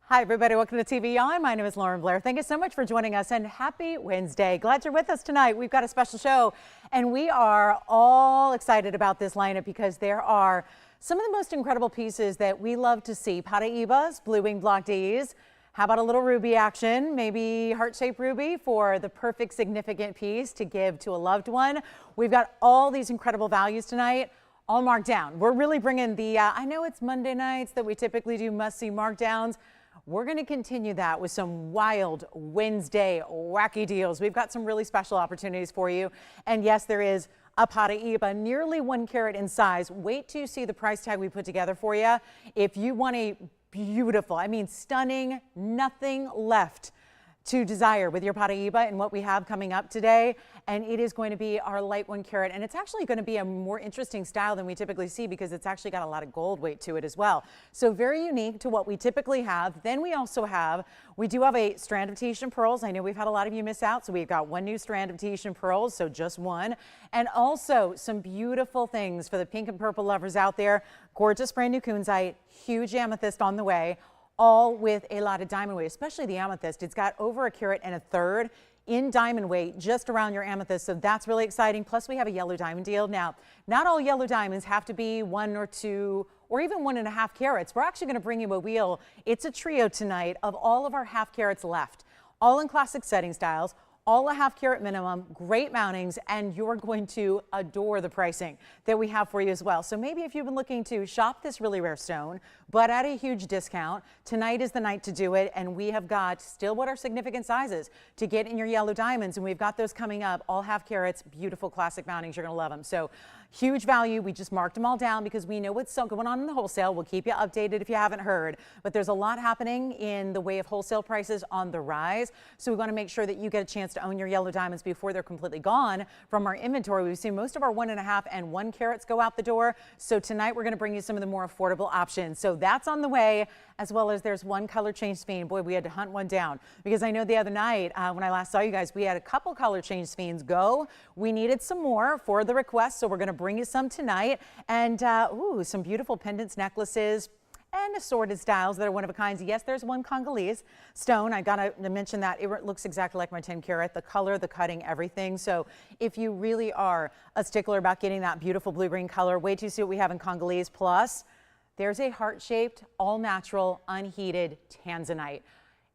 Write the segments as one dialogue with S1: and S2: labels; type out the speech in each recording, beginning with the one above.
S1: Hi, everybody. Welcome to TVON. My name is Blair. Thank you so much for joining us and happy Wednesday. Glad you're with us tonight. We've got a special show and we are all excited about this lineup because there are some of the most incredible pieces that we love to see. Paraibas, Blue Wing Block Ds. How about a little ruby action? Maybe heart-shaped ruby for the perfect significant piece to give to a loved one. We've got all these incredible values tonight, all marked down. We're really bringing the, I know it's Monday nights that we typically do must-see markdowns. We're going to continue that with some wild Wednesday wacky deals. We've got some really special opportunities for you. And yes, there is a Paraiba, nearly 1 carat in size. Wait till you see the price tag we put together for you. If you want a beautiful, I mean stunning, nothing left to desire with your Paraiba and what we have coming up today. And it is going to be our light 1 carat. And it's actually going to be a more interesting style than we typically see because it's actually got a lot of gold weight to it as well. So very unique to what we typically have. Then we also have, we do have a strand of Tahitian pearls. I know we've had a lot of you miss out. So we've got 1 new strand of Tahitian pearls. So just 1. And also some beautiful things for the pink and purple lovers out there. Gorgeous brand new kunzite, huge amethyst on the way, all with a lot of diamond weight, especially the amethyst. It's got over 1 carat and 1/3 in diamond weight just around your amethyst. So that's really exciting. Plus we have a yellow diamond deal. Now, not all yellow diamonds have to be 1 or 2 or even 1.5 carats. We're actually going to bring you a wheel. It's a trio tonight of all of our 1/2 carats left, all in classic setting styles, all a 1/2 carat minimum, great mountings, and you're going to adore the pricing that we have for you as well. So maybe if you've been looking to shop this really rare stone, but at a huge discount, tonight is the night to do it. And we have got still what are significant sizes to get in your yellow diamonds. And we've got those coming up, all 1/2 carats, beautiful classic mountings. You're going to love them. So huge value. We just marked them all down because we know what's going on in the wholesale. We'll keep you updated if you haven't heard, but there's a lot happening in the way of wholesale prices on the rise. So we want to make sure that you get a chance to own your yellow diamonds before they're completely gone from our inventory. We've seen most of our 1.5 and 1 carats go out the door. So tonight we're going to bring you some of the more affordable options. So that's on the way, as well as there's 1 color change fiend. Boy, we had to hunt one down because I know the other night when I last saw you guys, we had a couple color change fiends go. We needed some more for the request. So we're going to bring you some tonight, and ooh, some beautiful pendants, necklaces, and assorted styles that are one of a kind. Yes, there's 1 Congolese stone. I gotta mention that it looks exactly like my 10 carat, the color, the cutting, everything. So if you really are a stickler about getting that beautiful blue-green color, wait till you see what we have in Congolese. Plus, there's a heart-shaped, all-natural, unheated tanzanite.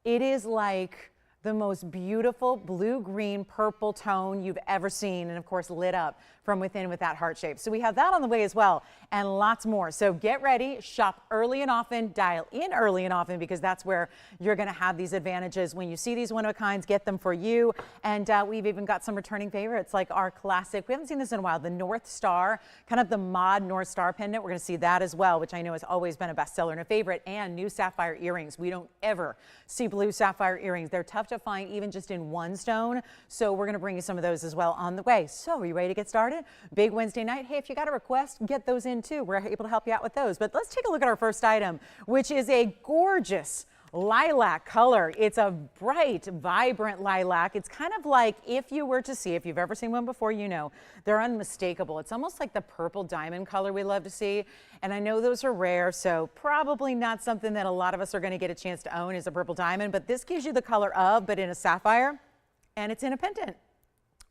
S1: It is like the most beautiful blue, green, purple tone you've ever seen, and of course lit up from within with that heart shape. So we have that on the way as well, and lots more. So get ready, shop early and often, dial in early and often, because that's where you're going to have these advantages. When you see these one-of-a-kinds, get them for you. And we've even got some returning favorites like our classic, we haven't seen this in a while, the North Star, kind of the mod North Star pendant. We're going to see that as well, which I know has always been a bestseller and a favorite, and new sapphire earrings. We don't ever see blue sapphire earrings. They're tough to find even just in 1 stone. So we're going to bring you some of those as well on the way. So are you ready to get started? Big Wednesday night. Hey, if you got a request, get those in too. We're able to help you out with those. But let's take a look at our first item, which is a gorgeous lilac color. It's a bright, vibrant lilac. It's kind of like if you were to see, if you've ever seen one before, you know, they're unmistakable. It's almost like the purple diamond color we love to see. And I know those are rare, so probably not something that a lot of us are going to get a chance to own is a purple diamond, but this gives you the color of, but in a sapphire, and it's in a pendant,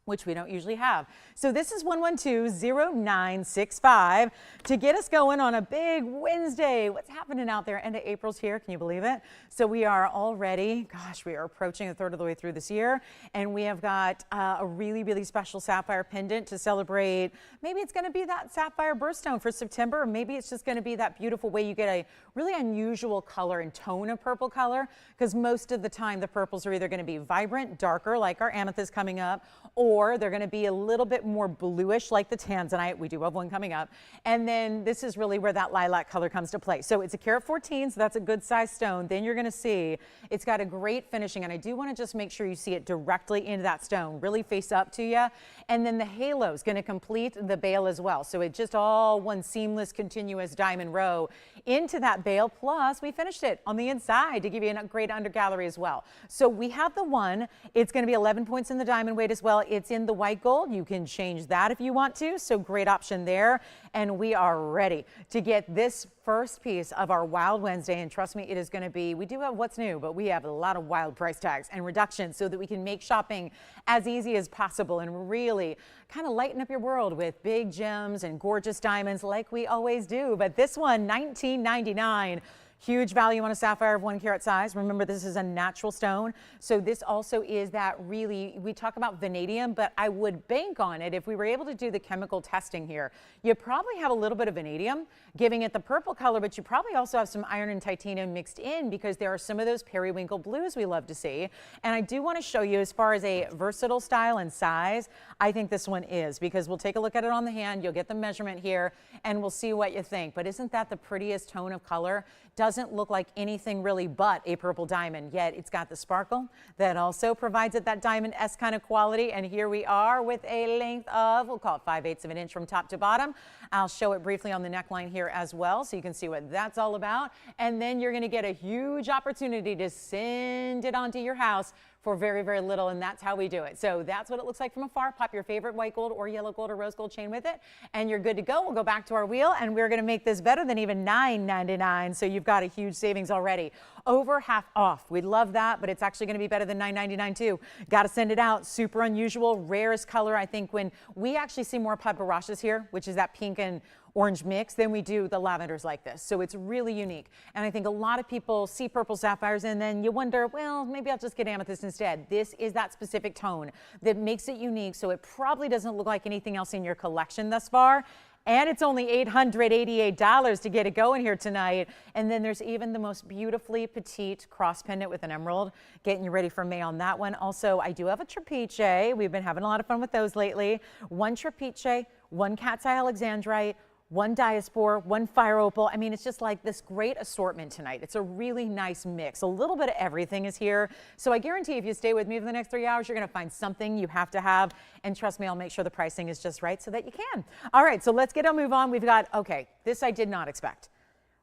S1: which we don't usually have. So this is 112-0965 to get us going on a big Wednesday. What's happening out there? End of April's here. Can you believe it? So we are already, gosh, we are approaching 1/3 of the way through this year. And we have got a really, really special sapphire pendant to celebrate. Maybe it's going to be that sapphire birthstone for September, or maybe it's just going to be that beautiful way you get a really unusual color and tone of purple color, because most of the time the purples are either going to be vibrant, darker, like our amethyst coming up, or they're going to be a little bit more bluish like the tanzanite. We do have one coming up. And then this is really where that lilac color comes to play. So it's a carat 14, so that's a good size stone. Then you're going to see it's got a great finishing, and I do want to just make sure you see it directly into that stone, really face up to you. And then the halo is going to complete the bail as well. So it just all one seamless, continuous diamond row into that bail. Plus we finished it on the inside to give you a great under gallery as well. So we have the one, it's going to be 11 points in the diamond weight as well. it's in the white gold. You can change that if you want to, so great option there. And we are ready to get this first piece of our Wild Wednesday, and trust me, it is going to be, we do have what's new, but we have a lot of wild price tags and reductions so that we can make shopping as easy as possible and really kind of lighten up your world with big gems and gorgeous diamonds like we always do. But this one, $19.99. Huge value on a sapphire of 1 carat size. Remember, this is a natural stone. So this also is that really, we talk about vanadium, but I would bank on it if we were able to do the chemical testing here. You probably have a little bit of vanadium, giving it the purple color, but you probably also have some iron and titanium mixed in because there are some of those periwinkle blues we love to see. And I do want to show you, as far as a versatile style and size, I think this one is, because we'll take a look at it on the hand. You'll get the measurement here and we'll see what you think. But isn't that the prettiest tone of color? Doesn't look like anything really but a purple diamond, yet it's got the sparkle that also provides it that diamond-esque kind of quality. And here we are with a length of, we'll call it 5/8 of an inch from top to bottom. I'll show it briefly on the neckline here as well, so you can see what that's all about. And then you're going to get a huge opportunity to send it onto your house for very, very little, and that's how we do it. So that's what it looks like from afar. Pop your favorite white gold or yellow gold or rose gold chain with it, and you're good to go. We'll go back to our wheel, and we're gonna make this better than even $9.99, so you've got a huge savings already. Over half off. We'd love that, but it's actually gonna be better than $9.99 too. Gotta send it out. Super unusual, rarest color. I think when we actually see more paparachas here, which is that pink and orange mix, than we do the lavenders like this. So it's really unique. And I think a lot of people see purple sapphires and then you wonder, well, maybe I'll just get amethyst instead. This is that specific tone that makes it unique. So it probably doesn't look like anything else in your collection thus far. And it's only $888 to get it going here tonight. And then there's even the most beautifully petite cross pendant with an emerald, getting you ready for May on that one. Also, I do have a trapeche. We've been having a lot of fun with those lately. One trapeche, one Catey Alexandrite, one diaspore, one fire opal. I mean, it's just like this great assortment tonight. It's a really nice mix. A little bit of everything is here. So I guarantee if you stay with me for the next 3 hours, you're gonna find something you have to have. And trust me, I'll make sure the pricing is just right so that you can. All right, so let's get a move on. We've got, okay, this I did not expect.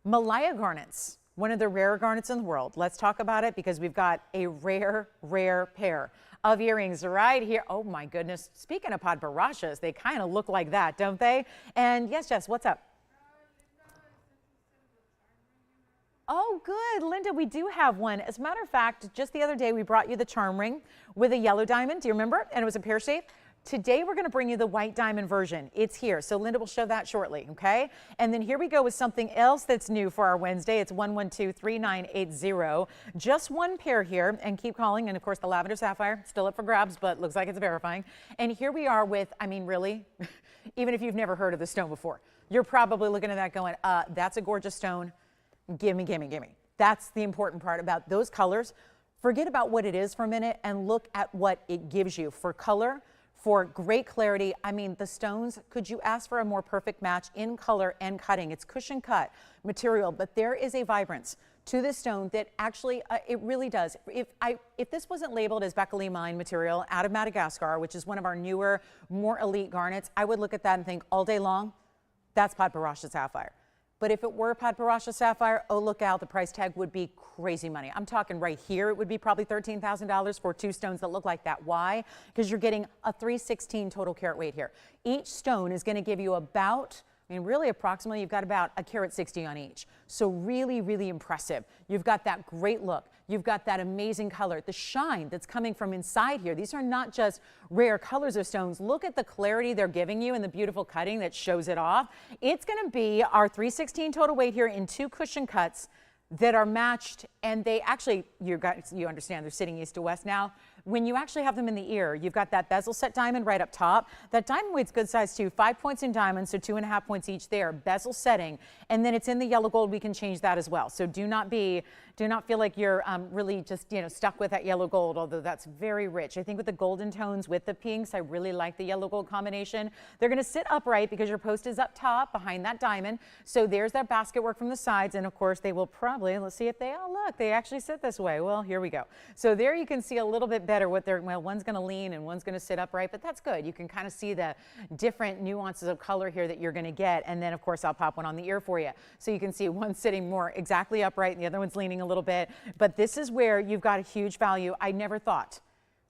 S1: Malaya garnets, one of the rarer garnets in the world. Let's talk about it because we've got a rare, rare pair of earrings right here. Oh my goodness. Speaking of paparachas, they kind of look like that, don't they? And yes, Jess, what's up? Oh, good, Linda, we do have one. As a matter of fact, just the other day, we brought you the charm ring with a yellow diamond. Do you remember? And it was a pear shape. Today, we're going to bring you the white diamond version. It's here. So Linda will show that shortly, okay? And then here we go with something else that's new for our Wednesday. It's 112-3980. Just one pair here, and keep calling. And of course, the lavender sapphire, still up for grabs, but looks like it's verifying. And here we are with, I mean, really, even if you've never heard of the stone before, you're probably looking at that going, that's a gorgeous stone. Gimme, gimme, gimme. That's the important part about those colors. Forget about what it is for a minute and look at what it gives you for color, for great clarity. I mean, the stones, could you ask for a more perfect match in color and cutting? It's cushion cut material, but there is a vibrance to this stone that actually, it really does. If this wasn't labeled as Beckley mine material out of Madagascar, which is one of our newer, more elite garnets, I would look at that and think all day long, that's Podparacha sapphire. But if it were Podparacha sapphire, oh, look out, the price tag would be crazy money. I'm talking right here, it would be probably $13,000 for two stones that look like that. Why? Because you're getting a 316 total carat weight here. Each stone is going to give you about, I mean, really approximately, you've got about a carat 60 on each. So really, really impressive. You've got that great look. You've got that amazing color, the shine that's coming from inside here. These are not just rare colors of stones. Look at the clarity they're giving you and the beautiful cutting that shows it off. It's going to be our 316 total weight here in two cushion cuts that are matched, and they actually, you understand they're sitting east to west now. When you actually have them in the ear, you've got that bezel set diamond right up top. That diamond weight's good size too, 5 points in diamonds, so 2.5 points each there, bezel setting, and then it's in the yellow gold. We can change that as well. So do not feel like you're really just, stuck with that yellow gold, although that's very rich. I think with the golden tones, with the pinks, I really like the yellow gold combination. They're gonna sit upright because your post is up top behind that diamond. So there's that basket work from the sides, and of course they will probably, let's see if they, oh look, they actually sit this way. Well, here we go. So there you can see a little bit better what they're, well, one's gonna lean and one's gonna sit upright, but that's good. You can kind of see the different nuances of color here that you're gonna get. And then of course I'll pop one on the ear for you. So you can see one sitting more exactly upright and the other one's leaning a little bit. But this is where you've got a huge value. I never thought.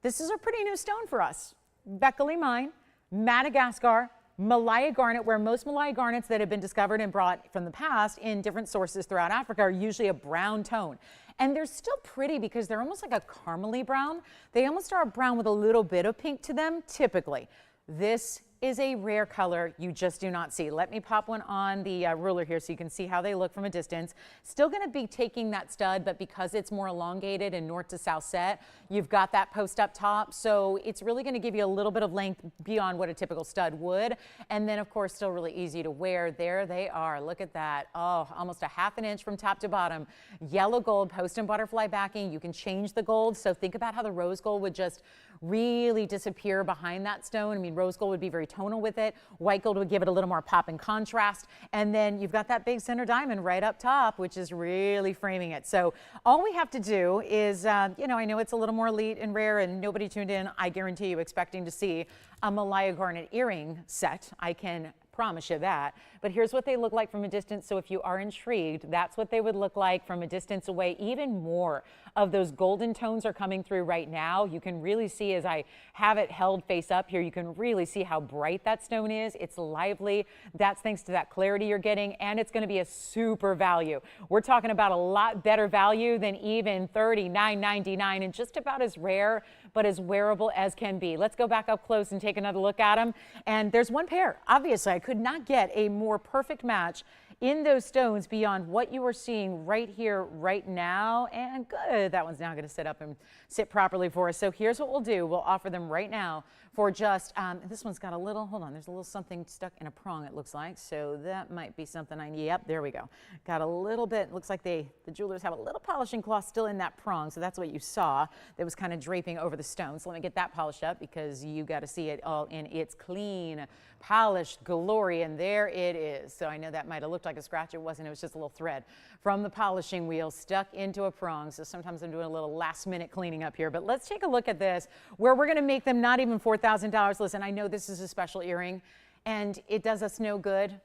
S1: This is a pretty new stone for us. Beckley Mine, Madagascar, Malaya garnet, where most Malaya garnets that have been discovered and brought from the past in different sources throughout Africa are usually a brown tone. And they're still pretty because they're almost like a caramely brown. They almost are brown with a little bit of pink to them, typically. This is a rare color you just do not see. Let me pop one on the ruler here so you can see how they look from a distance. Still going to be taking that stud, but because it's more elongated and north to south set, you've got that post up top. So it's really going to give you a little bit of length beyond what a typical stud would. And then of course, still really easy to wear. There they are. Look at that. Oh, almost a ½ inch from top to bottom. Yellow gold, post and butterfly backing. You can change the gold. So think about how the rose gold would just really disappear behind that stone. I mean, rose gold would be very tonal with it. White gold would give it a little more pop and contrast. And then you've got that big center diamond right up top, which is really framing it. So all we have to do is, you know, I know it's a little more elite and rare and nobody tuned in, I guarantee you, expecting to see a Malaya garnet earring set. I can promise you that. But here's what they look like from a distance. So if you are intrigued, that's what they would look like from a distance away. Even more of those golden tones are coming through right now. You can really see as I have it held face up here, you can really see how bright that stone is. It's lively. That's thanks to that clarity you're getting, and it's going to be a super value. We're talking about a lot better value than even $39.99, and just about as rare but as wearable as can be. Let's go back up close and take another look at them. And there's one pair. Obviously, I could not get a more perfect match in those stones beyond what you are seeing right here, right now. And good, that one's now going to sit up and sit properly for us. So here's what we'll do. We'll offer them right now for just, this one's got a little, hold on, there's a little something stuck in a prong, it looks like. So that might be something I need. Yep, there we go. Got a little bit, looks like the jewelers have a little polishing cloth still in that prong. So that's what you saw that was kind of draping over the stone. So let me get that polished up because you got to see it all in its clean, polished glory. And there it is. So I know that might have looked like a scratch. It wasn't. It was just a little thread from the polishing wheel stuck into a prong. So sometimes I'm doing a little last minute cleaning up here. But let's take a look at this where we're going to make them not even $4,000. Listen, I know this is a special earring and it does us no good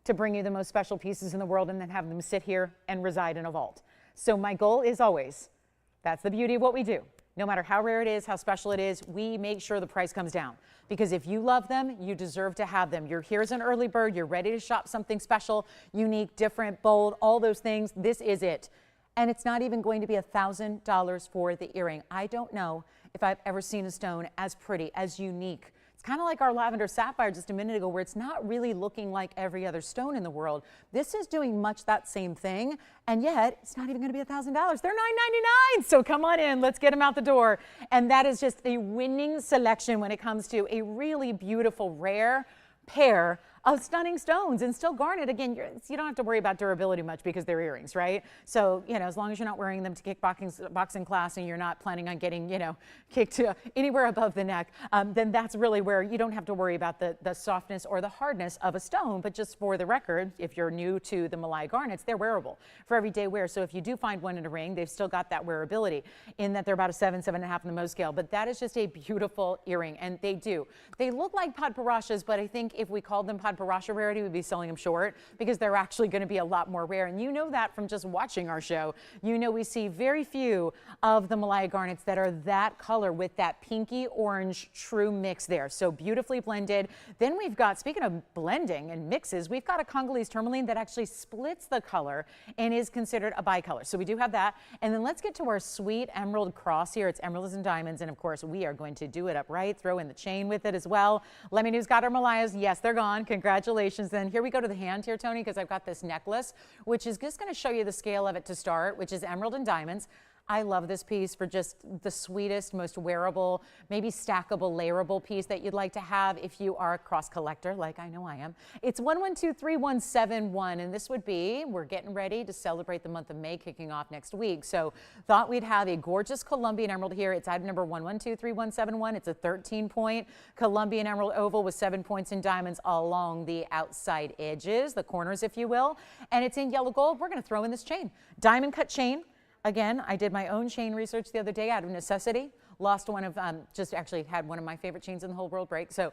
S1: to bring you the most special pieces in the world and then have them sit here and reside in a vault. So my goal is always, that's the beauty of what we do. No matter how rare it is, how special it is, we make sure the price comes down. Because if you love them, you deserve to have them. You're here as an early bird, you're ready to shop something special, unique, different, bold, all those things. This is it. And it's not even going to be $1,000 for the earring. I don't know if I've ever seen a stone as pretty, as unique. It's kind of like our lavender sapphire just a minute ago, where it's not really looking like every other stone in the world. This is doing much that same thing, and yet it's not even going to be $1,000. They're $9.99. So come on in, let's get them out the door. And that is just a winning selection when it comes to a really beautiful, rare pair of stunning stones. And still garnet, again, you don't have to worry about durability much because they're earrings, right? So, you know, as long as you're not wearing them to kickboxing class and you're not planning on getting, you know, kicked anywhere above the neck, then that's really where you don't have to worry about the softness or the hardness of a stone. But just for the record, if you're new to the Malaya garnets, they're wearable for everyday wear. So if you do find one in a ring, they've still got that wearability in that they're about a 7, 7.5 in the Mohs scale. But that is just a beautiful earring, and they look like Padparashas, but I think if we called them Padparasha rarity, we'd be selling them short because they're actually going to be a lot more rare. And you know that from just watching our show. You know we see very few of the Malaya garnets that are that color with that pinky orange true mix there. So beautifully blended. Then we've got, speaking of blending and mixes, we've got a Congolese tourmaline that actually splits the color and is considered a bicolor. So we do have that. And then let's get to our sweet emerald cross here. It's emeralds and diamonds. And of course, we are going to do it upright, throw in the chain with it as well. Let me know who's got our Malayas. Yes, they're gone. Congratulations. Then here we go to the hand here, Tony, because I've got this necklace, which is just going to show you the scale of it to start, which is emerald and diamonds. I love this piece for just the sweetest, most wearable, maybe stackable, layerable piece that you'd like to have if you are a cross collector, like I know I am. It's 112371, and this would be, we're getting ready to celebrate the month of May kicking off next week. So thought we'd have a gorgeous Colombian emerald here. It's item number 112371. It's a 13-point Colombian emerald oval with 7 points in diamonds along the outside edges, the corners, if you will. And it's in yellow gold. We're going to throw in this chain, diamond cut chain. Again, I did my own chain research the other day out of necessity. lost one of, just actually had one of my favorite chains in the whole world break. So,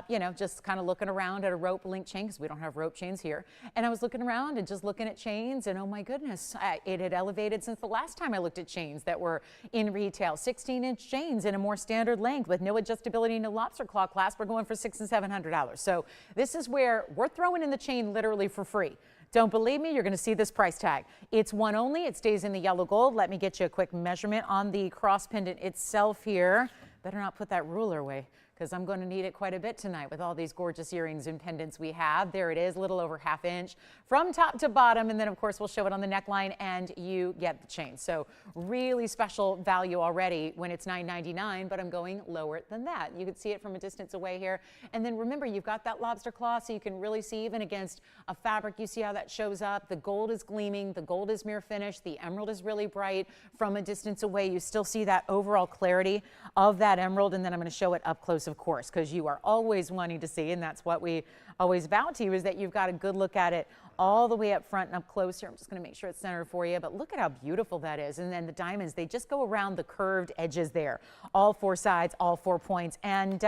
S1: you know, just kind of looking around at a rope link chain, because we don't have rope chains here. And I was looking around and just looking at chains, and oh my goodness, it had elevated since the last time I looked at chains that were in retail. 16-inch chains in a more standard length with no adjustability, no lobster claw clasp. We're going for $600 and $700. So this is where we're throwing in the chain literally for free. Don't believe me? You're going to see this price tag. It's one only. It stays in the yellow gold. Let me get you a quick measurement on the cross pendant itself here. Better not put that ruler away, because I'm going to need it quite a bit tonight with all these gorgeous earrings and pendants we have. There it is, a little over ½ inch from top to bottom. And then, of course, we'll show it on the neckline, and you get the chain. So really special value already when it's $9.99, but I'm going lower than that. You can see it from a distance away here. And then remember, you've got that lobster claw, so you can really see even against a fabric. You see how that shows up. The gold is gleaming. The gold is mirror finish. The emerald is really bright. From a distance away, you still see that overall clarity of that emerald. And then I'm going to show it up close, of course, because you are always wanting to see, and that's what we always vow to you, is that you've got a good look at it all the way up front and up close here. I'm just going to make sure it's centered for you, but look at how beautiful that is. And then the diamonds, they just go around the curved edges there, all 4 sides, all 4 points, and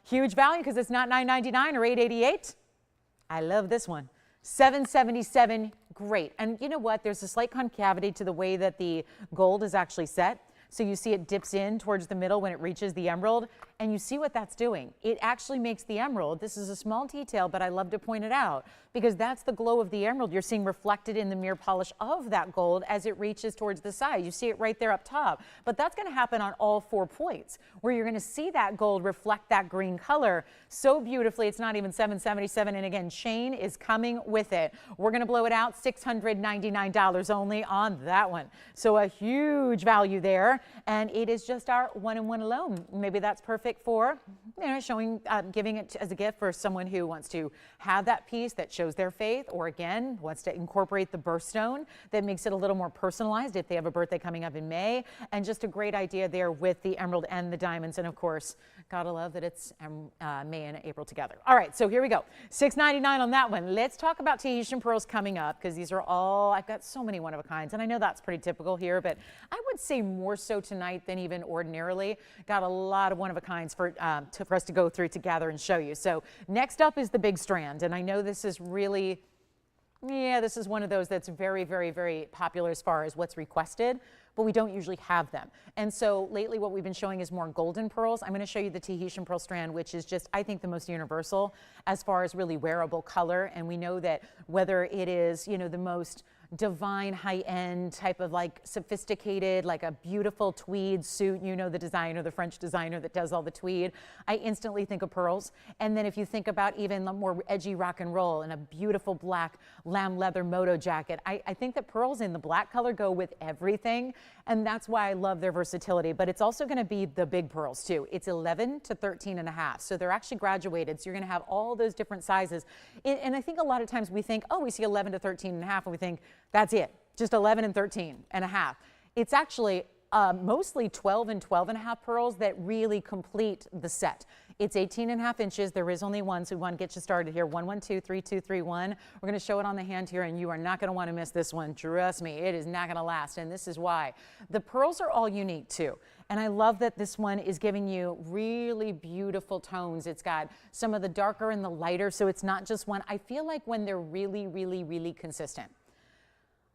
S1: huge value because it's not $9.99 or $8.88. I love this one. $7.77, great. And you know what? There's a slight concavity to the way that the gold is actually set. So you see it dips in towards the middle when it reaches the emerald, and you see what that's doing. It actually makes the emerald, this is a small detail, but I love to point it out, because that's the glow of the emerald you're seeing reflected in the mirror polish of that gold as it reaches towards the side. You see it right there up top, but that's going to happen on all 4 points, where you're going to see that gold reflect that green color so beautifully. It's not even $7.77, and again, chain is coming with it. We're going to blow it out, $699 only on that one. So a huge value there. And it is just our 1-in-1 alone. Maybe that's perfect for, you know, showing, giving it as a gift for someone who wants to have that piece that shows their faith, or again, wants to incorporate the birthstone that makes it a little more personalized if they have a birthday coming up in May. And just a great idea there with the emerald and the diamonds. And of course, gotta love that it's May and April together. All right, so here we go. $6.99 on that one. Let's talk about Tahitian pearls coming up, because these are all, I've got so many one-of-a-kinds, and I know that's pretty typical here, but I would say more so tonight than even ordinarily. Got a lot of one-of-a-kinds for us to go through together and show you. So next up is the big strand, and I know this is really, yeah, this is one of those that's very, very, very popular as far as what's requested, but we don't usually have them. And so lately what we've been showing is more golden pearls. I'm going to show you the Tahitian pearl strand, which is just, I think, the most universal as far as really wearable color. And we know that whether it is, you know, the most divine high-end type of like sophisticated, like a beautiful tweed suit, you know, the designer, the French designer that does all the tweed, I instantly think of pearls. And then if you think about even the more edgy rock and roll and a beautiful black lamb leather moto jacket, I think that pearls in the black color go with everything, and that's why I love their versatility. But it's also going to be the big pearls too. It's 11 to 13.5, so they're actually graduated, so you're going to have all those different sizes. And I think a lot of times we think, oh, we see 11 to 13.5, and we think that's it, just 11 and 13.5. It's actually mostly 12 and 12.5 pearls that really complete the set. It's 18.5 inches. There is only one, so we want to get you started here. 1, 1, 2, 3, 2, 3, 1. We're going to show it on the hand here, and you are not going to want to miss this one. Trust me, it is not going to last, and this is why. The pearls are all unique too, and I love that this one is giving you really beautiful tones. It's got some of the darker and the lighter, so it's not just one. I feel like when they're really, really, really consistent,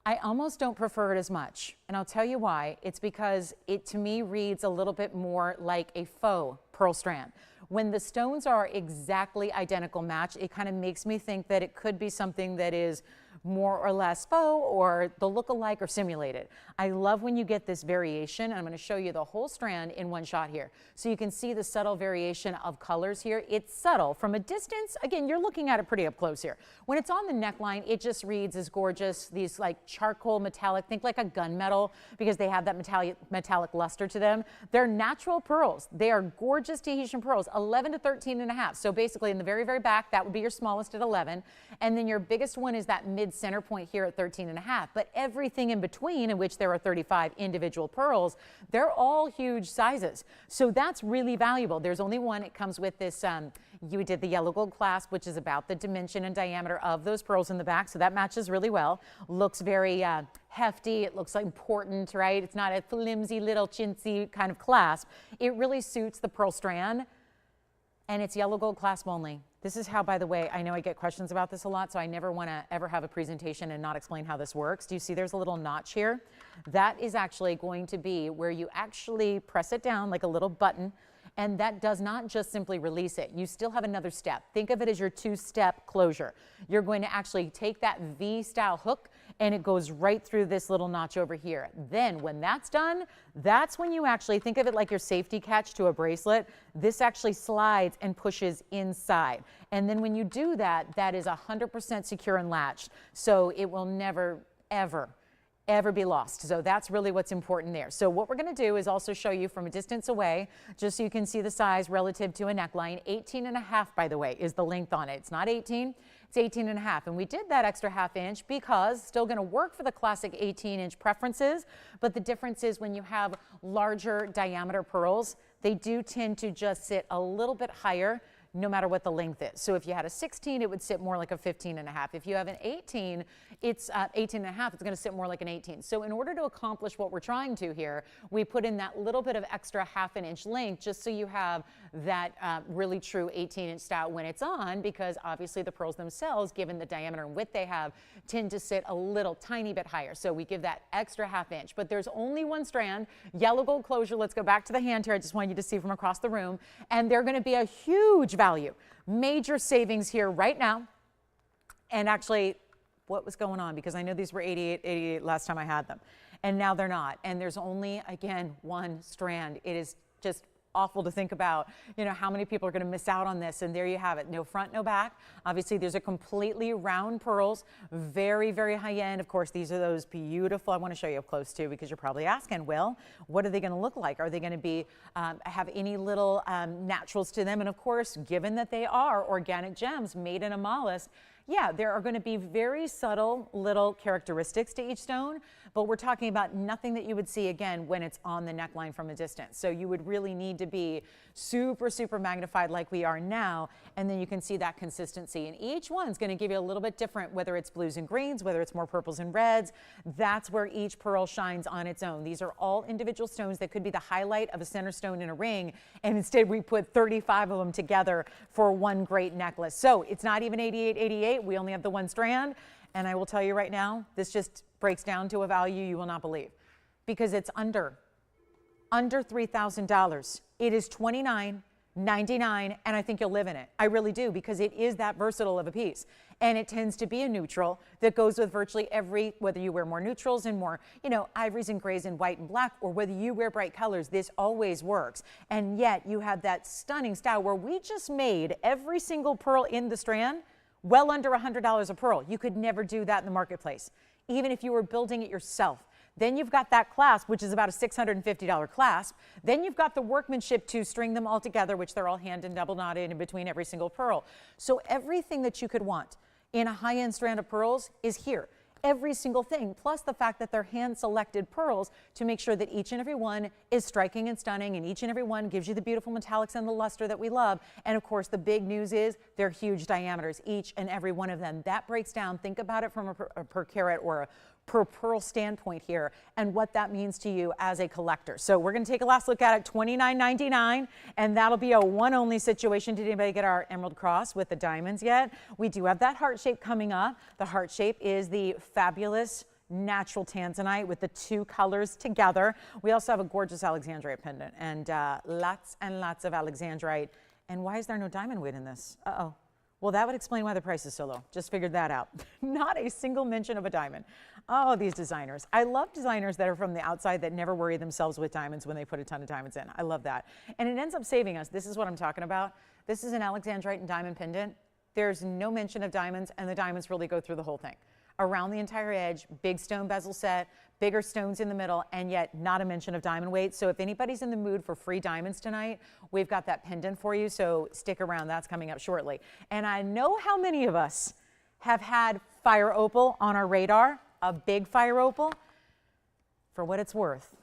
S1: I almost don't prefer it as much, and I'll tell you why. It's because it, to me, reads a little bit more like a faux pearl strand. When the stones are exactly identical match, it kind of makes me think that it could be something that is more or less faux or the look-alike or simulated. I love when you get this variation, and I'm going to show you the whole strand in one shot here. So you can see the subtle variation of colors here. It's subtle. From a distance, again, you're looking at it pretty up close here. When it's on the neckline, it just reads as gorgeous. These like charcoal metallic, think like a gunmetal, because they have that metallic luster to them. They're natural pearls. They are gorgeous Tahitian pearls, 11 to 13.5. So basically in the very, very back, that would be your smallest at 11. And then your biggest one is that mid-center point here at 13.5. But everything in between, in which there are 35 individual pearls, they're all huge sizes. So that's really valuable. There's only one. It comes with this You did the yellow gold clasp, which is about the dimension and diameter of those pearls in the back. So that matches really well. Looks very hefty. It looks important, right? It's not a flimsy little chintzy kind of clasp. It really suits the pearl strand. And it's yellow gold clasp only. This is how, by the way, I know I get questions about this a lot, so I never want to ever have a presentation and not explain how this works. Do you see there's a little notch here? That is actually going to be where you actually press it down like a little button, and that does not just simply release it. You still have another step. Think of it as your two-step closure. You're going to actually take that V-style hook, and it goes right through this little notch over here. Then when that's done, that's when you actually think of it like your safety catch to a bracelet. This actually slides and pushes inside. And then when you do that, that is 100% secure and latched. So it will never, ever be lost. So that's really what's important there. So what we're going to do is also show you from a distance away, just so you can see the size relative to a neckline. 18.5, by the way, is the length on it. It's not 18, it's 18.5. And we did that extra ½ inch because still going to work for the classic 18-inch preferences, but the difference is when you have larger diameter pearls, they do tend to just sit a little bit higher no matter what the length is. So if you had a 16, it would sit more like a 15.5. If you have an 18, it's 18.5, it's going to sit more like an 18. So in order to accomplish what we're trying to here, we put in that little bit of extra ½ inch length just so you have that really true 18-inch style when it's on, because obviously the pearls themselves, given the diameter and width they have, tend to sit a little tiny bit higher. So we give that extra ½ inch, but there's only one strand, yellow gold closure. Let's go back to the hand here. I just want you to see from across the room, and they're going to be a huge value. Major savings here right now. And actually, what was going on? Because I know these were 88 last time I had them, and now they're not. And there's only, again, one strand. It is just awful to think about, you know, how many people are going to miss out on this. And there you have it. No front, no back. Obviously, these are completely round pearls, very, very high end. Of course, these are those beautiful. I want to show you up close too, because you're probably asking, well, what are they going to look like? Are they going to be have any little naturals to them? And of course, given that they are organic gems made in a mollusk, yeah, there are going to be very subtle little characteristics to each stone, but we're talking about nothing that you would see again when it's on the neckline from a distance. So you would really need to be super, super magnified like we are now, and then you can see that consistency. And each one's going to give you a little bit different, whether it's blues and greens, whether it's more purples and reds. That's where each pearl shines on its own. These are all individual stones that could be the highlight of a center stone in a ring, and instead we put 35 of them together for one great necklace. So it's not even 88. We only have the one strand, and I will tell you right now, this just breaks down to a value you will not believe, because it's under $3,000. It is $29.99, and I think you'll live in it. I really do, because it is that versatile of a piece, and it tends to be a neutral that goes with virtually every, whether you wear more neutrals and more, you know, ivories and grays and white and black, or whether you wear bright colors, this always works. And yet you have that stunning style where we just made every single pearl in the strand well under $100 a pearl. You could never do that in the marketplace, even if you were building it yourself. Then you've got that clasp, which is about a $650 clasp. Then you've got the workmanship to string them all together, which they're all hand and double knotted in between every single pearl. So everything that you could want in a high-end strand of pearls is here. Every single thing, plus the fact that they're hand-selected pearls to make sure that each and every one is striking and stunning, and each and every one gives you the beautiful metallics and the luster that we love. And of course, the big news is they're huge diameters, each and every one of them. That breaks down, think about it from a per carat or a per pearl standpoint here, and what that means to you as a collector. So we're going to take a last look at it, $29.99, and that'll be a one-only situation. Did anybody get our emerald cross with the diamonds yet? We do have that heart shape coming up. The heart shape is the fabulous natural tanzanite with the two colors together. We also have a gorgeous Alexandrite pendant, and lots of Alexandrite. And why is there no diamond weight in this? Uh-oh. Well, that would explain why the price is so low. Just figured that out. Not a single mention of a diamond. Oh, these designers. I love designers that are from the outside that never worry themselves with diamonds when they put a ton of diamonds in. I love that. And it ends up saving us. This is what I'm talking about. This is an Alexandrite and diamond pendant. There's no mention of diamonds, and the diamonds really go through the whole thing. Around the entire edge, big stone bezel set, bigger stones in the middle, and yet not a mention of diamond weight. So if anybody's in the mood for free diamonds tonight, we've got that pendant for you, so stick around. That's coming up shortly. And I know how many of us have had fire opal on our radar, a big fire opal. For what it's worth,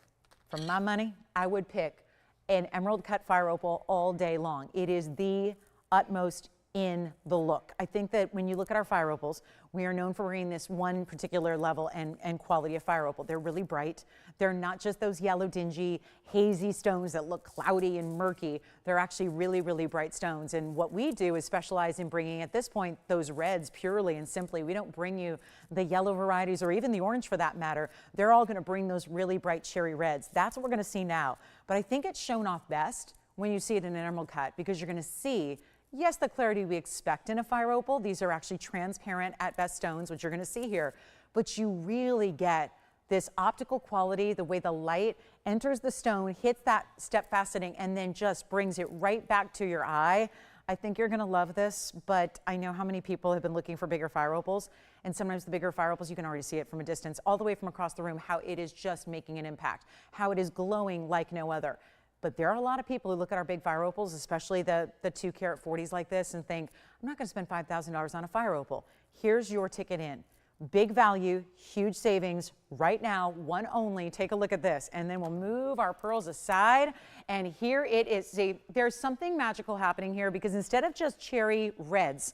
S1: for my money, I would pick an emerald cut fire opal all day long. It is the utmost in the look. I think that when you look at our fire opals, we are known for bringing this one particular level and quality of fire opal. They're really bright. They're not just those yellow, dingy, hazy stones that look cloudy and murky. They're actually really, really bright stones. And what we do is specialize in bringing, at this point, those reds purely and simply. We don't bring you the yellow varieties or even the orange for that matter. They're all going to bring those really bright cherry reds. That's what we're going to see now. But I think it's shown off best when you see it in an emerald cut, because you're going to see, yes, the clarity we expect in a fire opal. These are actually transparent at best stones, which you're going to see here. But you really get this optical quality, the way the light enters the stone, hits that step faceting, and then just brings it right back to your eye. I think you're going to love this, but I know how many people have been looking for bigger fire opals, and sometimes the bigger fire opals, you can already see it from a distance, all the way from across the room, how it is just making an impact, how it is glowing like no other. But there are a lot of people who look at our big fire opals, especially the 2 carat 40s like this, and think, I'm not going to spend $5,000 on a fire opal. Here's your ticket in. Big value, huge savings right now, one only. Take a look at this, and then we'll move our pearls aside, and here it is. See, there's something magical happening here, because instead of just cherry reds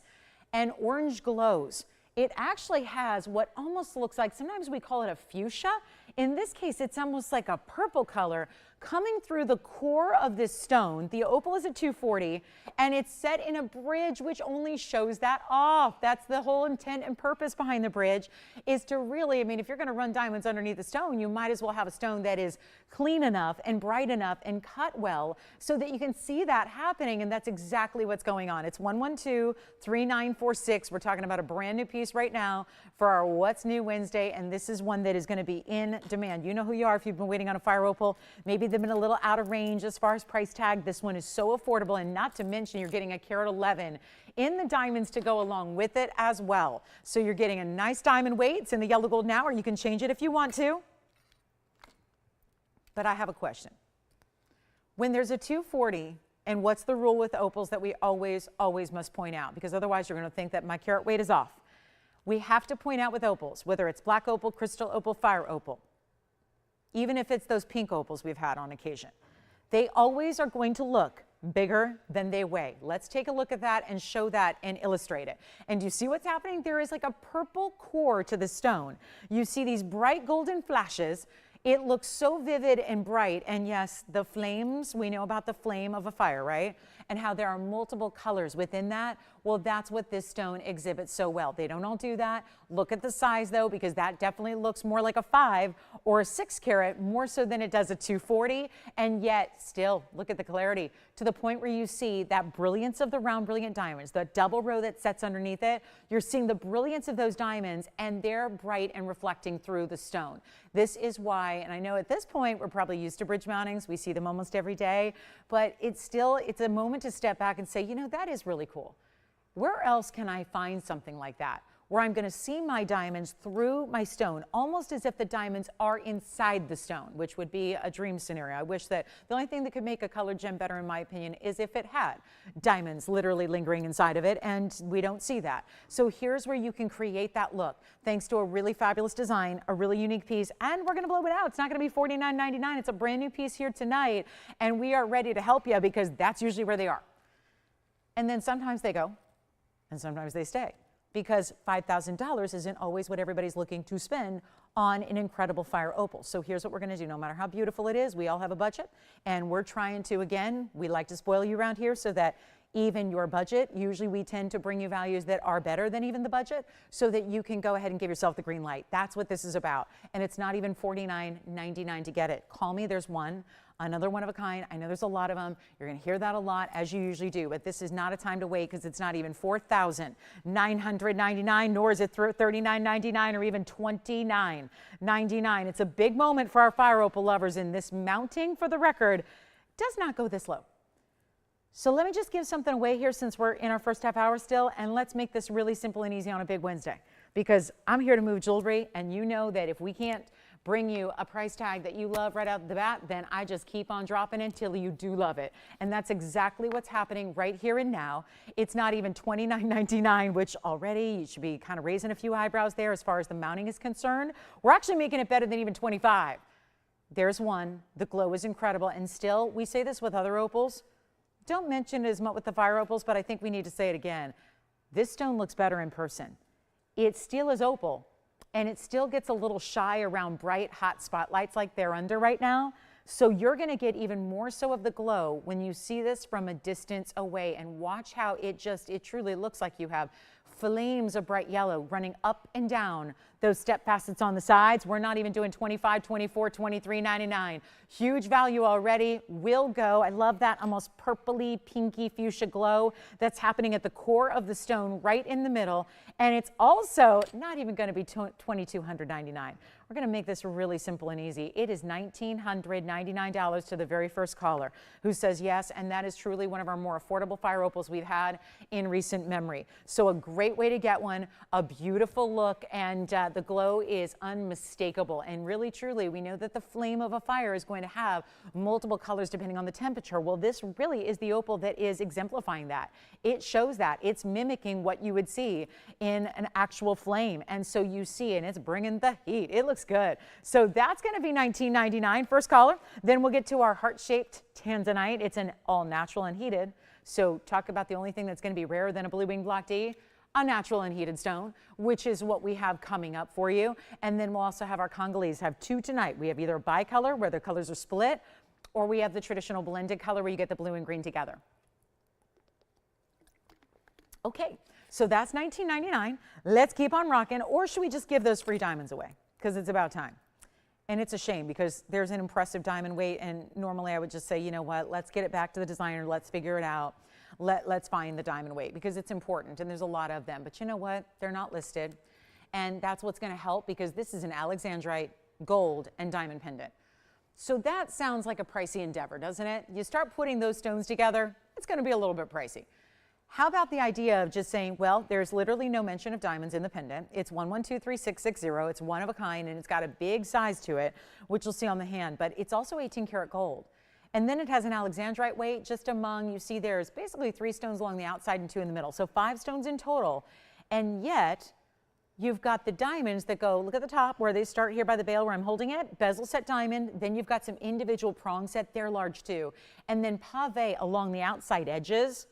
S1: and orange glows, it actually has what almost looks like, sometimes we call it a fuchsia. In this case, it's almost like a purple color coming through the core of this stone. The opal is at 240, and it's set in a bridge which only shows that off. That's the whole intent and purpose behind the bridge, is to really, I mean, if you're going to run diamonds underneath the stone, you might as well have a stone that is clean enough and bright enough and cut well so that you can see that happening, and that's exactly what's going on. It's 112-3946. We're talking about a brand new piece right now for our What's New Wednesday, and this is one that is going to be in demand. You know who you are if you've been waiting on a fire opal. Maybe they've been a little out of range as far as price tag. This one is so affordable, and not to mention you're getting a carat 11 in the diamonds to go along with it as well. So you're getting a nice diamond weight. It's in the yellow gold now, or you can change it if you want to. But I have a question. When there's a 240, and what's the rule with opals that we always must point out? Because otherwise you're going to think that my carat weight is off. We have to point out with opals, whether it's black opal, crystal opal, fire opal, even if it's those pink opals we've had on occasion, they always are going to look bigger than they weigh. Let's take a look at that and show that and illustrate it. And do you see what's happening? There is like a purple core to the stone. You see these bright golden flashes. It looks so vivid and bright. And yes, the flames, we know about the flame of a fire, right? And how there are multiple colors within that. Well, that's what this stone exhibits so well. They don't all do that. Look at the size though, because that definitely looks more like a 5 or a 6 carat, more so than it does a 240. And yet still, look at the clarity to the point where you see that brilliance of the round brilliant diamonds, the double row that sets underneath it. You're seeing the brilliance of those diamonds, and they're bright and reflecting through the stone. This is why, and I know at this point we're probably used to bridge mountings. We see them almost every day, but it's a moment to step back and say, you know, that is really cool. Where else can I find something like that, where I'm going to see my diamonds through my stone, almost as if the diamonds are inside the stone, which would be a dream scenario. I wish that the only thing that could make a colored gem better, in my opinion, is if it had diamonds literally lingering inside of it, and we don't see that. So here's where you can create that look, thanks to a really fabulous design, a really unique piece, and we're going to blow it out. It's not going to be $49.99. It's a brand new piece here tonight, and we are ready to help you, because that's usually where they are. And then sometimes they go, and sometimes they stay, because $5,000 isn't always what everybody's looking to spend on an incredible fire opal. So here's what we're going to do. No matter how beautiful it is, we all have a budget, and we're trying to, again, we like to spoil you around here so that even your budget, usually we tend to bring you values that are better than even the budget, so that you can go ahead and give yourself the green light. That's what this is about. And it's not even $49.99 to get it. Call me, there's one. Another one of a kind. I know there's a lot of them. You're going to hear that a lot, as you usually do, but this is not a time to wait, because it's not even $4,999, nor is it $39.99 or even $29.99. It's a big moment for our fire opal lovers, and this mounting, for the record, does not go this low. So let me just give something away here, since we're in our first half hour still, and let's make this really simple and easy on a big Wednesday, because I'm here to move jewelry, and you know that if we can't bring you a price tag that you love right out the bat, then I just keep on dropping until you do love it. And that's exactly what's happening right here and now. It's not even $29.99, which already you should be kind of raising a few eyebrows there as far as the mounting is concerned. We're actually making it better than even $25. There's one. The glow is incredible. And still, we say this with other opals, Don't mention it as much with the fire opals, but I think we need to say it again. This stone looks better in person. It still is opal, and it still gets a little shy around bright, hot spotlights like they're under right now. So you're going to get even more so of the glow when you see this from a distance away, and watch how it truly looks like you have flames of bright yellow running up and down those step facets on the sides. We're not even doing $25, $24, $23.99. Huge value already. Will go. I love that almost purpley, pinky fuchsia glow that's happening at the core of the stone right in the middle. And it's also not even going to be $2,299. We're going to make this really simple and easy. It is $1,999 to the very first caller who says yes, and that is truly one of our more affordable fire opals we've had in recent memory. So a great way to get one, a beautiful look, and the glow is unmistakable. And really, truly, we know that the flame of a fire is going to have multiple colors depending on the temperature. Well, this really is the opal that is exemplifying that. It shows that. It's mimicking what you would see in an actual flame. And so you see, and it's bringing the heat. It looks good. So that's going to be $19.99. First caller. Then we'll get to our heart-shaped tanzanite. It's an all natural and heated. So talk about the only thing that's going to be rarer than a blue wing block D, a natural and heated stone, which is what we have coming up for you. And then we'll also have our Congolese, have two tonight. We have either a bicolor where the colors are split, or we have the traditional blended color where you get the blue and green together. Okay, so that's $19.99. Let's keep on rocking. Or should we just give those free diamonds away? Because it's about time. And it's a shame because there's an impressive diamond weight, and normally I would just say, you know what, let's get it back to the designer, let's figure it out. Let's find the diamond weight because it's important, and there's a lot of them. But you know what? They're not listed, and that's what's going to help because this is an Alexandrite gold and diamond pendant. So that sounds like a pricey endeavor, doesn't it? You start putting those stones together, it's going to be a little bit pricey. How about the idea of just saying, well, there's literally no mention of diamonds in the pendant. It's 112360. It's one of a kind, and it's got a big size to it, which you'll see on the hand, but it's also 18 karat gold. And then it has an Alexandrite weight just among, you see there's basically 3 stones along the outside and 2 in the middle. So 5 stones in total. And yet you've got the diamonds that go, look at the top where they start here by the bail where I'm holding it, bezel set diamond. Then you've got some individual prong set, they're large too. And then pave along the outside edges.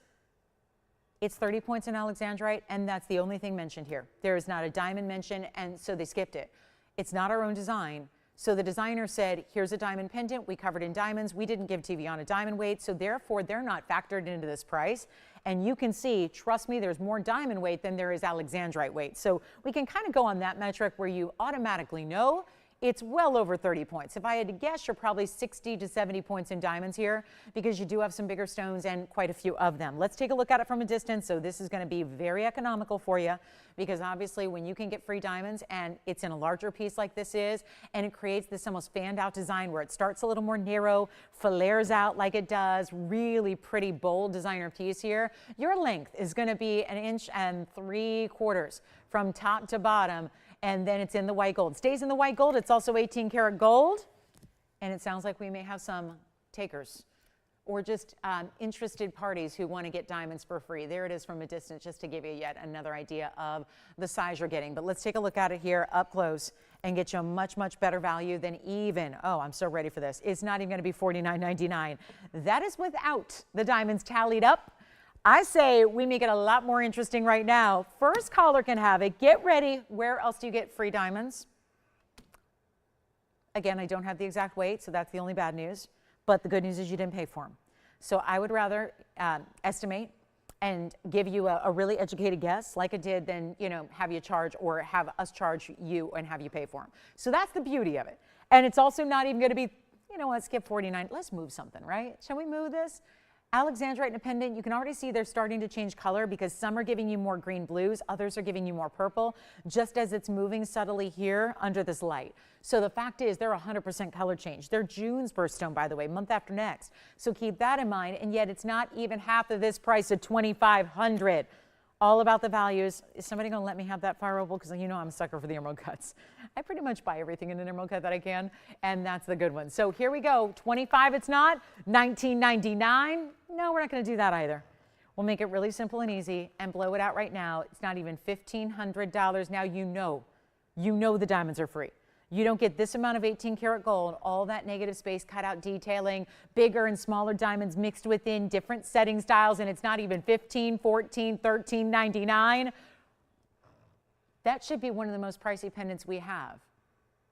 S1: It's 30 points in Alexandrite, and that's the only thing mentioned here. There is not a diamond mentioned, and so they skipped it. It's not our own design. So the designer said, here's a diamond pendant. We covered in diamonds. We didn't give TVON a diamond weight, so therefore they're not factored into this price. And you can see, trust me, there's more diamond weight than there is Alexandrite weight. So we can kind of go on that metric where you automatically know it's well over 30 points. If I had to guess, you're probably 60 to 70 points in diamonds here because you do have some bigger stones and quite a few of them. Let's take a look at it from a distance. So this is going to be very economical for you because obviously when you can get free diamonds and it's in a larger piece like this is, and it creates this almost fanned out design where it starts a little more narrow, flares out like it does, really pretty bold designer piece here. Your length is going to be 1 3/4 inches from top to bottom. And then it's in the white gold. Stays in the white gold. It's also 18 karat gold. And it sounds like we may have some takers or just interested parties who want to get diamonds for free. There it is from a distance, just to give you yet another idea of the size you're getting. But let's take a look at it here up close and get you a much, much better value than even, oh, I'm so ready for this. It's not even going to be $49.99. That is without the diamonds tallied up. I say we make it a lot more interesting right now. First caller can have it. Get ready. Where else do you get free diamonds? Again, I don't have the exact weight, so that's the only bad news. But the good news is you didn't pay for them. So I would rather estimate and give you a really educated guess like I did than, you know, have you charge or have us charge you and have you pay for them. So that's the beauty of it. And it's also not even going to be, you know what, skip 49. Let's move something, right? Shall we move this? Alexandrite and pendant, you can already see they're starting to change color because some are giving you more green blues, others are giving you more purple, just as it's moving subtly here under this light. So the fact is they're 100% color change. They're June's birthstone, by the way, month after next. So keep that in mind, and yet it's not even half of this price of $2,500. All about the values. Is somebody going to let me have that fire opal? Because you know I'm a sucker for the emerald cuts. I pretty much buy everything in an emerald cut that I can, and that's the good one. So here we go. 25 it's not. $19.99. No, we're not going to do that either. We'll make it really simple and easy and blow it out right now. It's not even $1,500. Now you know the diamonds are free. You don't get this amount of 18 karat gold, all that negative space cutout detailing, bigger and smaller diamonds mixed within different setting styles, and it's not even $15, $14, $13.99. That should be one of the most pricey pendants we have.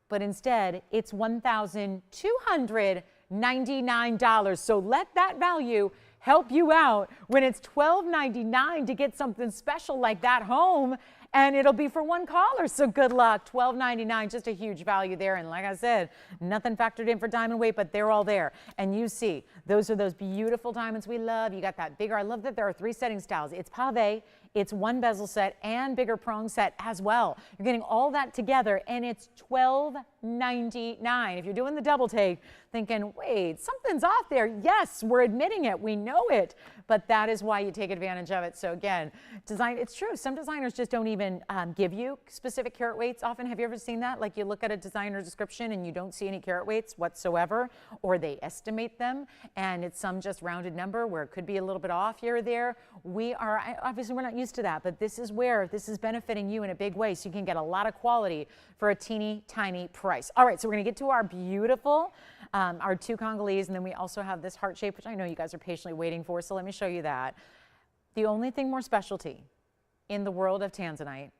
S1: But instead, it's $1,299. So let that value help you out when it's $12.99 to get something special like that home, and it'll be for one caller. So good luck. $12.99, just a huge value there. And like I said, nothing factored in for diamond weight, but they're all there. And you see, those are those beautiful diamonds we love. You got that bigger. I love that there are 3 setting styles. It's pave, it's 1 bezel set, and bigger prong set as well. You're getting all that together, and it's $12.99. If you're doing the double take, thinking, wait, something's off there. Yes, we're admitting it. We know it. But that is why you take advantage of it. So again, it's true. Some designers just don't even give you specific carat weights often. Have you ever seen that? Like you look at a designer description and you don't see any carat weights whatsoever, or they estimate them and it's some just rounded number where it could be a little bit off here or there. Obviously we're not used to that, but this is where this is benefiting you in a big way, so you can get a lot of quality for a teeny tiny price. All right, so we're gonna get to our beautiful, our 2 Congolese, and then we also have this heart shape, which I know you guys are patiently waiting for, so let me show you that. The only thing more specialty in the world of tanzanite,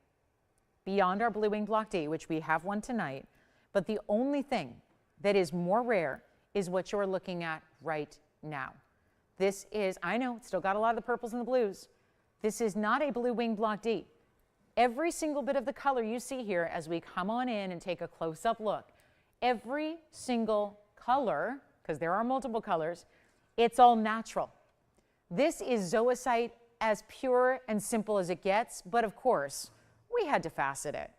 S1: beyond our blue wing block D, which we have one tonight, but the only thing that is more rare is what you're looking at right now. This is, I know, it's still got a lot of the purples and the blues. This is not a blue wing block D. Every single bit of the color you see here as we come on in and take a close-up look, every single color, because there are multiple colors, it's all natural. This is zoisite as pure and simple as it gets, but of course, we had to facet it.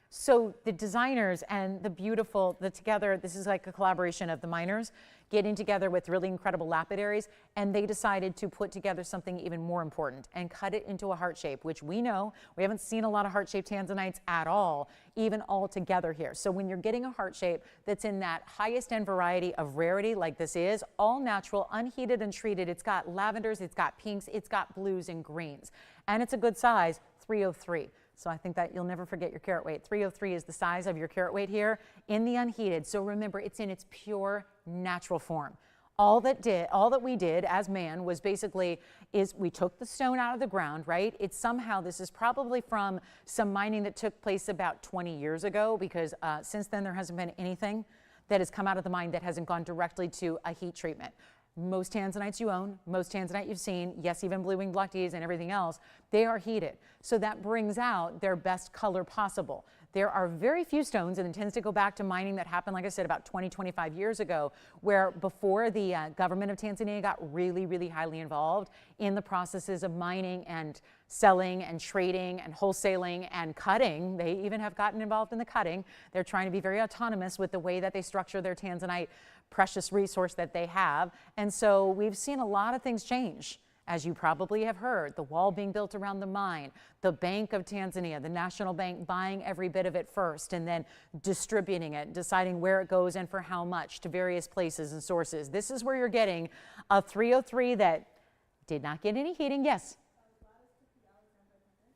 S1: So the designers and the beautiful, together, this is like a collaboration of the miners getting together with really incredible lapidaries, and they decided to put together something even more important and cut it into a heart shape, which we know, we haven't seen a lot of heart-shaped tanzanites at all, even all together here. So when you're getting a heart shape that's in that highest end variety of rarity like this is, all natural, unheated and treated, it's got lavenders, it's got pinks, it's got blues and greens, and it's a good size, 303. So I think that you'll never forget your carat weight. 303 is the size of your carat weight here in the unheated. So remember, it's in its pure natural form. All that we did as man was basically we took the stone out of the ground, right? It's somehow, this is probably from some mining that took place about 20 years ago, because since then there hasn't been anything that has come out of the mine that hasn't gone directly to a heat treatment. Most tanzanites you own, most tanzanite you've seen, yes, even blue wing block Ds and everything else, they are heated. So that brings out their best color possible. There are very few stones, and it tends to go back to mining that happened, like I said, about 20, 25 years ago, where before the government of Tanzania got really, really highly involved in the processes of mining and selling and trading and wholesaling and cutting. They even have gotten involved in the cutting. They're trying to be very autonomous with the way that they structure their tanzanite precious resource that they have. And so we've seen a lot of things change. As you probably have heard, the wall being built around the mine, the Bank of Tanzania, the National Bank buying every bit of it first and then distributing it, deciding where it goes and for how much to various places and sources. This is where you're getting a 303 that did not get any heating. Yes.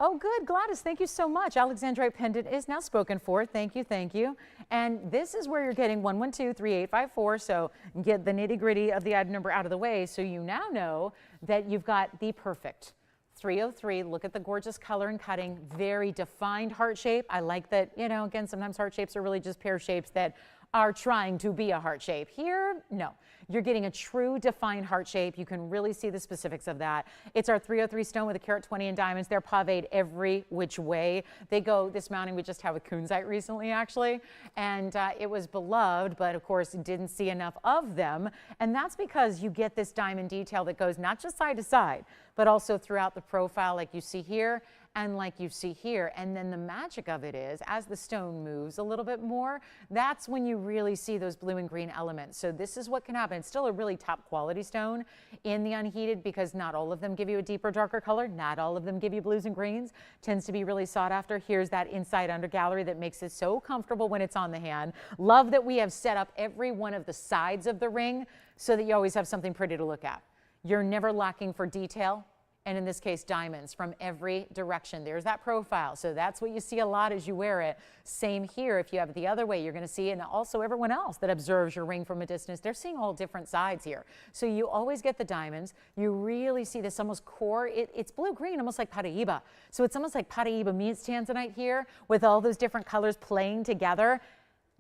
S1: Oh, good, Gladys, thank you so much. Alexandrite pendant is now spoken for. Thank you, thank you. And this is where you're getting 112-3854, so get the nitty-gritty of the item number out of the way, so you now know that you've got the perfect 303. Look at the gorgeous color and cutting, very defined heart shape. I like that, you know, again, sometimes heart shapes are really just pear shapes that are trying to be a heart shape. Here, no. You're getting a true defined heart shape. You can really see the specifics of that. It's our 303 stone with a carat 20 in diamonds. They're paved every which way. They go, this mounting we just had with kunzite recently, actually, and it was beloved, but of course didn't see enough of them. And that's because you get this diamond detail that goes not just side to side, but also throughout the profile like you see here and like you see here. And then the magic of it is, as the stone moves a little bit more, that's when you really see those blue and green elements. So this is what can happen. It's still a really top quality stone in the unheated, because not all of them give you a deeper, darker color. Not all of them give you blues and greens. Tends to be really sought after. Here's that inside under gallery that makes it so comfortable when it's on the hand. Love that we have set up every one of the sides of the ring so that you always have something pretty to look at. You're never lacking for detail and in this case, diamonds from every direction. There's that profile. So that's what you see a lot as you wear it. Same here. If you have it the other way, you're going to see, and also everyone else that observes your ring from a distance, they're seeing all different sides here. So you always get the diamonds. You really see this almost core. It's blue-green, almost like Paraíba. So it's almost like Paraíba meets tanzanite here with all those different colors playing together,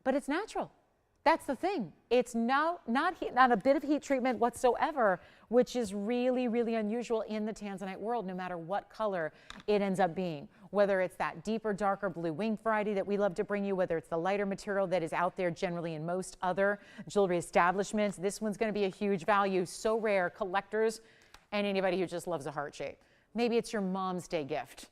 S1: but it's natural. That's the thing. It's not a bit of heat treatment whatsoever, which is really, really unusual in the tanzanite world, no matter what color it ends up being. Whether it's that deeper, darker blue winged variety that we love to bring you, whether it's the lighter material that is out there generally in most other jewelry establishments, this one's going to be a huge value. So rare, collectors and anybody who just loves a heart shape. Maybe it's your mom's day gift.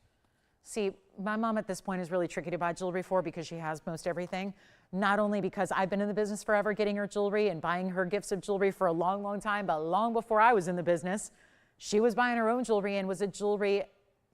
S1: See, my mom at this point is really tricky to buy jewelry for because she has most everything. Not only because I've been in the business forever getting her jewelry and buying her gifts of jewelry for a long, long time, but long before I was in the business, she was buying her own jewelry and was a jewelry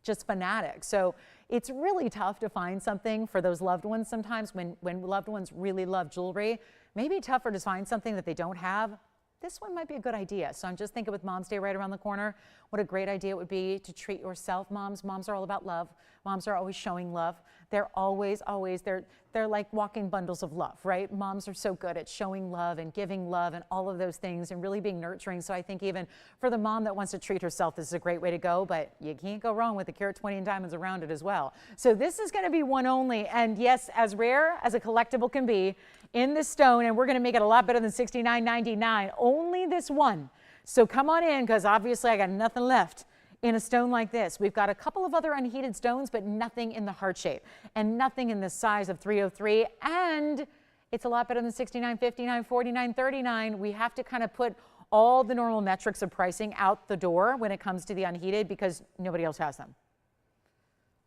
S1: just fanatic. So it's really tough to find something for those loved ones sometimes when loved ones really love jewelry. Maybe tougher to find something that they don't have. This one might be a good idea. So I'm just thinking with Mom's Day right around the corner, what a great idea it would be to treat yourself. Moms are all about love. Moms are always showing love. They're always, they're like walking bundles of love, right? Moms are so good at showing love and giving love and all of those things and really being nurturing. So I think even for the mom that wants to treat herself, this is a great way to go, but you can't go wrong with the carat 20 and diamonds around it as well. So this is going to be one only, and yes, as rare as a collectible can be in this stone, and we're going to make it a lot better than $69.99. Only this one. So come on in, because obviously I got nothing left in a stone like this. We've got a couple of other unheated stones, but nothing in the heart shape and nothing in the size of 303. And it's a lot better than $69.59, $49, $39. We have to kind of put all the normal metrics of pricing out the door when it comes to the unheated because nobody else has them.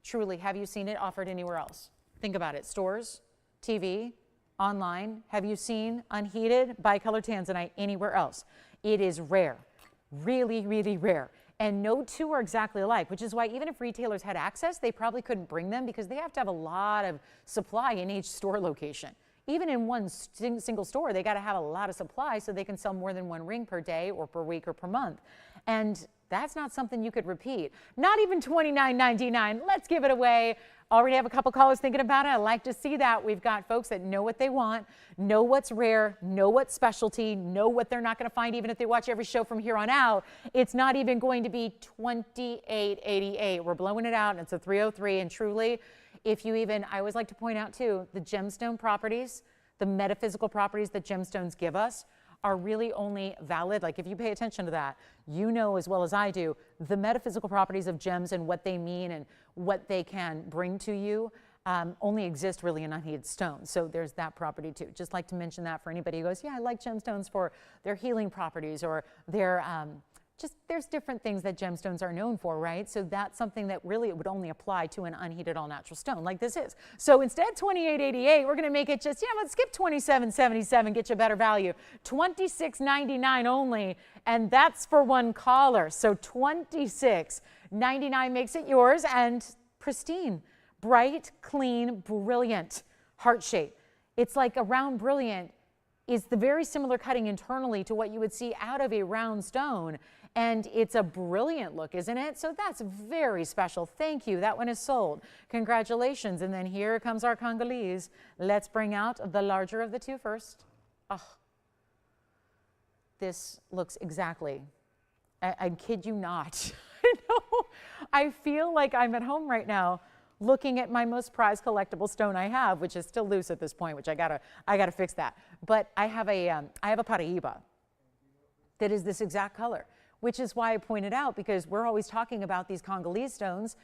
S1: Truly, have you seen it offered anywhere else? Think about it. Stores, TV, online. Have you seen unheated bicolor tanzanite anywhere else? It is rare. Really, really rare. And no two are exactly alike, which is why even if retailers had access, they probably couldn't bring them because they have to have a lot of supply in each store location. Even in one single store, they got to have a lot of supply so they can sell more than one ring per day or per week or per month. And that's not something you could repeat. Not even $29.99. Let's give it away. Already have a couple callers thinking about it. I like to see that. We've got folks that know what they want, know what's rare, know what's specialty, know what they're not going to find even if they watch every show from here on out. It's not even going to be $28.88. We're blowing it out, and it's a 303. And truly, if you even, I always like to point out too, the gemstone properties, the metaphysical properties that gemstones give us are really only valid, like if you pay attention to that, you know as well as I do, the metaphysical properties of gems and what they mean and what they can bring to you only exist really in unheated stones. So there's that property too. Just like to mention that for anybody who goes, yeah, I like gemstones for their healing properties or their there's different things that gemstones are known for, right? So that's something that really it would only apply to an unheated all-natural stone like this is. So instead $28.88, we're going to make it just, let's skip $27.77, get you a better value. $26.99 only, and that's for one caller. So $26.99 makes it yours, and pristine, bright, clean, brilliant heart shape. It's like a round brilliant is the very similar cutting internally to what you would see out of a round stone. And it's a brilliant look, isn't it? So that's very special. Thank you. That one is sold. Congratulations. And then here comes our Congolese. Let's bring out the larger of the two first. Oh, this looks exactly, I kid you not. I know. I feel like I'm at home right now looking at my most prized collectible stone I have, which is still loose at this point, which I gotta fix that. But I have a Paraíba that is this exact color, which is why I pointed out, because we're always talking about these Congolese stones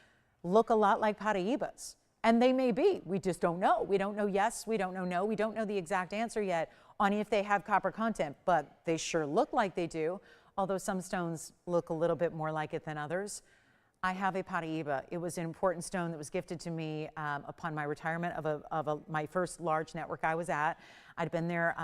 S1: look a lot like Paraíbas. And they may be, we just don't know. We don't know yes, we don't know no, we don't know the exact answer yet on if they have copper content, but they sure look like they do, although some stones look a little bit more like it than others. I have a Paraíba. It was an important stone that was gifted to me upon my retirement of my first large network I was at. I'd been there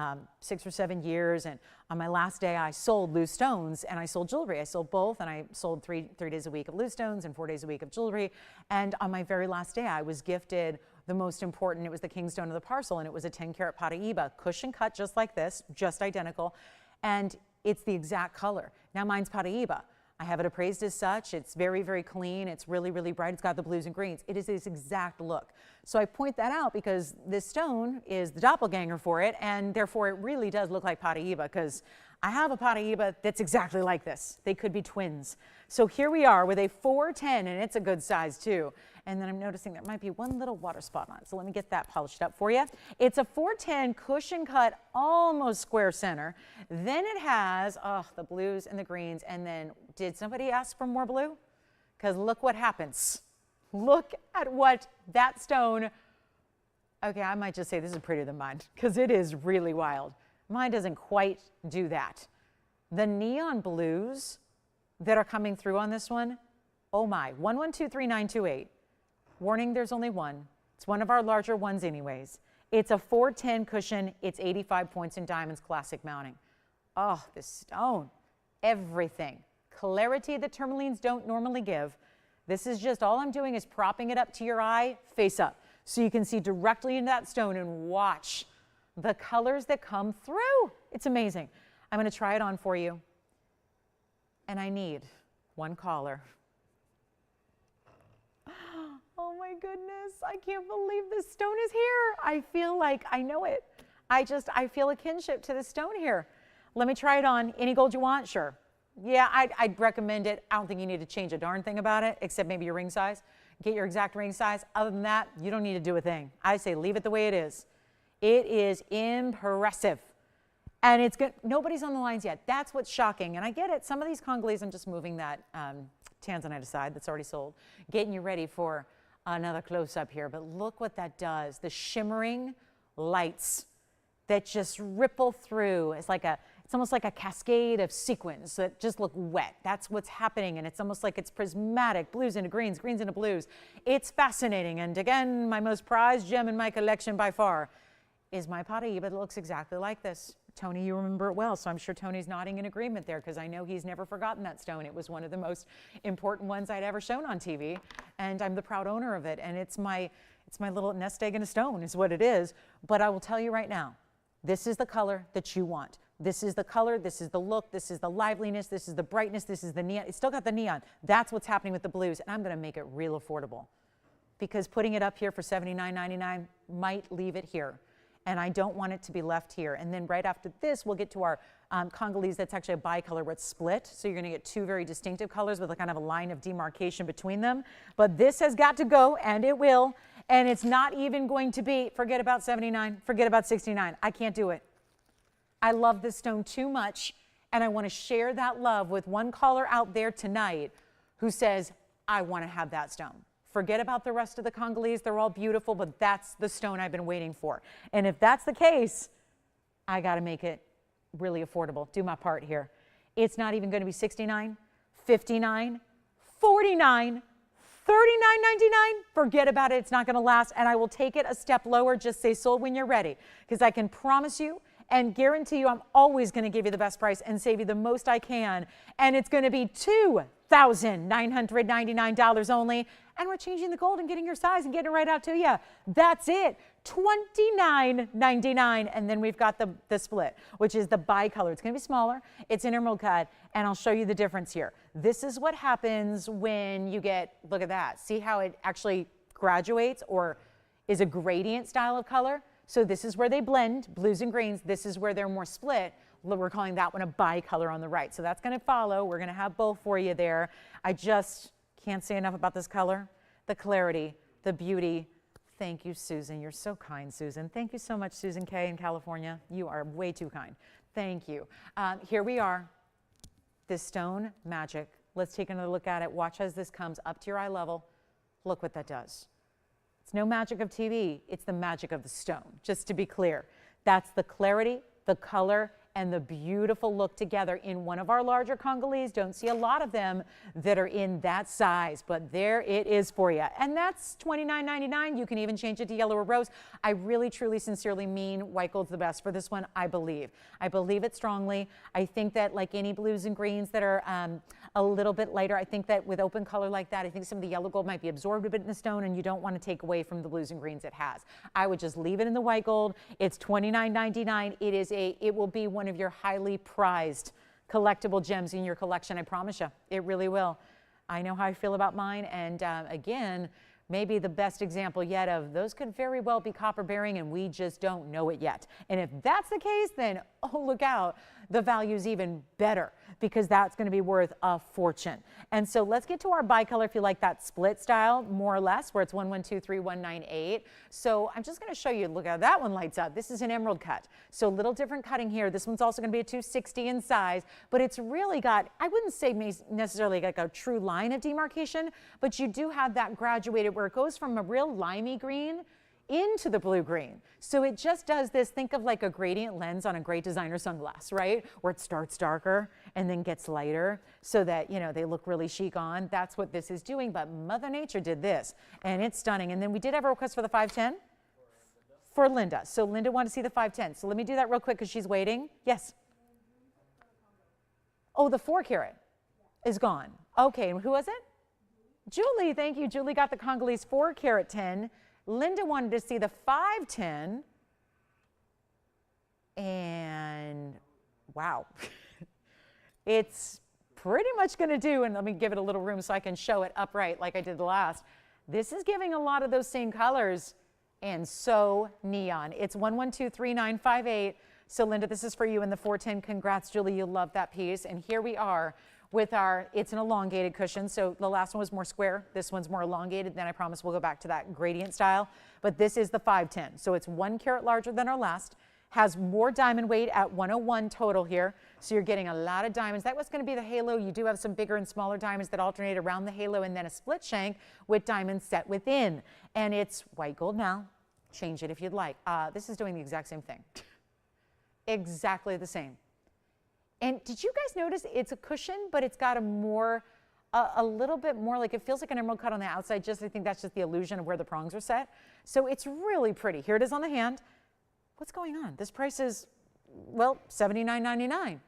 S1: 6 or 7 years, and on my last day I sold loose stones and I sold jewelry. I sold both, and I sold three days a week of loose stones and 4 days a week of jewelry. And on my very last day I was gifted the most important. It was the kingstone of the parcel, and it was a 10-carat Paraíba, cushion cut just like this, just identical, and it's the exact color. Now mine's Paraíba. I have it appraised as such. It's very, very clean. It's really, really bright. It's got the blues and greens. It is this exact look. So I point that out because this stone is the doppelganger for it, and therefore it really does look like Paraíba, because I have a Paraíba that's exactly like this. They could be twins. So here we are with a 410, and it's a good size too. And then I'm noticing there might be one little water spot on it. So let me get that polished up for you. It's a 410 cushion cut, almost square center. Then it has, the blues and the greens. And then, did somebody ask for more blue? Because look what happens. Look at what that stone, okay, I might just say this is prettier than mine, because it is really wild. Mine doesn't quite do that. The neon blues that are coming through on this one, oh my, 1123,928. Warning, there's only one. It's one of our larger ones anyways. It's a 410 cushion. It's 85 points in diamonds, classic mounting. Oh, this stone, everything. Clarity that tourmalines don't normally give. This is just, all I'm doing is propping it up to your eye, face up, so you can see directly into that stone and watch the colors that come through. It's amazing. I'm going to try it on for you. And I need one caller. Oh my goodness, I can't believe this stone is here. I feel like I know it. I feel a kinship to this stone here. Let me try it on. Any gold you want? Sure. Yeah, I'd recommend it. I don't think you need to change a darn thing about it, except maybe your ring size. Get your exact ring size. Other than that, you don't need to do a thing. I say leave it the way it is. It is impressive. And it's good. Nobody's on the lines yet. That's what's shocking. And I get it. Some of these Congolese, I'm just moving that tanzanite aside that's already sold, getting you ready for another close-up here. But look what that does. The shimmering lights that just ripple through. It's almost like a cascade of sequins that just look wet. That's what's happening. And it's almost like it's prismatic, blues into greens, greens into blues. It's fascinating. And again, my most prized gem in my collection by far is my Paraíba that looks exactly like this. Tony, you remember it well, so I'm sure Tony's nodding in agreement there, because I know he's never forgotten that stone. It was one of the most important ones I'd ever shown on TV, and I'm the proud owner of it. And it's my little nest egg in a stone is what it is. But I will tell you right now, this is the color that you want. This is the color, this is the look, this is the liveliness, this is the brightness, this is the neon. It's still got the neon. That's what's happening with the blues, and I'm going to make it real affordable, because putting it up here for $79.99 might leave it here. And I don't want it to be left here. And then right after this, we'll get to our Congolese that's actually a bicolor where it's split. So you're going to get two very distinctive colors with a kind of a line of demarcation between them. But this has got to go, and it will. And it's not even going to be, forget about 79, forget about 69. I can't do it. I love this stone too much, and I want to share that love with one caller out there tonight who says, I want to have that stone. Forget about the rest of the Congolese. They're all beautiful, but that's the stone I've been waiting for. And if that's the case, I got to make it really affordable. Do my part here. It's not even going to be $69, $59, $49, $39.99. Forget about it. It's not going to last. And I will take it a step lower. Just say sold when you're ready, because I can promise you and guarantee you I'm always going to give you the best price and save you the most I can. And it's going to be $2,999 only. And we're changing the gold and getting your size and getting it right out to you. That's it. $29.99. And then we've got the split, which is the bicolor. It's going to be smaller. It's an emerald cut. And I'll show you the difference here. This is what happens when you get, look at that. See how it actually graduates or is a gradient style of color? So this is where they blend, blues and greens. This is where they're more split. We're calling that one a bicolor on the right. So that's going to follow. We're going to have both for you there. I just can't say enough about this color, the clarity, the beauty. Thank you, Susan. You're so kind, Susan. Thank you so much, Susan K. in California. You are way too kind. Thank you. Here we are. This stone magic. Let's take another look at it. Watch as this comes up to your eye level. Look what that does. It's no magic of TV. It's the magic of the stone, just to be clear. That's the clarity, the color, and the beautiful look together in one of our larger Congolese. Don't see a lot of them that are in that size, but there it is for you. And that's $29.99. You can even change it to yellow or rose. I really, truly, sincerely mean white gold's the best for this one, I believe. I believe it strongly. I think that like any blues and greens that are a little bit lighter, I think that with open color like that, I think some of the yellow gold might be absorbed a bit in the stone, and you don't want to take away from the blues and greens it has. I would just leave it in the white gold. It's $29.99. It will be one of your highly prized collectible gems in your collection. I promise you, it really will. I know how I feel about mine. And again, maybe the best example yet of those could very well be copper bearing and we just don't know it yet. And if that's the case, then oh, look out, the value's even better because that's going to be worth a fortune. And so let's get to our bicolor if you like that split style, more or less, where it's 1123, So I'm just going to show you, look how that one lights up. This is an emerald cut. So a little different cutting here. This one's also going to be a 260 in size, but it's really got, I wouldn't say necessarily like a true line of demarcation, but you do have that graduated where it goes from a real limey green into the blue green. So it just does this, think of like a gradient lens on a great designer sunglass, right? Where it starts darker and then gets lighter so that, you know, they look really chic on. That's what this is doing, but Mother Nature did this and it's stunning. And then we did have a request for the 510 for Linda. So Linda wanted to see the 510. So let me do that real quick because she's waiting. Yes. Oh, the 4 carat is gone. Okay, and who was it? Julie, thank you. Julie got the Congolese 4 carat 10. Linda wanted to see the 510, and wow, it's pretty much going to do, and let me give it a little room so I can show it upright like I did the last. This is giving a lot of those same colors and so neon. It's 1123,958. So Linda, this is for you in the 410. Congrats, Julie, you'll love that piece. And here we are with our, it's an elongated cushion. So the last one was more square. This one's more elongated. Then I promise we'll go back to that gradient style. But this is the 510. So it's 1 carat larger than our last. Has more diamond weight at 101 total here. So you're getting a lot of diamonds. That was going to be the halo. You do have some bigger and smaller diamonds that alternate around the halo and then a split shank with diamonds set within. And it's white gold now. Change it if you'd like. This is doing the exact same thing. Exactly the same. And did you guys notice it's a cushion, but it's got a little bit more, like it feels like an emerald cut on the outside. Just I think that's just the illusion of where the prongs are set. So it's really pretty. Here it is on the hand. What's going on? This price is, well, $79.99.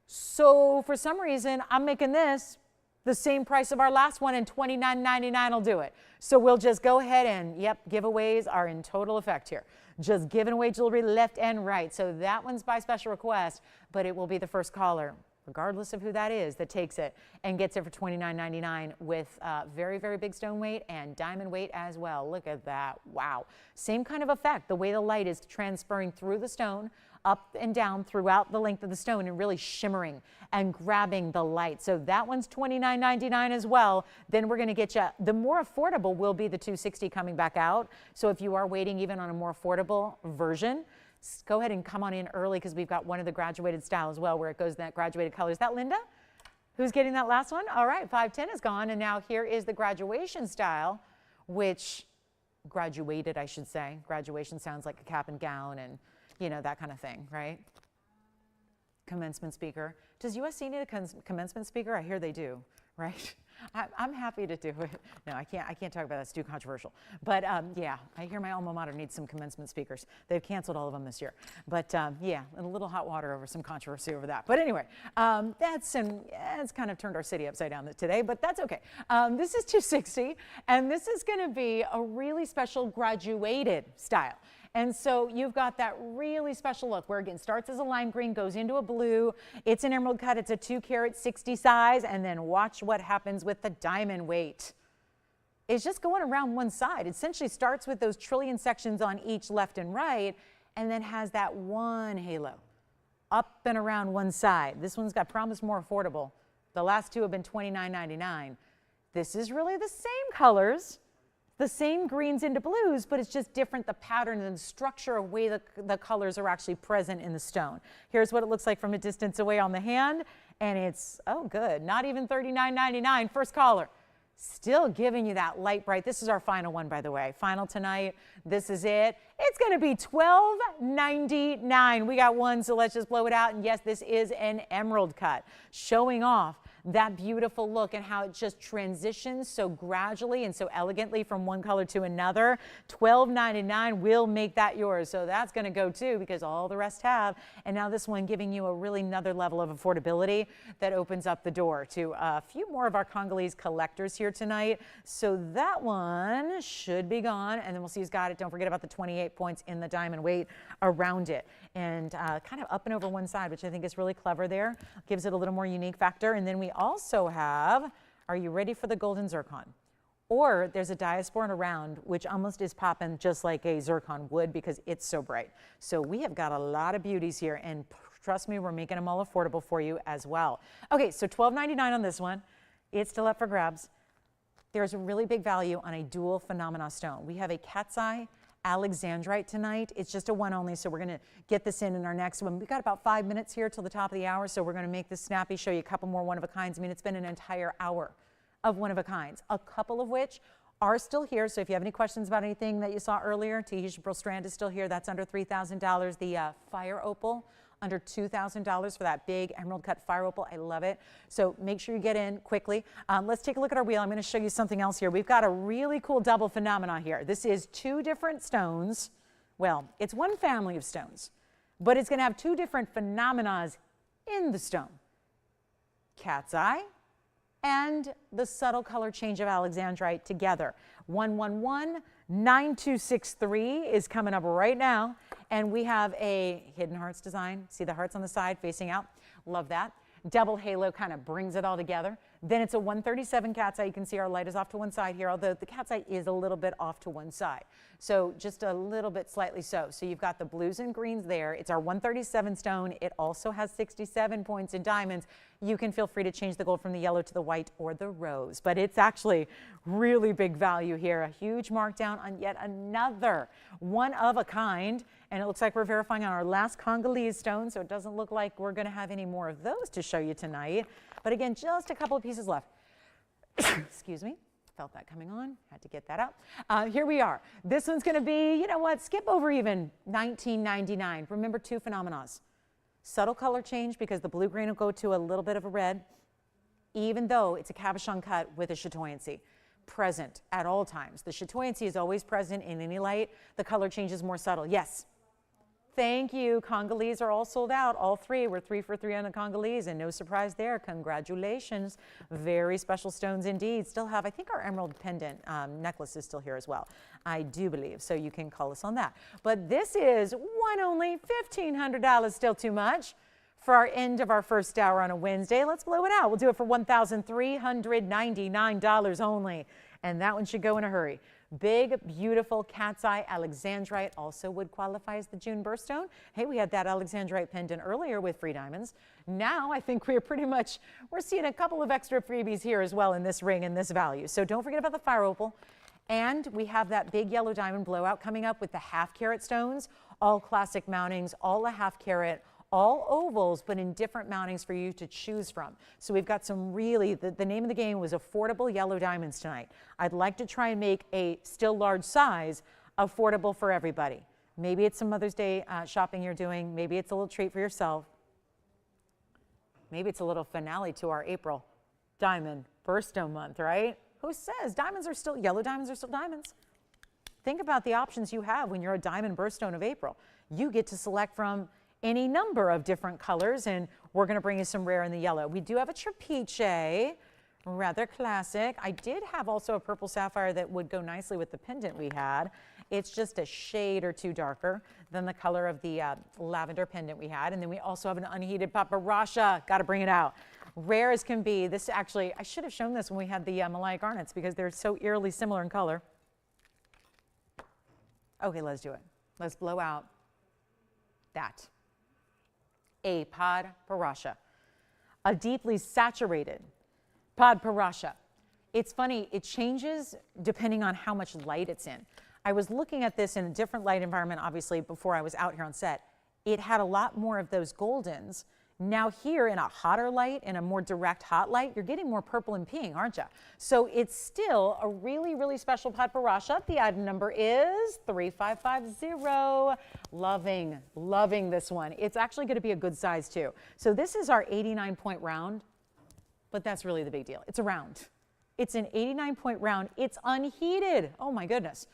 S1: So for some reason, I'm making this the same price of our last one, and $29.99 will do it. So we'll just go ahead and, yep, giveaways are in total effect here. Just giving away jewelry left and right. So that one's by special request, but it will be the first caller, regardless of who that is, that takes it and gets it for $29.99 with very, very big stone weight and diamond weight as well. Look at that. Wow. Same kind of effect. The way the light is transferring through the stone, up and down throughout the length of the stone and really shimmering and grabbing the light. So that one's $29.99 as well. Then we're going to get you, the more affordable will be the 260 coming back out. So if you are waiting even on a more affordable version, go ahead and come on in early because we've got one of the graduated style as well where it goes in that graduated color. Is that Linda? Who's getting that last one? All right, 510 is gone. And now here is the graduation style, which graduated, I should say. Graduation sounds like a cap and gown and you know, that kind of thing, right? Commencement speaker. Does USC need a commencement speaker? I hear they do, right? I'm happy to do it. No, I can't talk about that. It's too controversial. But yeah, I hear my alma mater needs some commencement speakers. They've canceled all of them this year. But yeah, and a little hot water over some controversy over that. But anyway, it's kind of turned our city upside down today, but that's okay. This is 260, and this is going to be a really special graduated style. And so you've got that really special look where again starts as a lime green, goes into a blue. It's an emerald cut. It's a 2 carat 60 size. And then watch what happens with the diamond weight. It's just going around one side. It essentially starts with those trillion sections on each left and right and then has that one halo up and around one side. This one's got promised more affordable. The last two have been $29.99. This is really the same colors. The same greens into blues, but it's just different, the pattern and the structure of way the colors are actually present in the stone. Here's what it looks like from a distance away on the hand, and it's, oh good, not even $39.99. First caller, still giving you that light bright. This is our final one, by the way. Final tonight, this is it. It's gonna be $12.99. We got one, so let's just blow it out, and yes, this is an emerald cut, showing off that beautiful look and how it just transitions so gradually and so elegantly from one color to another. $12.99 will make that yours. So that's going to go too because all the rest have. And now this one giving you a really another level of affordability that opens up the door to a few more of our Congolese collectors here tonight. So that one should be gone, and then we'll see who's got it. Don't forget about the 28 points in the diamond weight around it, and kind of up and over one side, which I think is really clever there. Gives it a little more unique factor. And then we also have, are you ready for the golden zircon? Or there's a diasporan around, which almost is popping just like a zircon would because it's so bright. So we have got a lot of beauties here, and trust me, we're making them all affordable for you as well. Okay, so $12.99 on this one. It's still up for grabs. There's a really big value on a dual phenomena stone. We have a Catey Alexandrite tonight. It's just a one only, so we're going to get this in our next one. We've got about 5 minutes here till the top of the hour, so we're going to make this snappy, show you a couple more one-of-a-kinds. I mean, it's been an entire hour of one-of-a-kinds, a couple of which are still here. So if you have any questions about anything that you saw earlier, Tahitian Strand is still here. That's under $3,000. The fire opal, under $2,000 for that big emerald cut fire opal. I love it. So make sure you get in quickly. Let's take a look at our wheel. I'm going to show you something else here. We've got a really cool double phenomena here. This is two different stones. Well, it's one family of stones, but it's going to have two different phenomena in the stone. Cat's eye and the subtle color change of Alexandrite together. 111-9263 is coming up right now. And we have a hidden hearts design. See the hearts on the side facing out? Love that. Double halo kind of brings it all together. Then it's a 137 cat's eye. You can see our light is off to one side here, although the cat's eye is a little bit off to one side. So just a little bit slightly so. So you've got the blues and greens there. It's our 137 stone. It also has 67 points in diamonds. You can feel free to change the gold from the yellow to the white or the rose. But it's actually really big value here. A huge markdown on yet another one of a kind. And it looks like we're verifying on our last Congolese stone, so it doesn't look like we're going to have any more of those to show you tonight. But again, just a couple of pieces left. Excuse me. Felt that coming on. Had to get that out. Here we are. This one's going to be, you know what, skip over even $19.99. Remember two phenomena. Subtle color change because the blue-green will go to a little bit of a red, even though it's a cabochon cut with a chatoyancy. Present at all times. The chatoyancy is always present in any light. The color change is more subtle. Yes. Thank you. Congolese are all sold out. All three. We're 3 for 3 on the Congolese, and no surprise there. Congratulations. Very special stones indeed. Still have, I think our emerald pendant necklace is still here as well. I do believe. So you can call us on that. But this is one only, $1,500. Still too much for our end of our first hour on a Wednesday. Let's blow it out. We'll do it for $1,399 only. And that one should go in a hurry. Big, beautiful cat's eye Alexandrite also would qualify as the June birthstone. Hey, we had that Alexandrite pendant earlier with free diamonds. Now I think we're seeing a couple of extra freebies here as well in this ring and this value. So don't forget about the fire opal. And we have that big yellow diamond blowout coming up with the half-carat stones, all classic mountings, all a half-carat, all ovals, but in different mountings for you to choose from. So we've got some really, the name of the game was affordable yellow diamonds tonight. I'd like to try and make a still large size affordable for everybody. Maybe it's some Mother's Day shopping you're doing. Maybe it's a little treat for yourself. Maybe it's a little finale to our April diamond birthstone month, right? Who says yellow diamonds are still diamonds? Think about the options you have when you're a diamond birthstone of April. You get to select from any number of different colors, and we're going to bring you some rare in the yellow. We do have a trapeche, rather classic. I did have also a purple sapphire that would go nicely with the pendant we had. It's just a shade or two darker than the color of the lavender pendant we had. And then we also have an unheated paparasha. Got to bring it out. Rare as can be. This actually, I should have shown this when we had the Malaya garnets because they're so eerily similar in color. Okay, let's do it. Let's blow out that. A paparasha, a deeply saturated paparasha. It's funny, it changes depending on how much light it's in. I was looking at this in a different light environment, obviously, before I was out here on set. It had a lot more of those goldens. Now here in a hotter light, in a more direct hot light, you're getting more purple and pink, aren't you? So it's still a really, really special paparasha. The item number is 3550. Loving this one. It's actually going to be a good size too. So this is our 89-point round but that's really the big deal. It's a round. It's an 89-point round. It's unheated. Oh my goodness.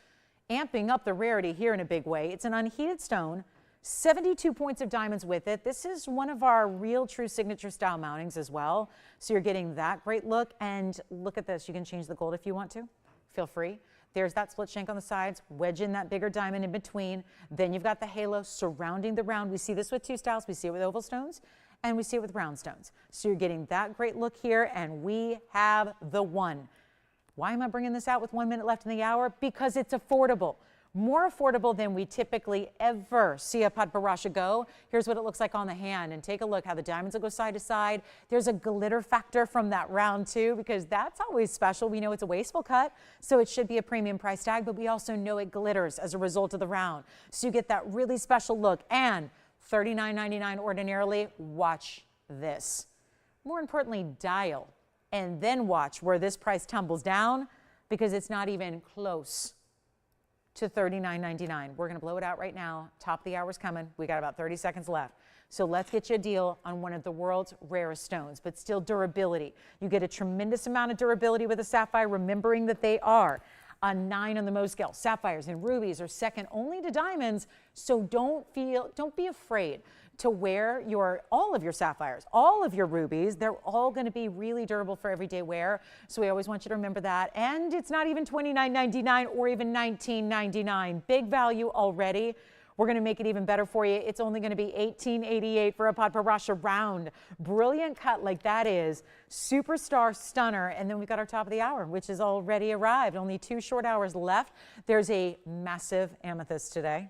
S1: Amping up the rarity here in a big way. It's an unheated stone, 72 points of diamonds with it. This is one of our real true signature style mountings as well. So you're getting that great look. And look at this. You can change the gold if you want to. Feel free. There's that split shank on the sides, wedge in that bigger diamond in between. Then you've got the halo surrounding the round. We see this with two styles. We see it with oval stones and we see it with round stones. So you're getting that great look here, and we have the one. Why am I bringing this out with 1 minute left in the hour? Because it's affordable. More affordable than we typically ever see a Padbarasha go. Here's what it looks like on the hand, and take a look how the diamonds will go side to side. There's a glitter factor from that round too, because that's always special. We know it's a wasteful cut, so it should be a premium price tag, but we also know it glitters as a result of the round. So you get that really special look, and $39.99 ordinarily. Watch this. More importantly, dial and then watch where this price tumbles down, because it's not even close to $39.99. We're going to blow it out right now. Top of the hour's coming. We got about 30 seconds left. So let's get you a deal on one of the world's rarest stones, but still durability. You get a tremendous amount of durability with a sapphire, remembering that they are a 9 on the Mohs scale. Sapphires and rubies are second only to diamonds, so don't be afraid to wear all of your sapphires, all of your rubies. They're all going to be really durable for everyday wear. So we always want you to remember that. And it's not even $29.99 or even $19.99. Big value already. We're going to make it even better for you. It's only going to be $18.88 for a Padbarasha round. Brilliant cut like that is. Superstar stunner. And then we've got our top of the hour, which has already arrived. Only 2 short hours left. There's a massive amethyst today.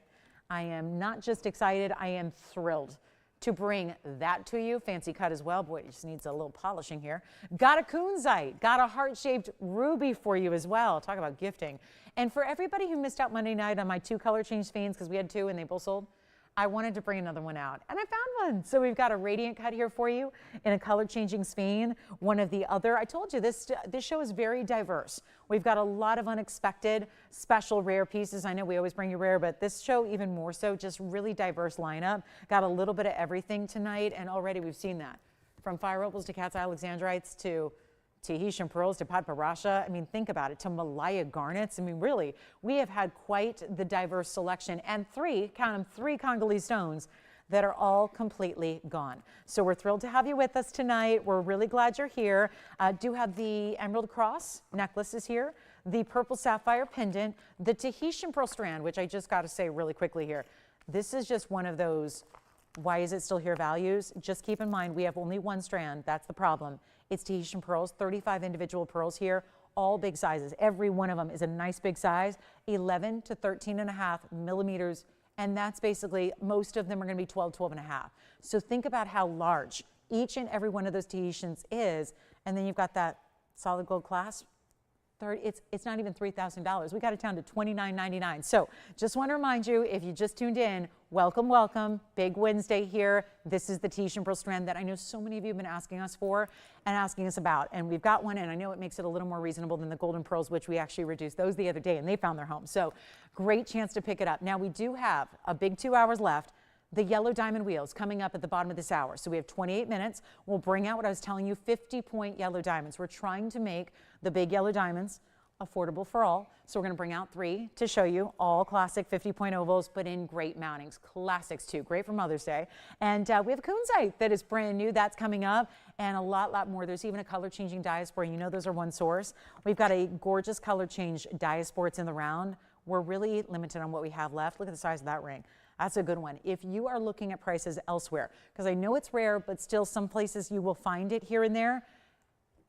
S1: I am not just excited, I am thrilled to bring that to you. Fancy cut as well. Boy, it just needs a little polishing here. Got a kunzite, got a heart-shaped ruby for you as well. Talk about gifting. And for everybody who missed out Monday night on my 2 color change fiends, because we had 2 and they both sold, I wanted to bring another one out, and I found one. So we've got a radiant cut here for you in a color changing skein. One of the other, I told you this show is very diverse. We've got a lot of unexpected, special, rare pieces. I know we always bring you rare, but this show even more so, just really diverse lineup. Got a little bit of everything tonight, and already we've seen that. From fire opals to Catey Alexandrites to Tahitian pearls to Padbarasha. I mean, think about it, to Malaya garnets. I mean, really, we have had quite the diverse selection, and 3, count them, 3 Congolese stones that are all completely gone. So we're thrilled to have you with us tonight. We're really glad you're here. Do have the emerald cross necklace is here, the purple sapphire pendant, the Tahitian pearl strand, which I just got to say really quickly here. This is just one of those, why is it still here values? Just keep in mind, we have only 1 strand. That's the problem. It's Tahitian pearls, 35 individual pearls here, all big sizes. Every one of them is a nice big size, 11 to 13.5 millimeters. And that's basically, most of them are going to be 12, 12.5. So think about how large each and every one of those Tahitians is. And then you've got that solid gold clasp. It's not even $3,000. We got it down to $29.99. So just want to remind you, if you just tuned in, welcome, welcome. Big Wednesday here. This is the Tahitian pearl strand that I know so many of you have been asking us for and asking us about. And we've got one, and I know it makes it a little more reasonable than the golden pearls, which we actually reduced those the other day, and they found their home. So great chance to pick it up. Now, we do have a big 2 hours left. The yellow diamond wheels coming up at the bottom of this hour. So we have 28 minutes. We'll bring out what I was telling you, 50-point yellow diamonds. We're trying to make the big yellow diamonds affordable for all. So we're going to bring out 3 to show you, all classic 50-point ovals, but in great mountings. Classics too, great for Mother's Day. And we have a kunzite that is brand new. That's coming up, and a lot more. There's even a color changing diaspora. You know those are one source. We've got a gorgeous color change diaspora. It's in the round. We're really limited on what we have left. Look at the size of that ring. That's a good one. If you are looking at prices elsewhere, because I know it's rare, but still some places you will find it here and there,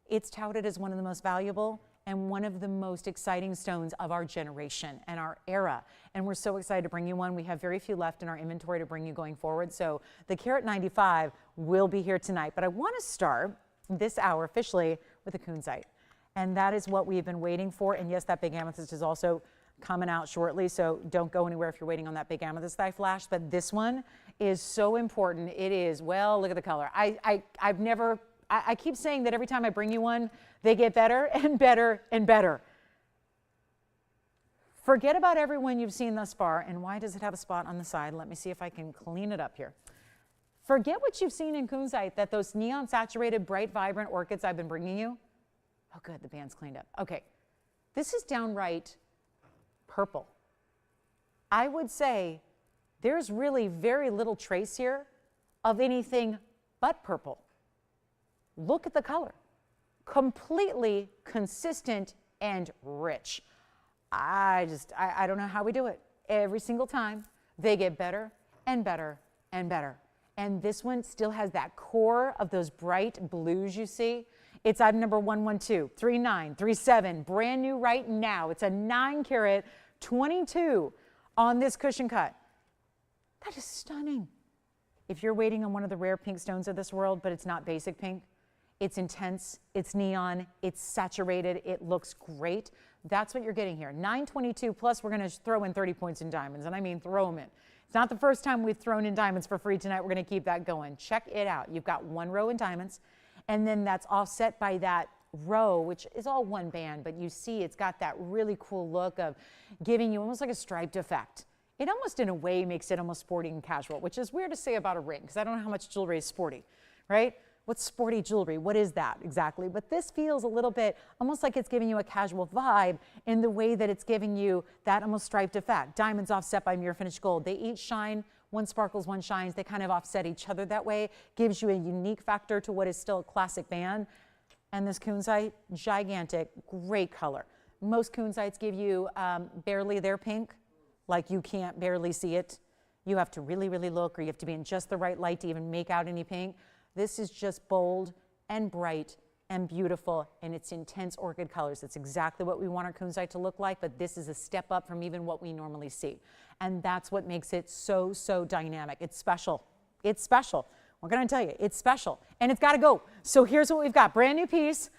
S1: it's touted as one of the most valuable and one of the most exciting stones of our generation and our era. And we're so excited to bring you one. We have very few left in our inventory to bring you going forward. So the Carat 95 will be here tonight. But I want to start this hour officially with a kunzite. And that is what we've been waiting for. And yes, that big amethyst is also coming out shortly, so don't go anywhere if you're waiting on that big amethyst that I flashed. But this one is so important. It is, well, look at the color. I keep saying that every time I bring you one, they get better and better and better. Forget about everyone you've seen thus far. And why does it have a spot on the side? Let me see if I can clean it up here. Forget what you've seen in kunzite, that those neon saturated, bright, vibrant orchids I've been bringing you. Oh, good, the band's cleaned up. Okay, this is downright purple. I would say there's really very little trace here of anything but purple. Look at the color. Completely consistent and rich. I don't know how we do it. Every single time, they get better and better and better. And this one still has that core of those bright blues you see. It's item number 112-3937, brand new right now. It's a 9 carat 22 on this cushion cut. That is stunning. If you're waiting on one of the rare pink stones of this world, but it's not basic pink, it's intense, it's neon, it's saturated, it looks great. That's what you're getting here. 922 plus we're going to throw in 30 points in diamonds, and I mean throw them in. It's not the first time we've thrown in diamonds for free tonight. We're going to keep that going. Check it out. You've got 1 row in diamonds, and then that's offset by that row, which is all one band, but you see it's got that really cool look of giving you almost like a striped effect. It almost in a way makes it almost sporty and casual, which is weird to say about a ring because I don't know how much jewelry is sporty, right? What's sporty jewelry? What is that exactly? But this feels a little bit almost like it's giving you a casual vibe in the way that it's giving you that almost striped effect. Diamonds offset by mirror finished gold. They each shine. One sparkles, one shines. They kind of offset each other that way. Gives you a unique factor to what is still a classic band. And this kunzite, gigantic, great color. Most kunzites give you barely their pink, like you can't barely see it. You have to really, really look, or you have to be in just the right light to even make out any pink. This is just bold and bright and beautiful, and it's intense orchid colors. It's exactly what we want our kunzite to look like, but this is a step up from even what we normally see. And that's what makes it so, so dynamic. It's special. It's special. We're going to tell you, it's special, and it's got to go. So here's what we've got. Brand new piece,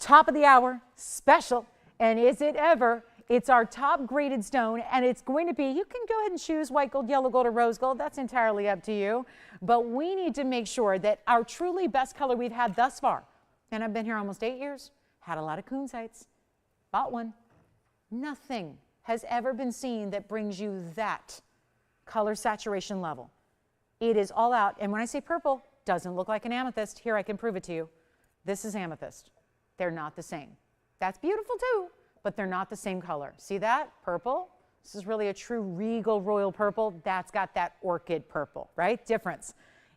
S1: top of the hour, special, and is it ever? It's our top graded stone, and it's going to be, you can go ahead and choose white gold, yellow gold, or rose gold. That's entirely up to you. But we need to make sure that our truly best color we've had thus far, and I've been here almost 8 years, had a lot of kunzites, bought one. Nothing has ever been seen that brings you that color saturation level. It is all out, and when I say purple, doesn't look like an amethyst. Here, I can prove it to you. This is amethyst. They're not the same. That's beautiful too, but they're not the same color. See that? Purple. This is really a true regal royal purple. That's got that orchid purple, right? Difference.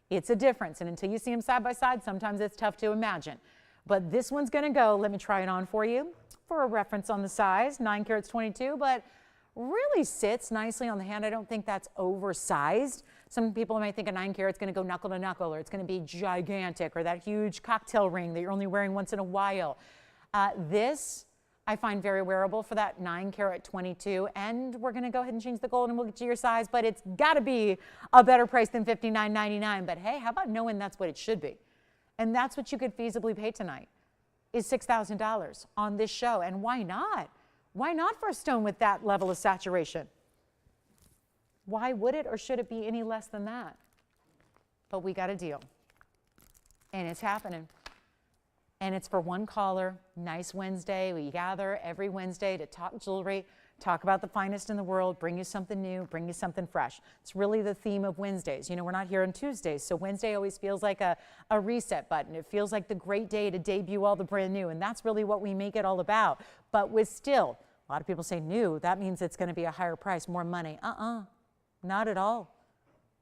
S1: It's a difference, and until you see them side by side, sometimes it's tough to imagine. But this one's going to go, let me try it on for you, for a reference on the size, 9 carats 22, but really sits nicely on the hand. I don't think that's oversized. Some people might think a 9 carat is going to go knuckle to knuckle, or it's going to be gigantic, or that huge cocktail ring that you're only wearing once in a while. This I find very wearable for that 9 carat 22, and we're going to go ahead and change the gold and we'll get to your size, but it's got to be a better price than $59.99. But hey, how about knowing that's what it should be? And that's what you could feasibly pay tonight, is $6,000 on this show. And why not? Why not for a stone with that level of saturation? Why would it or should it be any less than that? But we got a deal, and it's happening. And it's for one caller. Nice Wednesday. We gather every Wednesday to talk jewelry, talk about the finest in the world, bring you something new, bring you something fresh. It's really the theme of Wednesdays. You know, we're not here on Tuesdays, so Wednesday always feels like a reset button. It feels like the great day to debut all the brand new, and that's really what we make it all about. But with still, a lot of people say new, that means it's going to be a higher price, more money. Not at all.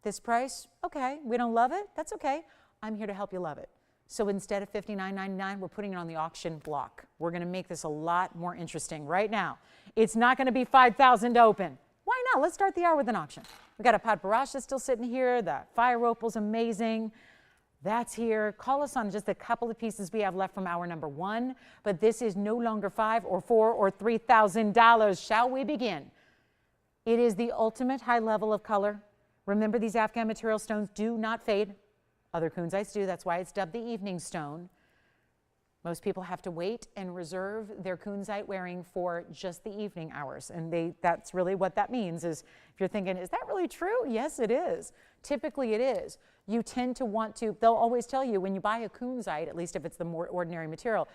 S1: This price, okay. We don't love it? That's okay. I'm here to help you love it. So instead of $59.99, we're putting it on the auction block. We're going to make this a lot more interesting right now. It's not going to be $5,000 to open. Why not? Let's start the hour with an auction. We got a pot barrage that's still sitting here. The fire opal's amazing. That's here. Call us on just a couple of pieces we have left from hour number 1. But this is no longer $5,000 or $4,000 or $3,000. Shall we begin? It is the ultimate high level of color. Remember, these Afghan material stones do not fade. Other kunzites do. That's why it's dubbed the evening stone. Most people have to wait and reserve their kunzite wearing for just the evening hours. And that's really what that means. Is if you're thinking, is that really true? Yes, it is. Typically it is. You tend to want to, they'll always tell you when you buy a kunzite, at least if it's the more ordinary material,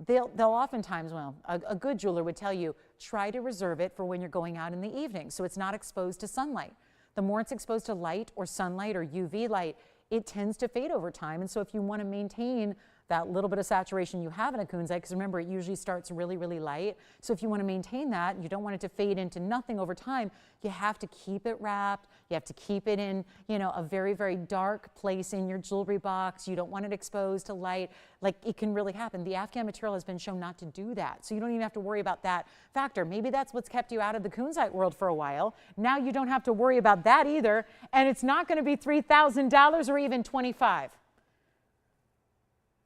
S1: they'll oftentimes, well, a good jeweler would tell you, try to reserve it for when you're going out in the evening so it's not exposed to sunlight. The more it's exposed to light or sunlight or UV light, it tends to fade over time. And so if you want to maintain that little bit of saturation you have in a kunzite, because remember, it usually starts really, really light. So if you want to maintain that, you don't want it to fade into nothing over time, you have to keep it wrapped. You have to keep it in, you know, a very, very dark place in your jewelry box. You don't want it exposed to light. Like, it can really happen. The Afghan material has been shown not to do that. So you don't even have to worry about that factor. Maybe that's what's kept you out of the kunzite world for a while. Now you don't have to worry about that either. And it's not going to be $3,000 or even $25,000.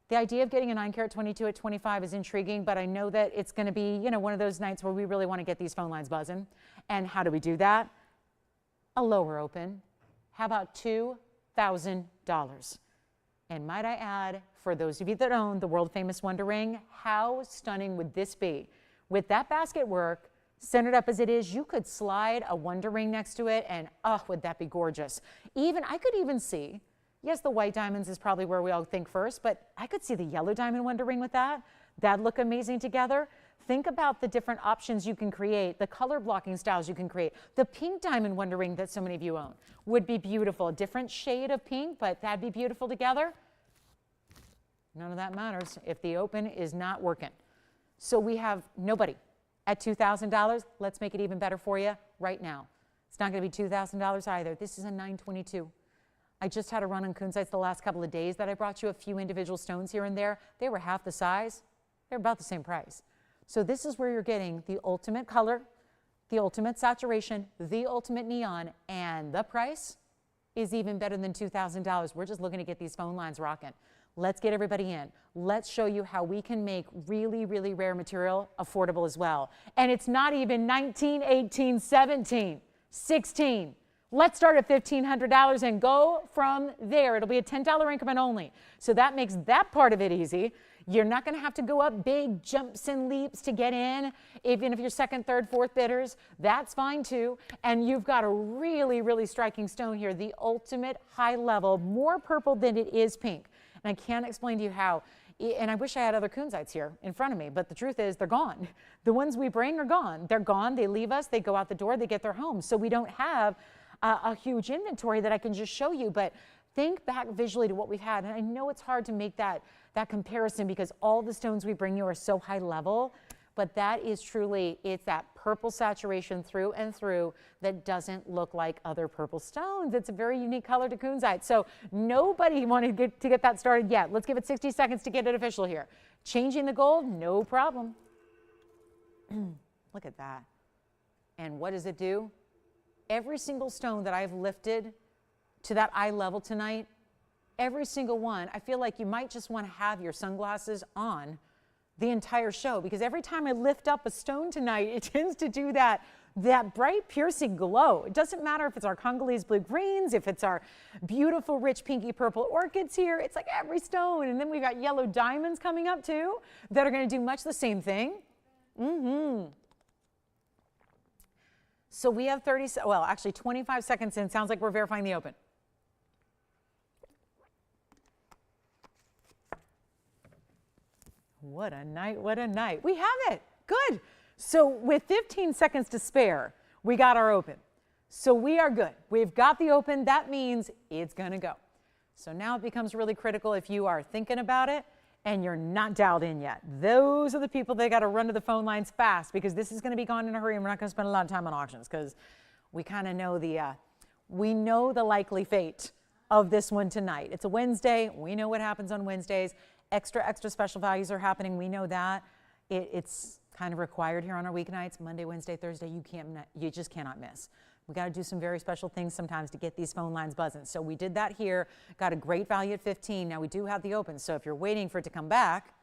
S1: The idea of getting a 9 karat 22 at 25 is intriguing, but I know that it's going to be, you know, one of those nights where we really want to get these phone lines buzzing. And how do we do that? A lower open. How about $2,000? And might I add, for those of you that own the world famous Wonder Ring, how stunning would this be? With that basket work, centered up as it is, you could slide a Wonder Ring next to it, and oh, would that be gorgeous. I could even see, yes, the white diamonds is probably where we all think first, but I could see the yellow diamond Wonder Ring with that. That'd look amazing together. Think about the different options you can create, the color blocking styles you can create. The pink diamond Wonder Ring that so many of you own would be beautiful. A different shade of pink, but that'd be beautiful together. None of that matters if the open is not working. So we have nobody at $2,000. Let's make it even better for you right now. It's not going to be $2,000 either. This is a 922. I just had a run on kunzites the last couple of days that I brought you a few individual stones here and there. They were half the size. They're about the same price. So this is where you're getting the ultimate color, the ultimate saturation, the ultimate neon, and the price is even better than $2,000. We're just looking to get these phone lines rocking. Let's get everybody in. Let's show you how we can make really, really rare material affordable as well. And it's not even 19, 18, 17, 16. Let's start at $1,500 and go from there. It'll be a $10 increment only. So that makes that part of it easy. You're not going to have to go up big jumps and leaps to get in. Even if you're second, third, fourth bidders, that's fine too. And you've got a really, really striking stone here, the ultimate high level, more purple than it is pink. And I can't explain to you how. And I wish I had other kunzites here in front of me, but the truth is they're gone. The ones we bring are gone. They're gone. They leave us. They go out the door. They get their home. So we don't have a huge inventory that I can just show you, but think back visually to what we've had. And I know it's hard to make that comparison because all the stones we bring you are so high level, but that is truly, it's that purple saturation through and through that doesn't look like other purple stones. It's a very unique color to kunzite. So nobody wanted to get that started yet. Let's give it 60 seconds to get it official here. Changing the gold, no problem. Look at that. And what does it do? Every single stone that I've lifted to that eye level tonight, every single one, I feel like you might just want to have your sunglasses on the entire show because every time I lift up a stone tonight, it tends to do that bright piercing glow. It doesn't matter if it's our Congolese blue greens, if it's our beautiful rich pinky purple orchids here, it's like every stone. And then we've got yellow diamonds coming up too that are going to do much the same thing. So we have 25 seconds in. Sounds like we're verifying the open. What a night, what a night. We have it, good. So with 15 seconds to spare, we got our open. So we are good. We've got the open, that means it's gonna go. So now it becomes really critical if you are thinking about it and you're not dialed in yet. Those are the people that got to run to the phone lines fast because this is going to be gone in a hurry and we're not going to spend a lot of time on auctions because we kind of know we know the likely fate of this one tonight. It's a Wednesday. We know what happens on Wednesdays. Extra special values are happening. We know that. It's kind of required here on our weeknights, Monday, Wednesday, Thursday. You just cannot miss. We got to do some very special things sometimes to get these phone lines buzzing. So we did that here, got a great value at 15. Now we do have the open. So if you're waiting for it to come back,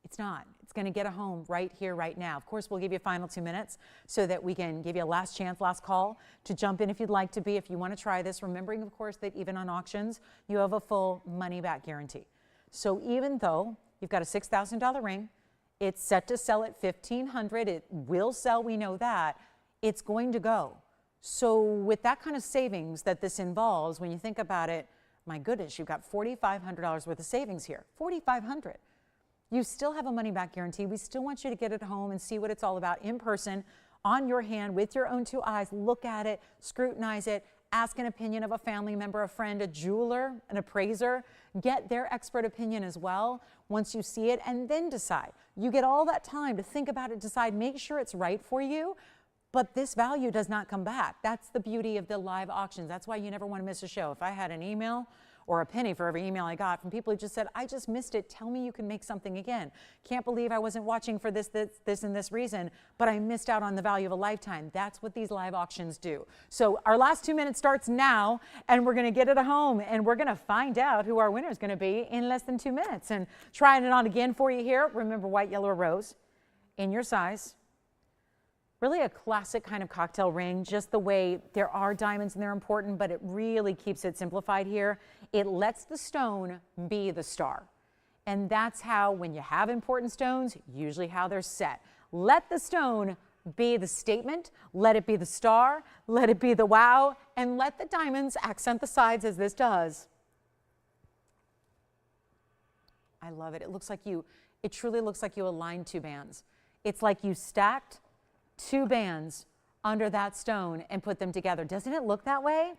S1: it's not. It's going to get a home right here, right now. Of course, we'll give you a final 2 minutes so that we can give you a last chance, last call to jump in if you'd like to be, if you want to try this. Remembering, of course, that even on auctions, you have a full money back guarantee. So even though you've got a $6,000 ring, it's set to sell at $1,500. It will sell, we know that. It's going to go. So with that kind of savings that this involves, when you think about it, my goodness, you've got $4,500 worth of savings here. $4,500. You still have a money back guarantee. We still want you to get it home and see what it's all about in person, on your hand, with your own 2 eyes. Look at it, scrutinize it, Ask an opinion of a family member, a friend, a jeweler, an appraiser. Get their expert opinion as well once you see it, and then decide. You get all that time to think about it, decide, make sure it's right for you, but this value does not come back. That's the beauty of the live auctions. That's why you never want to miss a show. If I had an email or a penny for every email I got from people who just said, I just missed it, tell me you can make something again. Can't believe I wasn't watching for this, and this reason, but I missed out on the value of a lifetime. That's what these live auctions do. So our last 2 minutes starts now, and we're gonna get it home, and we're gonna find out who our winner is gonna be in less than 2 minutes. And trying it on again for you here, remember white, yellow, or rose in your size. Really a classic kind of cocktail ring, just the way there are diamonds and they're important, but it really keeps it simplified here. It lets the stone be the star. And that's how, when you have important stones, usually how they're set. Let the stone be the statement, let it be the star, let it be the wow, and let the diamonds accent the sides as this does. I love it. It truly looks like you aligned two bands. It's like you stacked two bands under that stone and put them together. Doesn't it look that way?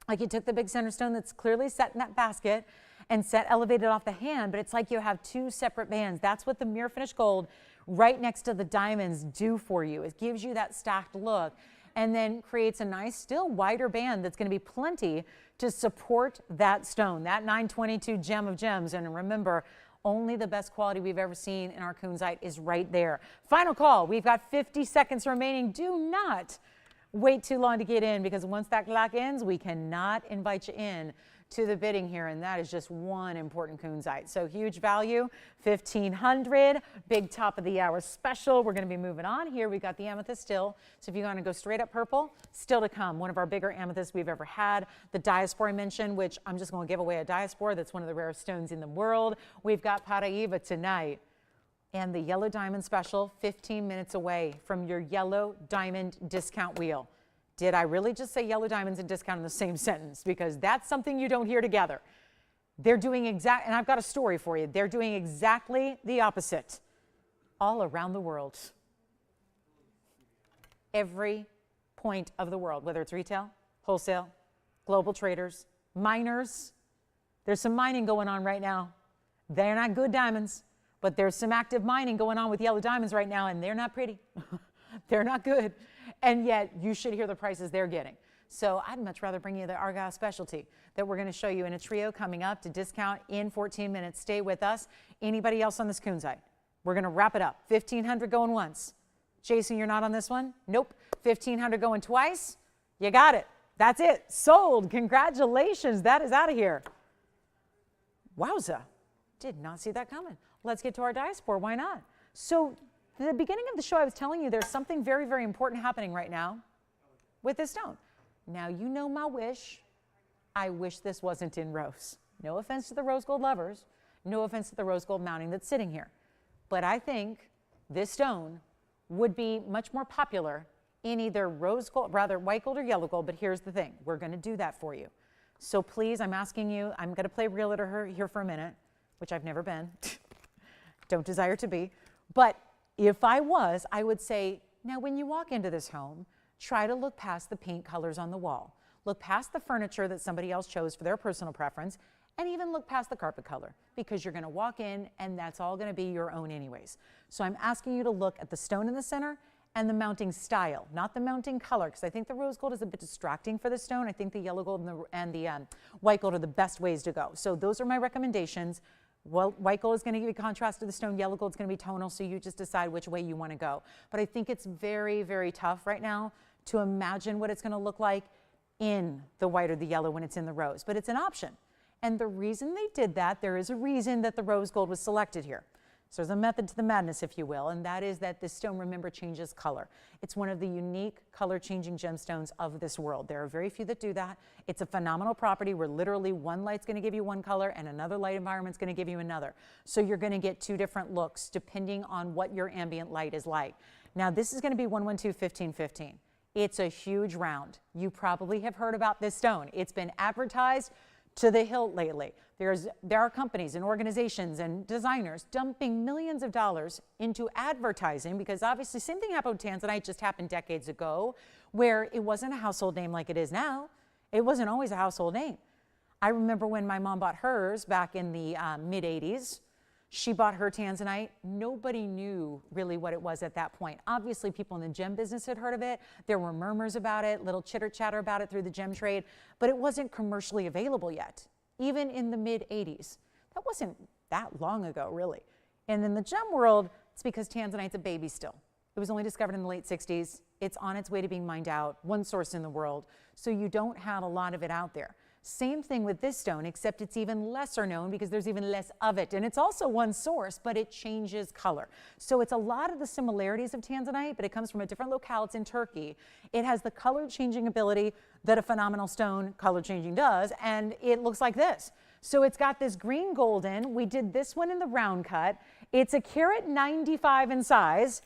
S1: Like you took the big center stone that's clearly set in that basket and set elevated off the hand, but it's like you have two separate bands. That's what the mirror finished gold right next to the diamonds do for you. It gives you that stacked look and then creates a nice, still wider band that's going to be plenty to support that stone, that 922 gem of gems. And remember, only the best quality we've ever seen in our kunzite is right there. Final call. We've got 50 seconds remaining. Do not wait too long to get in, because once that clock ends, we cannot invite you in to the bidding here, and that is just one important kunzite. So huge value, $1,500, big top of the hour special. We're going to be moving on here. We got the amethyst still. So if you want to go straight up purple, still to come. One of our bigger amethysts we've ever had. The diaspora I mentioned, which I'm just going to give away a diaspora. That's one of the rarest stones in the world. We've got Paraíba tonight. And the yellow diamond special, 15 minutes away from your yellow diamond discount wheel. Did I really just say yellow diamonds and discount in the same sentence? Because that's something you don't hear together. They're doing and I've got a story for you. They're doing exactly the opposite all around the world. Every point of the world, whether it's retail, wholesale, global traders, miners. There's some mining going on right now. They're not good diamonds, but there's some active mining going on with yellow diamonds right now, and they're not pretty. They're not good. And yet you should hear the prices they're getting. So I'd much rather bring you the Argyle specialty that we're going to show you in a trio coming up to discount in 14 minutes. Stay with us. Anybody else on this kunzite? We're going to wrap it up. 1,500 going once. Jason, you're not on this one? Nope. 1,500 going twice. You got it. That's it. Sold. Congratulations. That is out of here. Wowza. Did not see that coming. Let's get to our diaspora. Why not? So at the beginning of the show, I was telling you there's something very, very important happening right now with this stone. Now, you know my wish. I wish this wasn't in rose. No offense to the rose gold lovers. No offense to the rose gold mounting that's sitting here. But I think this stone would be much more popular in either rose gold, rather white gold or yellow gold. But here's the thing. We're going to do that for you. So please, I'm asking you, I'm going to play realtor here for a minute, which I've never been. Don't desire to be. But if I was, I would say, now when you walk into this home, try to look past the paint colors on the wall. Look past the furniture that somebody else chose for their personal preference, and even look past the carpet color, because you're going to walk in and that's all going to be your own anyways. So I'm asking you to look at the stone in the center and the mounting style, not the mounting color, because I think the rose gold is a bit distracting for the stone. I think the yellow gold and the white gold are the best ways to go. So those are my recommendations. Well, white gold is going to give you contrast to the stone. Yellow gold is going to be tonal, so you just decide which way you want to go. But I think it's very, very tough right now to imagine what it's going to look like in the white or the yellow when it's in the rose. But it's an option. And the reason they did that, there is a reason that the rose gold was selected here. So there's a method to the madness, if you will, and that is that this stone, remember, changes color. It's one of the unique color-changing gemstones of this world. There are very few that do that. It's a phenomenal property where literally one light's going to give you one color and another light environment's going to give you another. So you're going to get two different looks depending on what your ambient light is like. Now, this is going to be 112-15-15. It's a huge round. You probably have heard about this stone. It's been advertised to the hilt lately. There are companies and organizations and designers dumping millions of dollars into advertising, because obviously same thing happened with tanzanite, just happened decades ago, where it wasn't a household name like it is now. It wasn't always a household name. I remember when my mom bought hers back in the mid 80s. She bought her tanzanite. Nobody knew really what it was at that point. Obviously, people in the gem business had heard of it. There were murmurs about it, little chitter chatter about it through the gem trade, but it wasn't commercially available yet, even in the mid 80s. That wasn't that long ago, really. And in the gem world, it's because tanzanite's a baby still. It was only discovered in the late 60s. It's on its way to being mined out, one source in the world, so you don't have a lot of it out there. Same thing with this stone, except it's even lesser known because there's even less of it. And it's also one source, but it changes color. So it's a lot of the similarities of tanzanite, but it comes from a different locale. It's in Turkey. It has the color changing ability that a phenomenal stone color changing does, and it looks like this. So it's got this green golden. We did this one in the round cut. It's a carat 95 in size.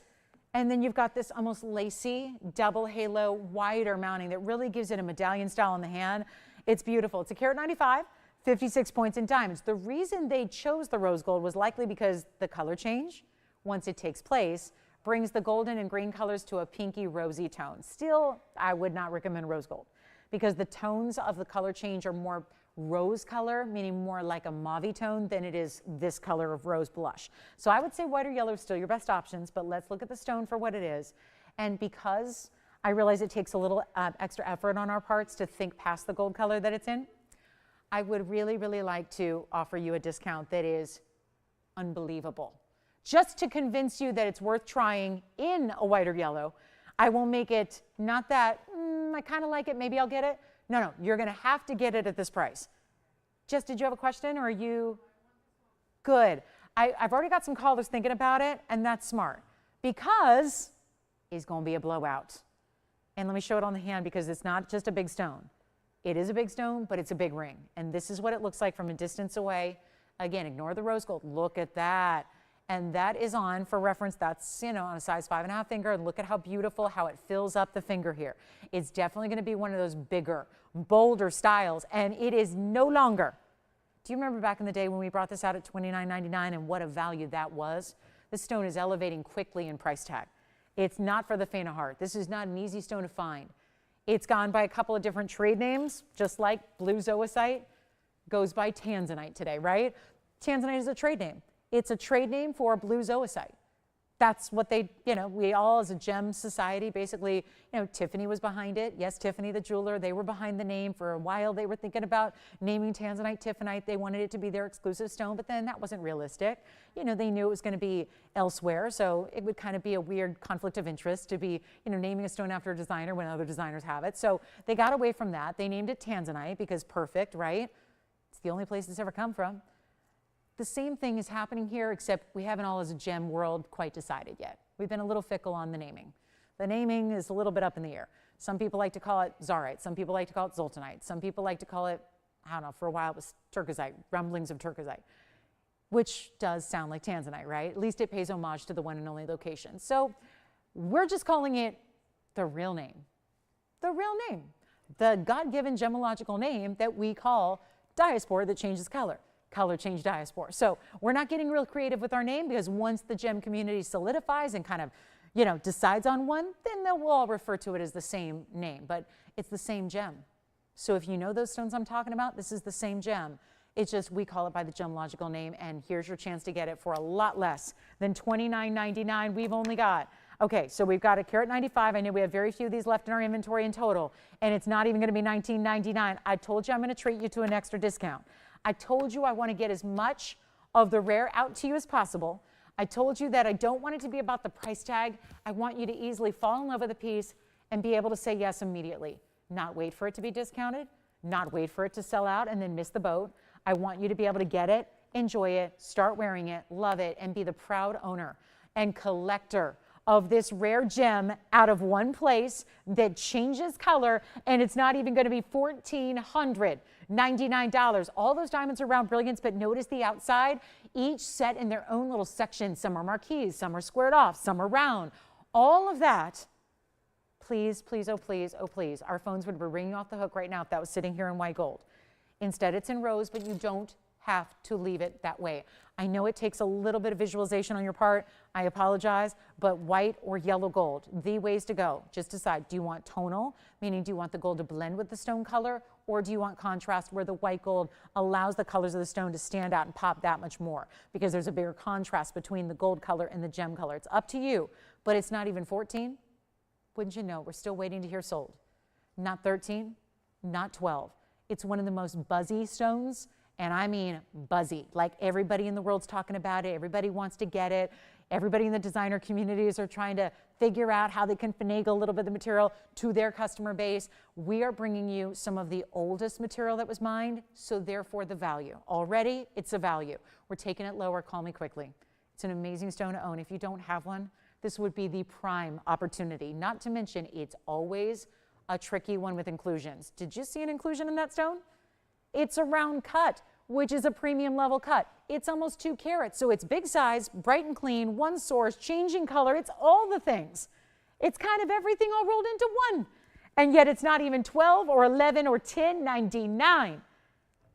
S1: And then you've got this almost lacy double halo wider mounting that really gives it a medallion style in the hand. It's beautiful. It's a carat 95, 56 points in diamonds. The reason they chose the rose gold was likely because the color change, once it takes place, brings the golden and green colors to a pinky rosy tone. Still, I would not recommend rose gold because the tones of the color change are more rose color, meaning more like a mauve tone than it is this color of rose blush. So I would say white or yellow is still your best options, but let's look at the stone for what it is. And because I realize it takes a little extra effort on our parts to think past the gold color that it's in, I would really, really like to offer you a discount that is unbelievable. Just to convince you that it's worth trying in a white or yellow, I will make it not that, I kind of like it, maybe I'll get it. No, you're going to have to get it at this price. Jess, did you have a question or are you good? I've already got some callers thinking about it, and that's smart because it's going to be a blowout. And let me show it on the hand because it's not just a big stone. It is a big stone, but it's a big ring. And this is what it looks like from a distance away. Again, ignore the rose gold. Look at that. And that is on, for reference, that's, on a size 5.5 finger. And look at how beautiful, how it fills up the finger here. It's definitely going to be one of those bigger, bolder styles. And it is no longer. Do you remember back in the day when we brought this out at $29.99 and what a value that was? This stone is elevating quickly in price tag. It's not for the faint of heart. This is not an easy stone to find. It's gone by a couple of different trade names, just like blue zoisite goes by tanzanite today, right? Tanzanite is a trade name. It's a trade name for blue zoisite. That's what they, we all as a gem society, basically, Tiffany was behind it. Yes, Tiffany the jeweler, they were behind the name. For a while, they were thinking about naming tanzanite Tiffonite. They wanted it to be their exclusive stone, but then that wasn't realistic. They knew it was going to be elsewhere, so it would kind of be a weird conflict of interest to be, naming a stone after a designer when other designers have it. So they got away from that. They named it tanzanite because perfect, right? It's the only place it's ever come from. The same thing is happening here, except we haven't all as a gem world quite decided yet. We've been a little fickle on the naming. The naming is a little bit up in the air. Some people like to call it Zarite. Some people like to call it Zoltanite. Some people like to call it, I don't know, for a while it was Turkosite, rumblings of Turkosite, which does sound like tanzanite, right? At least it pays homage to the one and only location. So we're just calling it the real name. The real name. The God-given gemological name that we call diaspora that changes color. Color change diaspora. So we're not getting real creative with our name because once the gem community solidifies and kind of, decides on one, then we'll all refer to it as the same name, but it's the same gem. So if you know those stones I'm talking about, this is the same gem. It's just we call it by the gemological name, and here's your chance to get it for a lot less than $29.99. We've only got, okay, so we've got a carat 95. I know we have very few of these left in our inventory in total, and it's not even going to be $19.99. I told you I'm going to treat you to an extra discount. I told you I want to get as much of the rare out to you as possible. I told you that I don't want it to be about the price tag. I want you to easily fall in love with a piece and be able to say yes immediately. Not wait for it to be discounted, not wait for it to sell out and then miss the boat. I want you to be able to get it, enjoy it, start wearing it, love it, and be the proud owner and collector of this rare gem out of one place that changes color, and it's not even going to be $1,499. All those diamonds are round brilliance, but notice the outside, each set in their own little section. Some are marquise, some are squared off, some are round. All of that, please, please, oh please, oh please. Our phones would be ringing off the hook right now if that was sitting here in white gold. Instead, it's in rose, but you don't have to leave it that way. I know it takes a little bit of visualization on your part. I apologize, but white or yellow gold, the ways to go. Just decide, do you want tonal, meaning do you want the gold to blend with the stone color, or do you want contrast where the white gold allows the colors of the stone to stand out and pop that much more because there's a bigger contrast between the gold color and the gem color. It's up to you, but it's not even 14. Wouldn't you know, we're still waiting to hear sold. Not 13, not 12. It's one of the most buzzy stones, and I mean buzzy. Like everybody in the world's talking about it. Everybody wants to get it. Everybody in the designer communities are trying to figure out how they can finagle a little bit of the material to their customer base. We are bringing you some of the oldest material that was mined, so therefore the value. Already, it's a value. We're taking it lower. Call me quickly. It's an amazing stone to own. If you don't have one, this would be the prime opportunity. Not to mention, it's always a tricky one with inclusions. Did you see an inclusion in that stone? It's a round cut, which is a premium level cut. It's almost 2 carats, so it's big size, bright and clean, one source, changing color. It's all the things. It's kind of everything all rolled into one. And yet it's not even 12 or 11 or $10.99.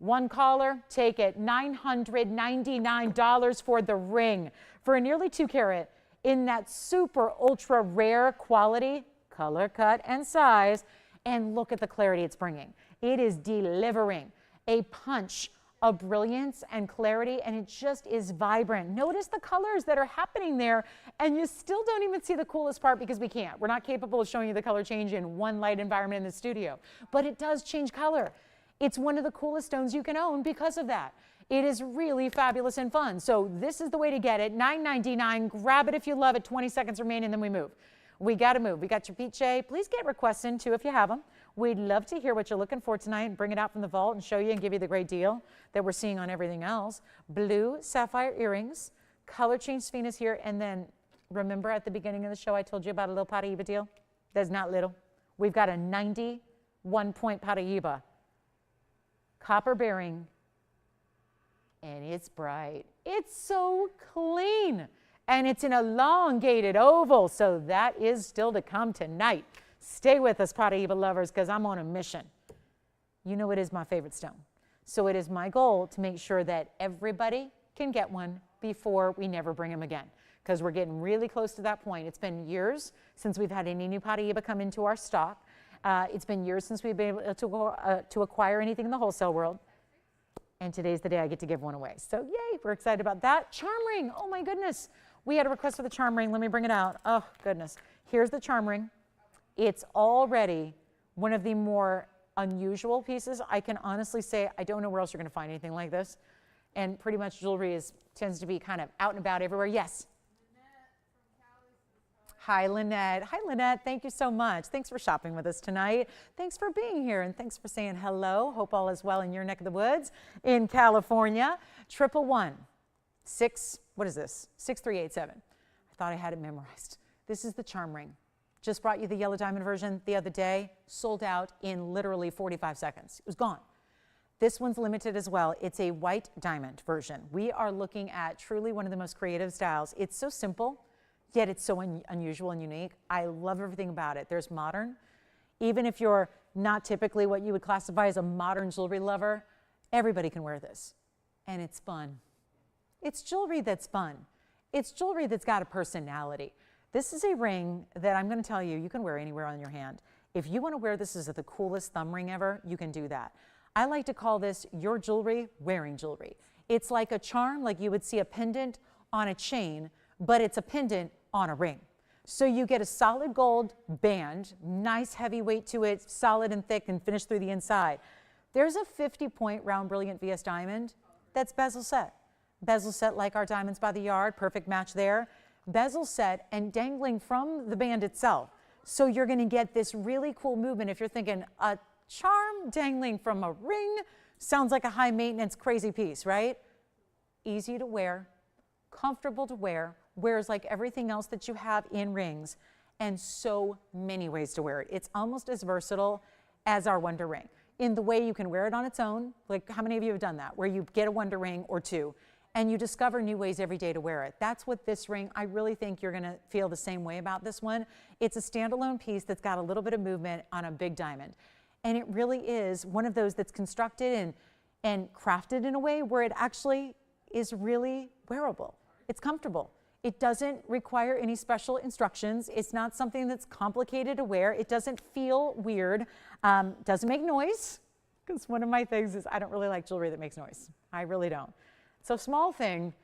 S1: One caller, take it, $999 for the ring. For a nearly 2 carat in that super ultra rare quality, color, cut, and size, and look at the clarity it's bringing. It is delivering a punch of brilliance and clarity, and it just is vibrant. Notice the colors that are happening there, and you still don't even see the coolest part because we can't. We're not capable of showing you the color change in one light environment in the studio, but it does change color. It's one of the coolest stones you can own because of that. It is really fabulous and fun. So this is the way to get it, $9.99. Grab it if you love it. 20 seconds remain, and then we move. We got to move. We got your Piche. Please get requests in too if you have them. We'd love to hear what you're looking for tonight and bring it out from the vault and show you and give you the great deal that we're seeing on everything else. Blue sapphire earrings, color change sphinx here, and then remember at the beginning of the show I told you about a little Paraíba deal? That's not little. We've got a 91-point Paraíba, copper bearing, and it's bright. It's so clean. And it's an elongated oval, so that is still to come tonight. Stay with us, Paraíba lovers, because I'm on a mission. You know it is my favorite stone. So it is my goal to make sure that everybody can get one before we never bring them again, because we're getting really close to that point. It's been years since we've had any new Paraíba come into our stock. It's been years since we've been able to acquire anything in the wholesale world. And today's the day I get to give one away. So yay, we're excited about that. Charm ring, oh my goodness. We had a request for the charm ring. Let me bring it out. Oh, goodness. Here's the charm ring. It's already one of the more unusual pieces. I can honestly say I don't know where else you're going to find anything like this. And pretty much jewelry tends to be kind of out and about everywhere. Yes? Hi, Lynette. Hi, Lynette. Thank you so much. Thanks for shopping with us tonight. Thanks for being here, and thanks for saying hello. Hope all is well in your neck of the woods in California. 111 what is this? 6387. I thought I had it memorized. This is the charm ring. Just brought you the yellow diamond version the other day. Sold out in literally 45 seconds. It was gone. This one's limited as well. It's a white diamond version. We are looking at truly one of the most creative styles. It's so simple, yet it's so unusual and unique. I love everything about it. There's modern. Even if you're not typically what you would classify as a modern jewelry lover, everybody can wear this. And it's fun. It's jewelry that's fun. It's jewelry that's got a personality. This is a ring that I'm going to tell you, you can wear anywhere on your hand. If you want to wear this as the coolest thumb ring ever, you can do that. I like to call this your jewelry wearing jewelry. It's like a charm, like you would see a pendant on a chain, but it's a pendant on a ring. So you get a solid gold band, nice heavy weight to it, solid and thick and finished through the inside. There's a 50-point round brilliant VS diamond that's bezel set. Bezel set like our diamonds by the yard, perfect match there. Bezel set and dangling from the band itself. So you're going to get this really cool movement. If you're thinking a charm dangling from a ring sounds like a high maintenance crazy piece, right? Easy to wear, comfortable to wear, wears like everything else that you have in rings, and so many ways to wear it. It's almost as versatile as our Wonder Ring in the way you can wear it on its own. Like how many of you have done that, where you get a Wonder Ring or two and you discover new ways every day to wear it? That's what this ring, I really think you're going to feel the same way about this one. It's a standalone piece that's got a little bit of movement on a big diamond. And it really is one of those that's constructed, and and crafted in a way where it actually is really wearable. It's comfortable. It doesn't require any special instructions. It's not something that's complicated to wear. It doesn't feel weird. Doesn't make noise, because one of my things is I don't really like jewelry that makes noise. I really don't. It's a small thing,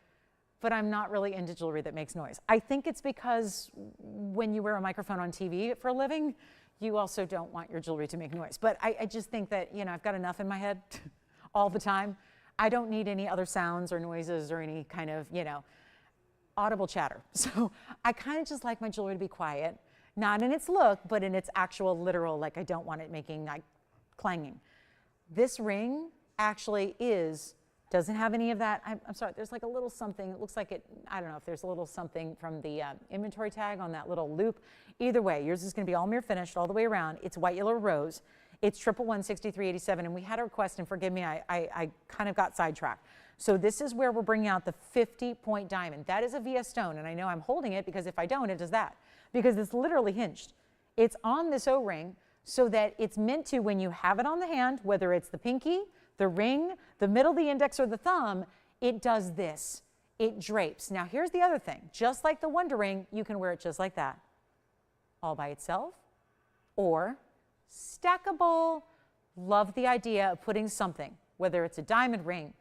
S1: but I'm not really into jewelry that makes noise. I think it's because when you wear a microphone on TV for a living, you also don't want your jewelry to make noise. But I just think that, you know, I've got enough in my head all the time. I don't need any other sounds or noises or any kind of, you know, audible chatter. So I kind of just like my jewelry to be quiet, not in its look, but in its actual literal, like I don't want it making like clanging. This ring actually doesn't have any of that. I'm sorry, there's like a little something, it looks like it, I don't know if there's a little something from the inventory tag on that little loop. Either way, yours is gonna be all mirror finished all the way around. It's white, yellow, rose. It's 1116387, and we had a request, and forgive me, I kind of got sidetracked. So this is where we're bringing out the 50-point diamond. That is a VS stone, and I know I'm holding it because if I don't, it does that. Because it's literally hinged. It's on this O-ring so that it's meant to, when you have it on the hand, whether it's the pinky, the ring, the middle, the index, or the thumb, it does this. It drapes. Now here's the other thing. Just like the Wonder Ring, you can wear it just like that. All by itself, or stackable. Love the idea of putting something, whether it's a diamond ring,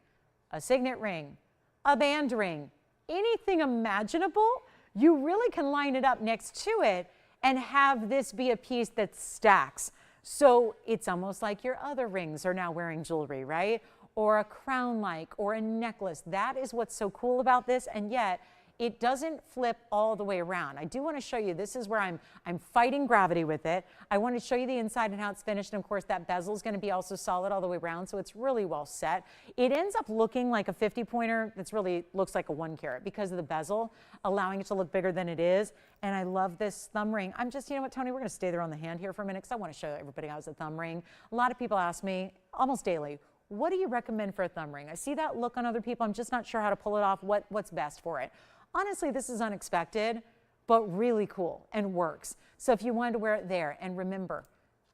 S1: a signet ring, a band ring, anything imaginable, you really can line it up next to it and have this be a piece that stacks. So it's almost like your other rings are now wearing jewelry, right? Or a crown-like, or a necklace. That is what's so cool about this, and yet it doesn't flip all the way around. I do want to show you, this is where I'm fighting gravity with it. I want to show you the inside and how it's finished, and of course that bezel is going to be also solid all the way around, so it's really well set. It ends up looking like a 50-pointer that's really looks like a 1 carat because of the bezel, allowing it to look bigger than it is. And I love this thumb ring. I'm just, you know what, Tony, we're going to stay there on the hand here for a minute because I want to show everybody how it's a thumb ring. A lot of people ask me almost daily, what do you recommend for a thumb ring? I see that look on other people. I'm just not sure how to pull it off, what's best for it. Honestly, this is unexpected, but really cool and works. So if you wanted to wear it there, and remember,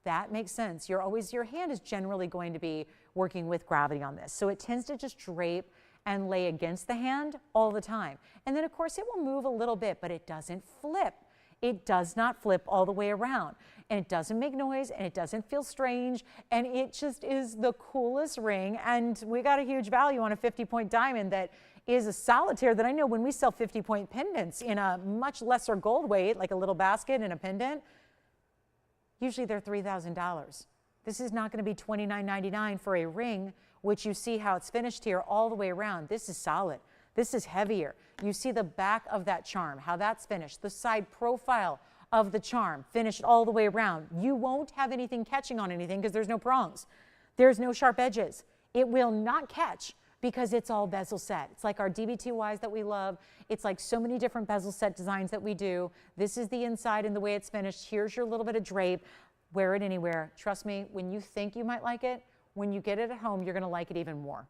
S1: that makes sense. Your hand is generally going to be working with gravity on this. So it tends to just drape and lay against the hand all the time. And then of course it will move a little bit, but it doesn't flip. It does not flip all the way around. And it doesn't make noise, and it doesn't feel strange, and it just is the coolest ring. And we got a huge value on a 50-point diamond that is a solitaire that I know when we sell 50-point pendants in a much lesser gold weight, like a little basket and a pendant, usually they're $3,000. This is not going to be $29.99 for a ring, which you see how it's finished here all the way around. This is solid. This is heavier. You see the back of that charm, how that's finished, the side profile of the charm, finished all the way around. You won't have anything catching on anything because there's no prongs. There's no sharp edges. It will not catch because it's all bezel set. It's like our DB2Ys that we love. It's like so many different bezel set designs that we do. This is the inside and the way it's finished. Here's your little bit of drape. Wear it anywhere. Trust me, when you think you might like it, when you get it at home, you're gonna like it even more.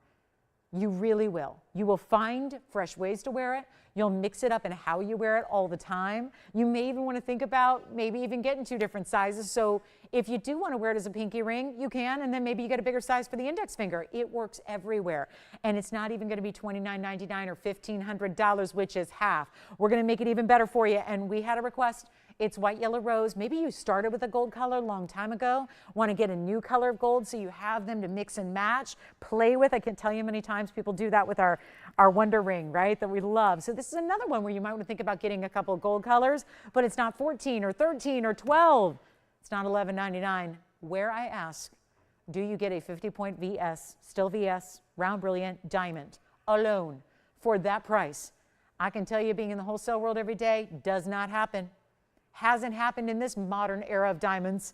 S1: You really will. You will find fresh ways to wear it. You'll mix it up in how you wear it all the time. You may even want to think about maybe even getting 2 different sizes. So if you do want to wear it as a pinky ring, you can, and then maybe you get a bigger size for the index finger. It works everywhere. And it's not even going to be $29.99 or $1,500, which is half. We're going to make it even better for you. And we had a request. It's white, yellow, rose. Maybe you started with a gold color a long time ago, want to get a new color of gold so you have them to mix and match, play with. I can't tell you how many times people do that with our Wonder Ring, right, that we love. So this is another one where you might want to think about getting a couple of gold colors, but it's not 14 or 13 or 12. It's not $11.99. Where I ask, do you get a 50-point VS, still VS, round brilliant diamond alone for that price? I can tell you, being in the wholesale world every day, does not happen. Hasn't happened in this modern era of diamonds.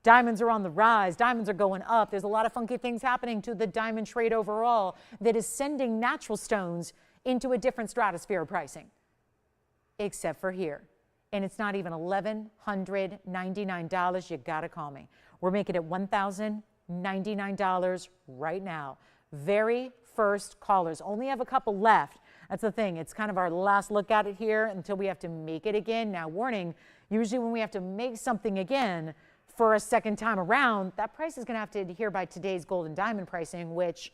S1: Diamonds are on the rise. Diamonds are going up. There's a lot of funky things happening to the diamond trade overall that is sending natural stones into a different stratosphere of pricing, except for here. And it's not even $1,199. You got to call me. We're making it $1,099 right now. Very first callers. Only have a couple left. That's the thing. It's kind of our last look at it here until we have to make it again. Now, warning, usually when we have to make something again for a second time around, that price is going to have to adhere by today's gold and diamond pricing, which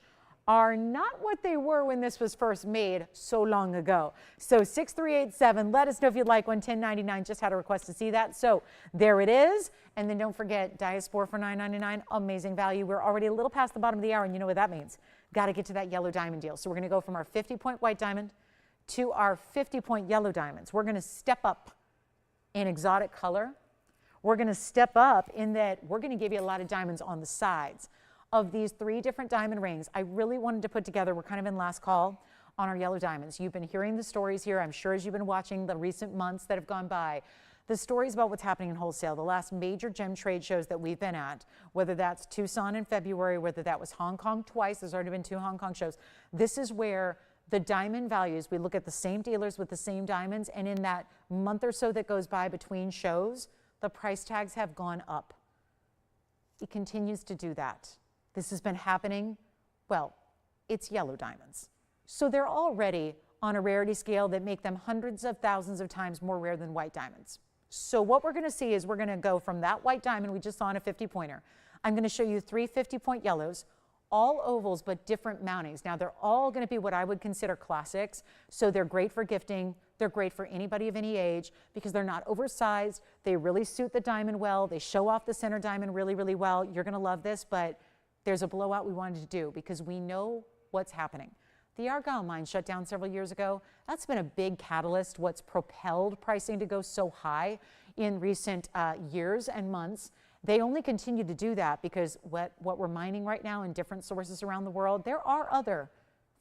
S1: are not what they were when this was first made so long ago. So 6387, let us know if you'd like one. $10.99, just had a request to see that. So there it is. And then don't forget Diaspora for $9.99, amazing value. We're already a little past the bottom of the hour, and you know what that means. Got to get to that yellow diamond deal. So we're going to go from our 50-point white diamond to our 50-point yellow diamonds. We're going to step up in exotic color. We're going to step up in that we're going to give you a lot of diamonds on the sides of these 3 different diamond rings. I really wanted to put together, we're kind of in last call on our yellow diamonds. You've been hearing the stories here, I'm sure, as you've been watching the recent months that have gone by. The stories about what's happening in wholesale, the last major gem trade shows that we've been at, whether that's Tucson in February, whether that was Hong Kong twice, there's already been 2 Hong Kong shows. This is where the diamond values, we look at the same dealers with the same diamonds, and in that month or so that goes by between shows, the price tags have gone up. It continues to do that. This has been happening, well, it's yellow diamonds. So they're already on a rarity scale that make them hundreds of thousands of times more rare than white diamonds. So what we're going to see is we're going to go from that white diamond we just saw in a 50-pointer. I'm going to show you 3 50-point yellows, all ovals but different mountings. Now they're all going to be what I would consider classics, so they're great for gifting. They're great for anybody of any age because they're not oversized. They really suit the diamond well. They show off the center diamond really, really well. You're going to love this, but there's a blowout we wanted to do because we know what's happening. The Argyle mine shut down several years ago. That's been a big catalyst, what's propelled pricing to go so high in recent years and months. They only continue to do that because what we're mining right now in different sources around the world, there are other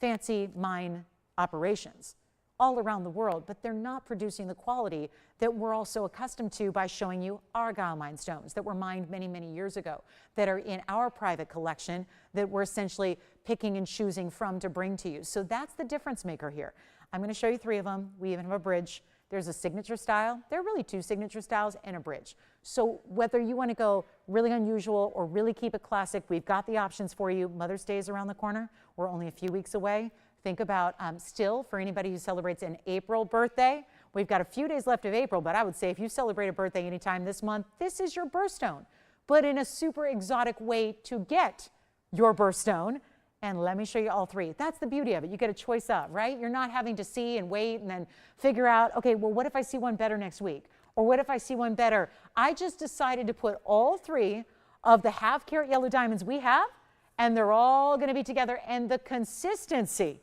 S1: fancy mine operations all around the world, but they're not producing the quality that we're also accustomed to by showing you Argyle mine stones that were mined many, many years ago, that are in our private collection that we're essentially picking and choosing from to bring to you. So that's the difference maker here. I'm going to show you 3 of them. We even have a bridge. There's a signature style. There are really 2 signature styles and a bridge. So whether you want to go really unusual or really keep it classic, we've got the options for you. Mother's Day is around the corner. We're only a few weeks away. Think about still, for anybody who celebrates an April birthday, we've got a few days left of April, but I would say if you celebrate a birthday anytime this month, this is your birthstone, but in a super exotic way to get your birthstone. And let me show you all 3. That's the beauty of it. You get a choice of, right? You're not having to see and wait and then figure out, okay, well, what if I see one better next week? Or what if I see one better? I just decided to put all 3 of the half-carat yellow diamonds we have, and they're all going to be together. And the consistency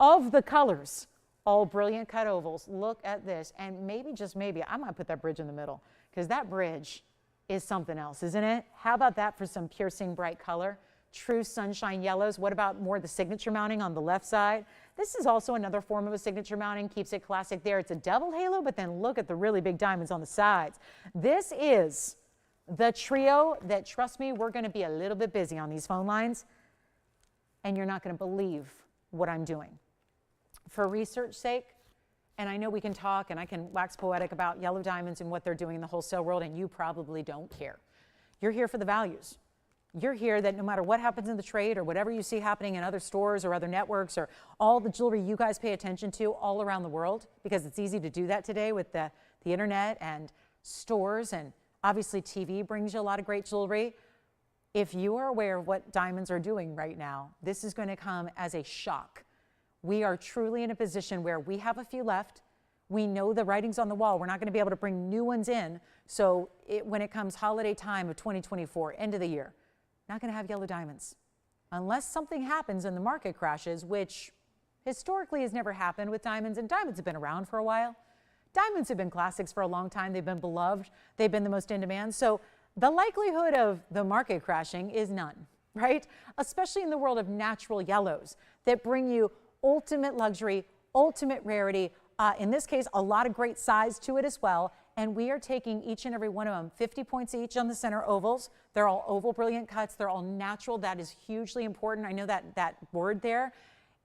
S1: of the colors, all brilliant cut ovals. Look at this. And maybe, just maybe, I might put that bridge in the middle because that bridge is something else, isn't it? How about that for some piercing bright color? True sunshine yellows. What about more the signature mounting on the left side? This is also another form of a signature mounting, keeps it classic there. It's a double halo, but then look at the really big diamonds on the sides. This is the trio that, trust me, we're going to be a little bit busy on these phone lines, and you're not going to believe what I'm doing. For research sake, and I know we can talk and I can wax poetic about yellow diamonds and what they're doing in the wholesale world, and you probably don't care. You're here for the values. You're here that no matter what happens in the trade or whatever you see happening in other stores or other networks or all the jewelry you guys pay attention to all around the world, because it's easy to do that today with the internet and stores, and obviously TV brings you a lot of great jewelry. If you are aware of what diamonds are doing right now, this is going to come as a shock. We are truly in a position where we have a few left. We know the writing's on the wall. We're not going to be able to bring new ones in. So when it comes holiday time of 2024, end of the year, not going to have yellow diamonds. Unless something happens and the market crashes, which historically has never happened with diamonds, and diamonds have been around for a while. Diamonds have been classics for a long time. They've been beloved. They've been the most in demand. So the likelihood of the market crashing is none, right? Especially in the world of natural yellows that bring you ultimate luxury, ultimate rarity, in this case, a lot of great size to it as well. And we are taking each and every one of them, 50 points each on the center ovals. They're all oval brilliant cuts. They're all natural. That is hugely important. I know that word there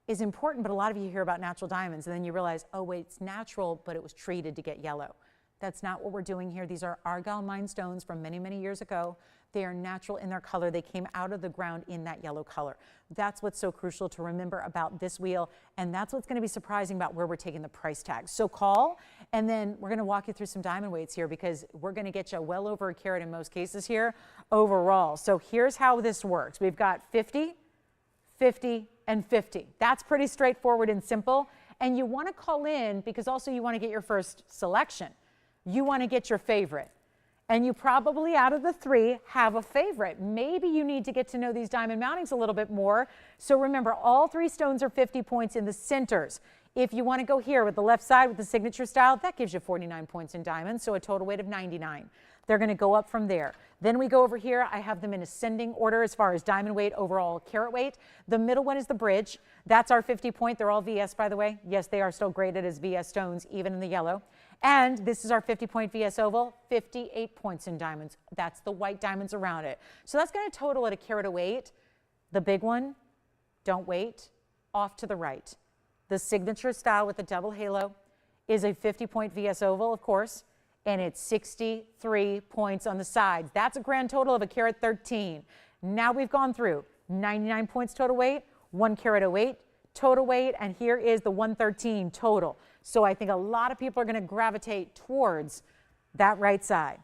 S1: is important, but a lot of you hear about natural diamonds and then you realize, oh wait, it's natural, but it was treated to get yellow. That's not what we're doing here. These are Argyle mine stones from many, many years ago. They are natural in their color. They came out of the ground in that yellow color. That's what's so crucial to remember about this wheel, and that's what's going to be surprising about where we're taking the price tag. So call, and then we're going to walk you through some diamond weights here because we're going to get you well over a carat in most cases here overall. So here's how this works. We've got 50, 50, and 50. That's pretty straightforward and simple. And you want to call in because also you want to get your first selection. You want to get your favorite. And you probably, out of the three, have a favorite. Maybe you need to get to know these diamond mountings a little bit more. So remember, all three stones are 50 points in the centers. If you want to go here with the left side with the signature style, that gives you 49 points in diamonds, so a total weight of 99. They're going to go up from there. Then we go over here. I have them in ascending order as far as diamond weight, overall carat weight. The middle one is the bridge. That's our 50 point. They're all VS, by the way. Yes, they are still graded as VS stones, even in the yellow. And this is our 50 point VS oval, 58 points in diamonds. That's the white diamonds around it. So that's going to total at a carat of 8. The big one, don't wait, off to the right. The signature style with the double halo is a 50 point VS oval, of course, and it's 63 points on the sides. That's a grand total of a carat 13. Now we've gone through 99 points total weight, 1 carat 08 total weight, and here is the 113 total. So I think a lot of people are going to gravitate towards that right side.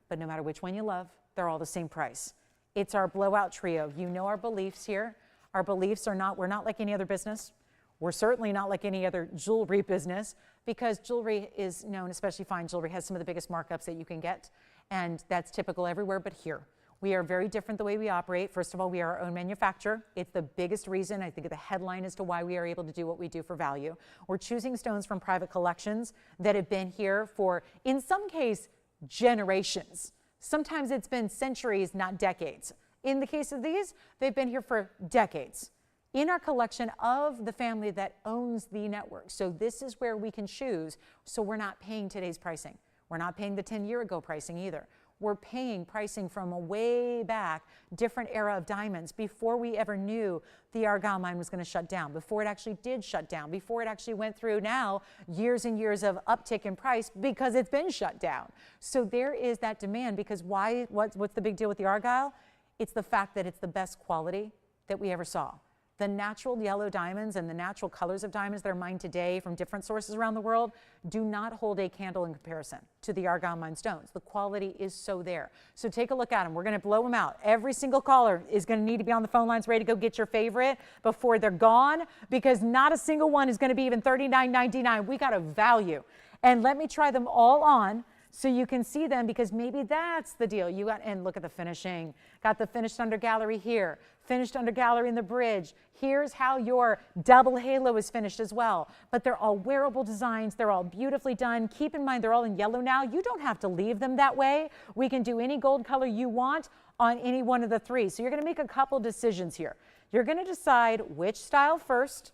S1: But no matter which one you love, they're all the same price. It's our blowout trio. You know our beliefs here. Our beliefs are not, we're not like any other business. We're certainly not like any other jewelry business because jewelry is known, especially fine jewelry, has some of the biggest markups that you can get. And that's typical everywhere but here. We are very different the way we operate. First of all, we are our own manufacturer. It's the biggest reason, I think, the headline as to why we are able to do what we do for value. We're choosing stones from private collections that have been here for, in some case, generations. Sometimes it's been centuries, not decades. In the case of these, they've been here for decades. In our collection of the family that owns the network. So this is where we can choose. So we're not paying today's pricing. We're not paying the 10-year-ago pricing either. We're paying pricing from a way back, different era of diamonds before we ever knew the Argyle mine was going to shut down, before it actually did shut down, before it actually went through now years and years of uptick in price because it's been shut down. So there is that demand because why? What's the big deal with the Argyle? It's the fact that it's the best quality that we ever saw. The natural yellow diamonds and the natural colors of diamonds that are mined today from different sources around the world do not hold a candle in comparison to the Argyle mine stones. The quality is so there. So take a look at them. We're going to blow them out. Every single caller is going to need to be on the phone lines ready to go get your favorite before they're gone because not a single one is going to be even $39.99. We got a value. And let me try them all on so you can see them because maybe that's the deal. You got, and look at the finishing. Got the finished under gallery here, finished under gallery in the bridge. Here's how your double halo is finished as well. But they're all wearable designs. They're all beautifully done. Keep in mind, they're all in yellow now. You don't have to leave them that way. We can do any gold color you want on any one of the three. So you're going to make a couple decisions here. You're going to decide which style first.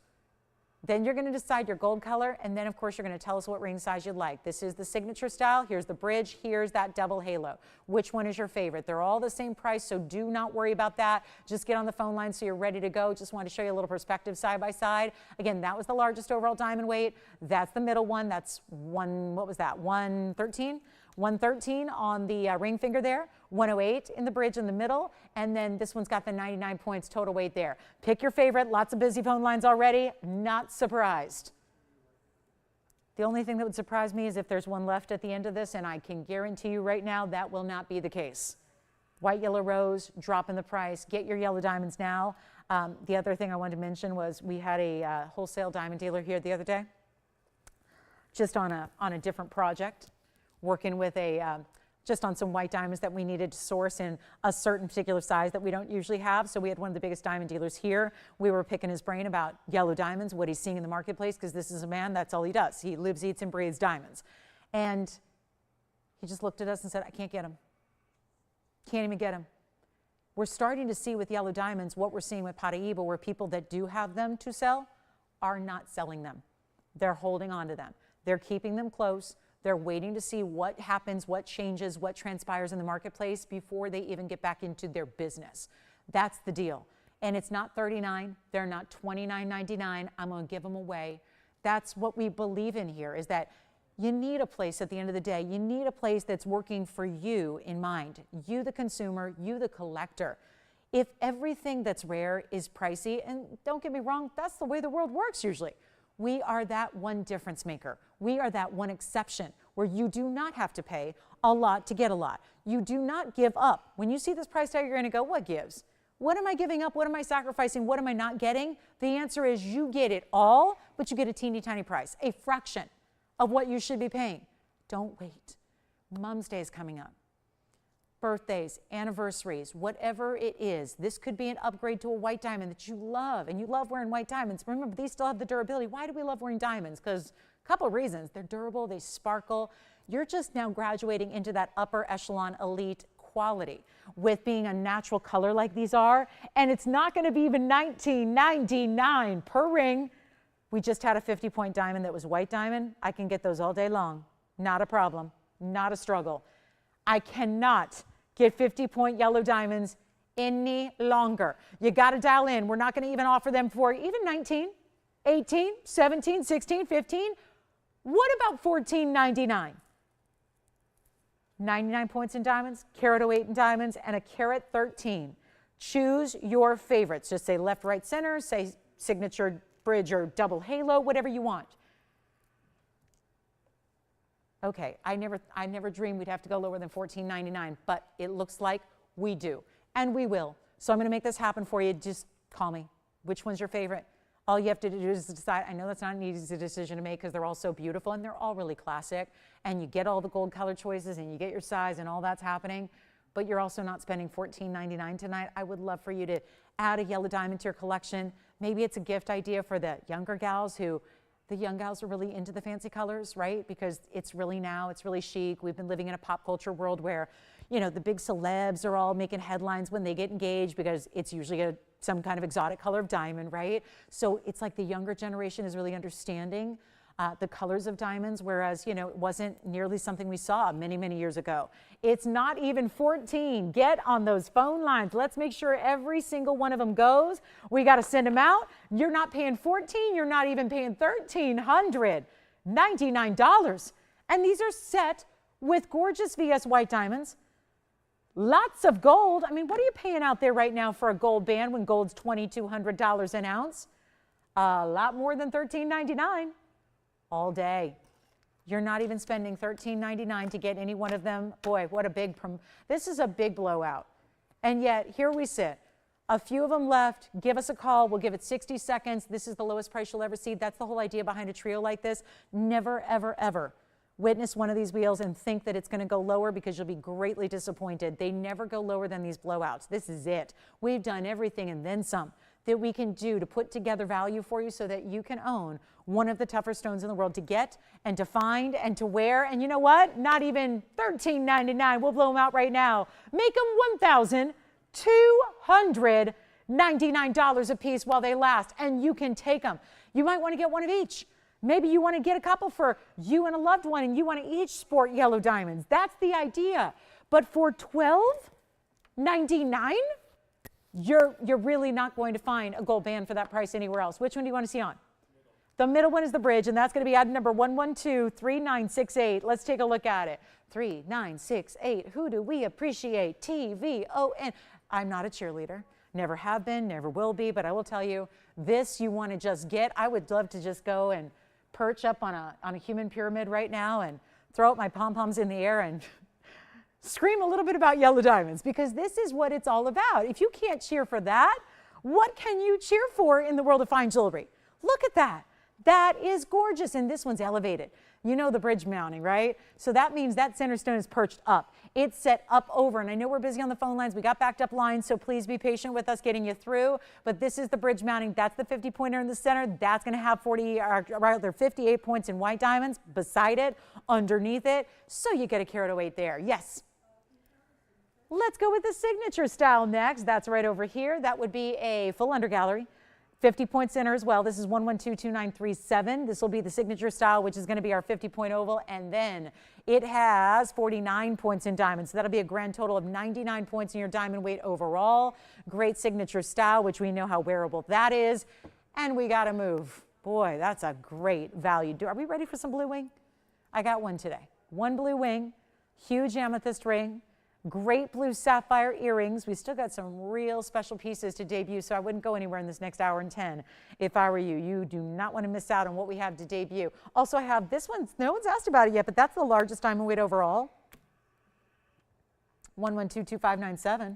S1: Then you're going to decide your gold color, and then, of course, you're going to tell us what ring size you'd like. This is the signature style. Here's the bridge. Here's that double halo. Which one is your favorite? They're all the same price, so do not worry about that. Just get on the phone line so you're ready to go. Just wanted to show you a little perspective side by side. Again, that was the largest overall diamond weight. That's the middle one. That's what was that, 113? 113 on the ring finger there, 108 in the bridge in the middle, and then this one's got the 99 points total weight there. Pick your favorite. Lots of busy phone lines already. Not surprised. The only thing that would surprise me is if there's one left at the end of this, and I can guarantee you right now that will not be the case. White, yellow, rose, drop in the price. Get your yellow diamonds now. The other thing I wanted to mention was we had a wholesale diamond dealer here the other day, just on a different project, working with just on some white diamonds that we needed to source in a certain particular size that we don't usually have. So we had one of the biggest diamond dealers here. We were picking his brain about yellow diamonds, what he's seeing in the marketplace, because this is a man, that's all he does. He lives, eats, and breathes diamonds. And he just looked at us and said, I can't get them. Can't even get them. We're starting to see with yellow diamonds what we're seeing with Paraíba, where people that do have them to sell are not selling them. They're holding on to them. They're keeping them close. They're waiting to see what happens, what changes, what transpires in the marketplace before they even get back into their business. That's the deal. And it's not $39. They're not $29.99. I'm going to give them away. That's what we believe in here, is that you need a place at the end of the day. You need a place that's working for you in mind. You, the consumer, you, the collector. If everything that's rare is pricey, and don't get me wrong, that's the way the world works usually. We are that one difference maker. We are that one exception where you do not have to pay a lot to get a lot. You do not give up. When you see this price tag, you're going to go, what gives? What am I giving up? What am I sacrificing? What am I not getting? The answer is you get it all, but you get a teeny tiny price, a fraction of what you should be paying. Don't wait. Mom's Day is coming up. Birthdays, anniversaries, whatever it is. This could be an upgrade to a white diamond that you love, and you love wearing white diamonds. Remember, these still have the durability. Why do we love wearing diamonds? Because a couple of reasons. They're durable, they sparkle. You're just now graduating into that upper echelon elite quality with being a natural color like these are, and it's not going to be even $19.99 per ring. We just had a 50-point diamond that was white diamond. I can get those all day long. Not a problem, not a struggle. I cannot get 50-point yellow diamonds any longer. You got to dial in. We're not going to even offer them for even 19, 18, 17, 16, 15. What about $14.99? 99 points in diamonds, carat 08 in diamonds, and a carat 13. Choose your favorites. Just say left, right, center, say signature bridge or double halo, whatever you want. Okay, I never dreamed we'd have to go lower than $14.99, but it looks like we do, and we will. So I'm going to make this happen for you. Just call me. Which one's your favorite? All you have to do is decide. I know that's not an easy decision to make because they're all so beautiful and they're all really classic, and you get all the gold color choices and you get your size and all that's happening, but you're also not spending $14.99 tonight. I would love for you to add a yellow diamond to your collection. Maybe it's a gift idea for the younger gals who the young gals are really into the fancy colors, right? Because it's really now, it's really chic. We've been living in a pop culture world where, you know, the big celebs are all making headlines when they get engaged because it's usually some kind of exotic color of diamond, right? So it's like the younger generation is really understanding the colors of diamonds, whereas, you know, it wasn't nearly something we saw many, many years ago. It's not even 14. Get on those phone lines. Let's make sure every single one of them goes. We got to send them out. You're not paying 14. You're not even paying $1,399. And these are set with gorgeous VS white diamonds. Lots of gold. I mean, what are you paying out there right now for a gold band when gold's $2,200 an ounce? A lot more than $13.99 all day. You're not even spending $13.99 to get any one of them. Boy, what a big, this is a big blowout. And yet, here we sit. A few of them left. Give us a call. We'll give it 60 seconds. This is the lowest price you'll ever see. That's the whole idea behind a trio like this. Never, ever, ever witness one of these wheels and think that it's going to go lower because you'll be greatly disappointed. They never go lower than these blowouts. This is it. We've done everything and then some that we can do to put together value for you so that you can own one of the tougher stones in the world to get and to find and to wear. And you know what? Not even $13.99. We'll blow them out right now. Make them $1,299 a piece while they last, and you can take them. You might want to get one of each. Maybe you want to get a couple for you and a loved one, and you want to each sport yellow diamonds. That's the idea. But for $12.99, you're really not going to find a gold band for that price anywhere else. Which one do you want to see on? The middle one is the bridge, and that's going to be item number 1123968. Let's take a look at it. 3968. Who do we appreciate? TVON. I'm not a cheerleader. Never have been, never will be, but I will tell you, this you want to just get. I would love to just go and perch up on a human pyramid right now and throw up my pom-poms in the air and scream a little bit about yellow diamonds, because this is what it's all about. If you can't cheer for that, what can you cheer for in the world of fine jewelry? Look at that. That is gorgeous, and this one's elevated. You know the bridge mounting, right? So that means that center stone is perched up. It's set up over, and I know we're busy on the phone lines. We got backed up lines, so please be patient with us getting you through. But this is the bridge mounting. That's the 50-pointer in the center. That's going to have 58 points in white diamonds beside it, underneath it. So you get a carat 08 there. Yes. Let's go with the signature style next. That's right over here. That would be a full undergallery. 50-point center as well. This is 1122937. This will be the signature style, which is going to be our 50-point oval. And then it has 49 points in diamonds. So that'll be a grand total of 99 points in your diamond weight overall. Great signature style, which we know how wearable that is. And we got to move. Boy, that's a great value. Are we ready for some blue wing? I got one today. One blue wing, huge amethyst ring. Great blue sapphire earrings. We still got some real special pieces to debut, so I wouldn't go anywhere in this next hour and 10 if I were you. You do not want to miss out on what we have to debut. Also, I have this one. No one's asked about it yet, but that's the largest diamond weight overall. 1122597.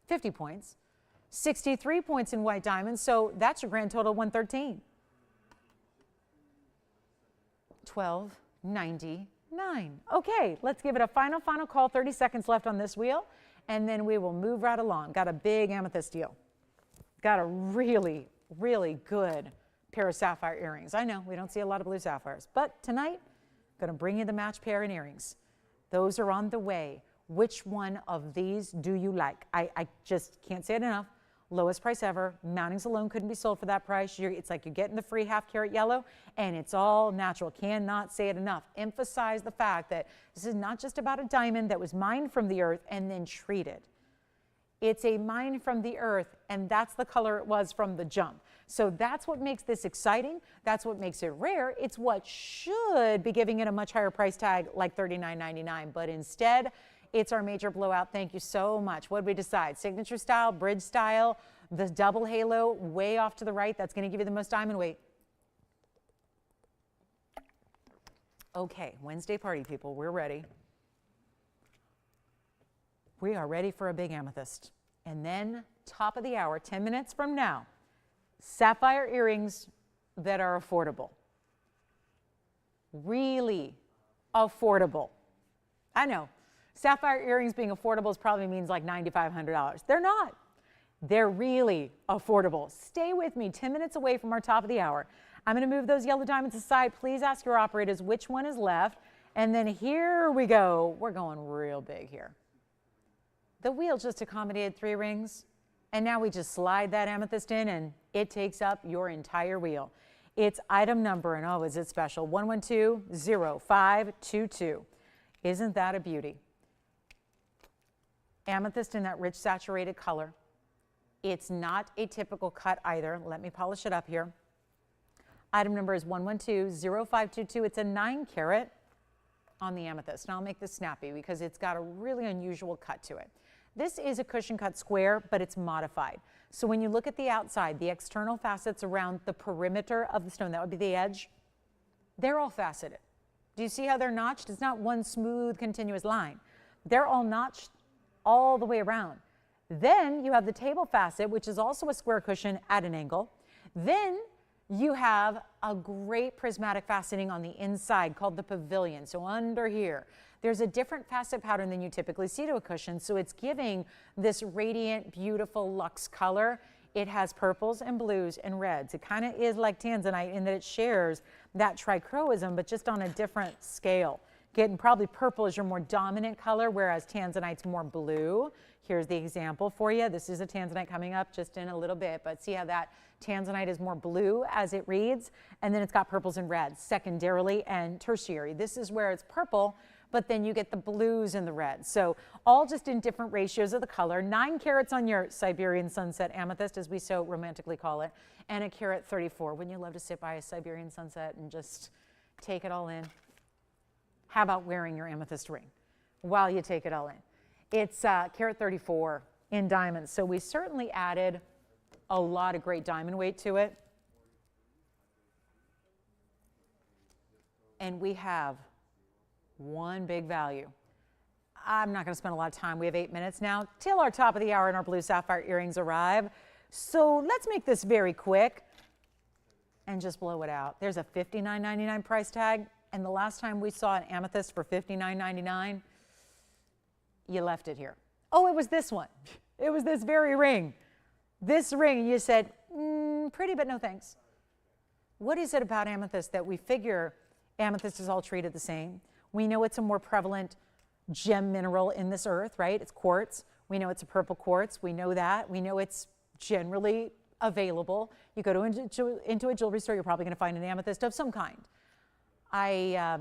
S1: 50 points. 63 points in white diamonds, so that's your grand total, 113. $12.99. Okay, let's give it a final call. 30 seconds left on this wheel, and then we will move right along. Got a big amethyst deal. Got a really, really good pair of sapphire earrings. I know we don't see a lot of blue sapphires, but tonight, going to bring you the match pair and earrings. Those are on the way. Which one of these do you like? I just can't say it enough. Lowest price ever. Mountings alone couldn't be sold for that price. It's like you're getting the free half carat yellow, and it's all natural. Cannot say it enough. Emphasize the fact that this is not just about a diamond that was mined from the earth and then treated. It's a mine from the earth, and that's the color it was from the jump. So that's what makes this exciting. That's what makes it rare. It's what should be giving it a much higher price tag, like $39.99, but instead, it's our major blowout. Thank you so much. What did we decide? Signature style, bridge style, the double halo way off to the right. That's going to give you the most diamond weight. Okay, Wednesday party people, we're ready. We are ready for a big amethyst. And then top of the hour, 10 minutes from now, sapphire earrings that are affordable. Really affordable. I know. Sapphire earrings being affordable probably means like $9,500. They're not. They're really affordable. Stay with me, 10 minutes away from our top of the hour. I'm going to move those yellow diamonds aside. Please ask your operators which one is left. And then here we go. We're going real big here. The wheel just accommodated 3 rings. And now we just slide that amethyst in, and it takes up your entire wheel. It's item number, and oh, is it special, 1120522. Isn't that a beauty? Amethyst in that rich saturated color. It's not a typical cut either. Let me polish it up here. Item number is 1120522. It's a 9 carat on the amethyst. And I'll make this snappy because it's got a really unusual cut to it. This is a cushion cut square, but it's modified. So when you look at the outside, the external facets around the perimeter of the stone, that would be the edge, they're all faceted. Do you see how they're notched? It's not one smooth, continuous line. They're all notched all the way around. Then you have the table facet, which is also a square cushion at an angle. Then you have a great prismatic faceting on the inside called the pavilion. So under here, there's a different facet pattern than you typically see to a cushion. So it's giving this radiant, beautiful luxe color. It has purples and blues and reds. It kind of is like tanzanite in that it shares that trichroism, but just on a different scale. Getting probably purple is your more dominant color, whereas tanzanite's more blue. Here's the example for you. This is a tanzanite coming up just in a little bit, but see how that tanzanite is more blue as it reads, and then it's got purples and reds secondarily and tertiary. This is where it's purple, but then you get the blues and the reds. So all just in different ratios of the color. 9 carats on your Siberian sunset amethyst, as we so romantically call it, and a carat 34. Wouldn't you love to sit by a Siberian sunset and just take it all in? How about wearing your amethyst ring while you take it all in? It's carat 34 in diamonds. So we certainly added a lot of great diamond weight to it. And we have one big value. I'm not going to spend a lot of time. We have 8 minutes now till our top of the hour and our blue sapphire earrings arrive. So let's make this very quick and just blow it out. There's a $59.99 price tag. And the last time we saw an amethyst for $59.99, you left it here. Oh, it was this one. It was this very ring. This ring, and you said, pretty, but no thanks. What is it about amethyst that we figure amethyst is all treated the same? We know it's a more prevalent gem mineral in this earth, right? It's quartz. We know it's a purple quartz. We know that. We know it's generally available. You go into a jewelry store, you're probably going to find an amethyst of some kind. I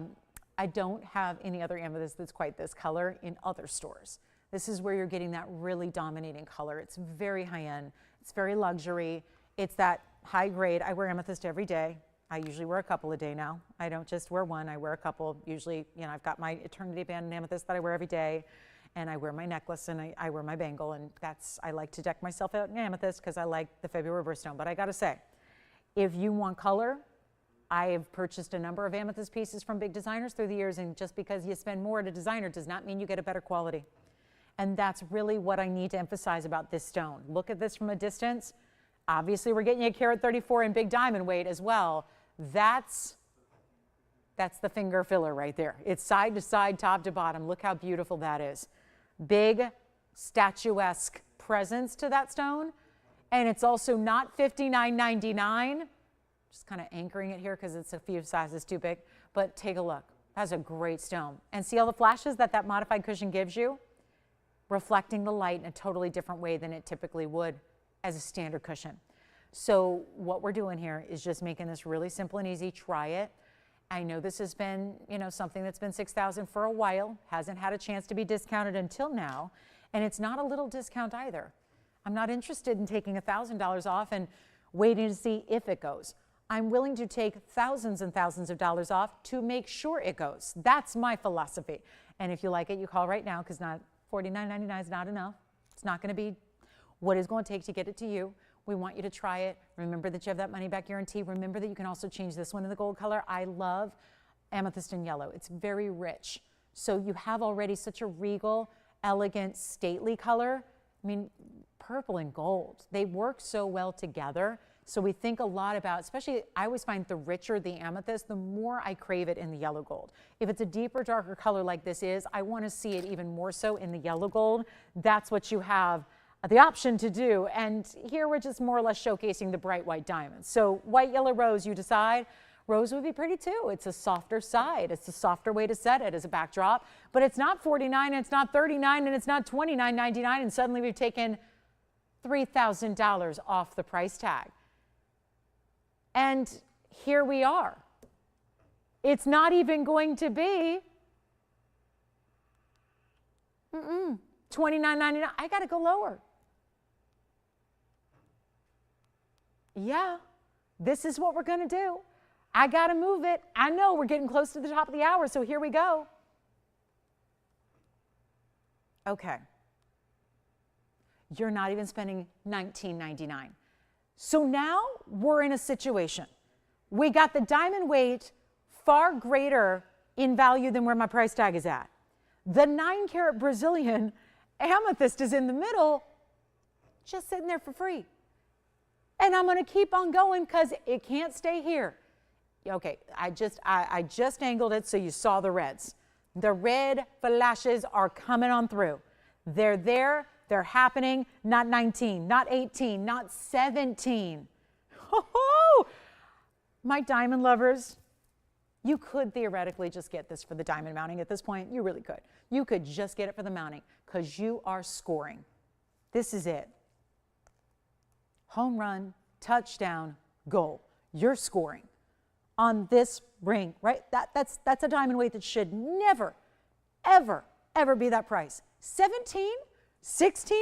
S1: don't have any other amethyst that's quite this color in other stores. This is where you're getting that really dominating color. It's very high-end. It's very luxury. It's that high grade. I wear amethyst every day. I usually wear a couple a day now. I don't just wear one. I wear a couple. Usually, you know, I've got my eternity band and amethyst that I wear every day, and I wear my necklace and I wear my bangle, and I like to deck myself out in amethyst because I like the February birthstone. But I got to say, if you want color, I have purchased a number of amethyst pieces from big designers through the years, and just because you spend more at a designer does not mean you get a better quality. And that's really what I need to emphasize about this stone. Look at this from a distance. Obviously, we're getting a carat 34 in big diamond weight as well. That's the finger filler right there. It's side to side, top to bottom. Look how beautiful that is. Big, statuesque presence to that stone. And it's also not $59.99. Just kind of anchoring it here because it's a few sizes too big. But take a look. That's a great stone. And see all the flashes that modified cushion gives you? Reflecting the light in a totally different way than it typically would as a standard cushion. So what we're doing here is just making this really simple and easy. Try it. I know this has been, something that's been $6,000 for a while, hasn't had a chance to be discounted until now, and it's not a little discount either. I'm not interested in taking $1,000 off and waiting to see if it goes. I'm willing to take thousands and thousands of dollars off to make sure it goes. That's my philosophy. And if you like it, you call right now, because $49.99 is not enough. It's not going to be what it's going to take to get it to you. We want you to try it. Remember that you have that money back guarantee. Remember that you can also change this one in the gold color. I love amethyst and yellow. It's very rich. So you have already such a regal, elegant, stately color. I mean, purple and gold, they work so well together. So we think a lot about, especially I always find the richer the amethyst, the more I crave it in the yellow gold. If it's a deeper, darker color like this is, I want to see it even more so in the yellow gold. That's what you have the option to do. And here we're just more or less showcasing the bright white diamonds. So white, yellow, rose, you decide. Rose would be pretty too. It's a softer side. It's a softer way to set it as a backdrop. But it's not $49, and it's not $39, and it's not $29.99, and suddenly we've taken $3,000 off the price tag. And here we are. It's not even going to be $29.99. I got to go lower. Yeah, this is what we're going to do. I got to move it. I know we're getting close to the top of the hour, so here we go. Okay. You're not even spending $19.99. So now we're in a situation. We got the diamond weight far greater in value than where my price tag is at. The 9-carat Brazilian amethyst is in the middle, just sitting there for free. And I'm going to keep on going because it can't stay here. Okay, I just angled it so you saw the reds. The red flashes are coming on through. They're there. They're happening. Not 19, not 18, not 17. Oh, my diamond lovers, you could theoretically just get this for the diamond mounting at this point. You really could. You could just get it for the mounting because you are scoring. This is it. Home run, touchdown, goal. You're scoring on this ring, right? That's a diamond weight that should never, ever, ever be that price. 17, $16.99,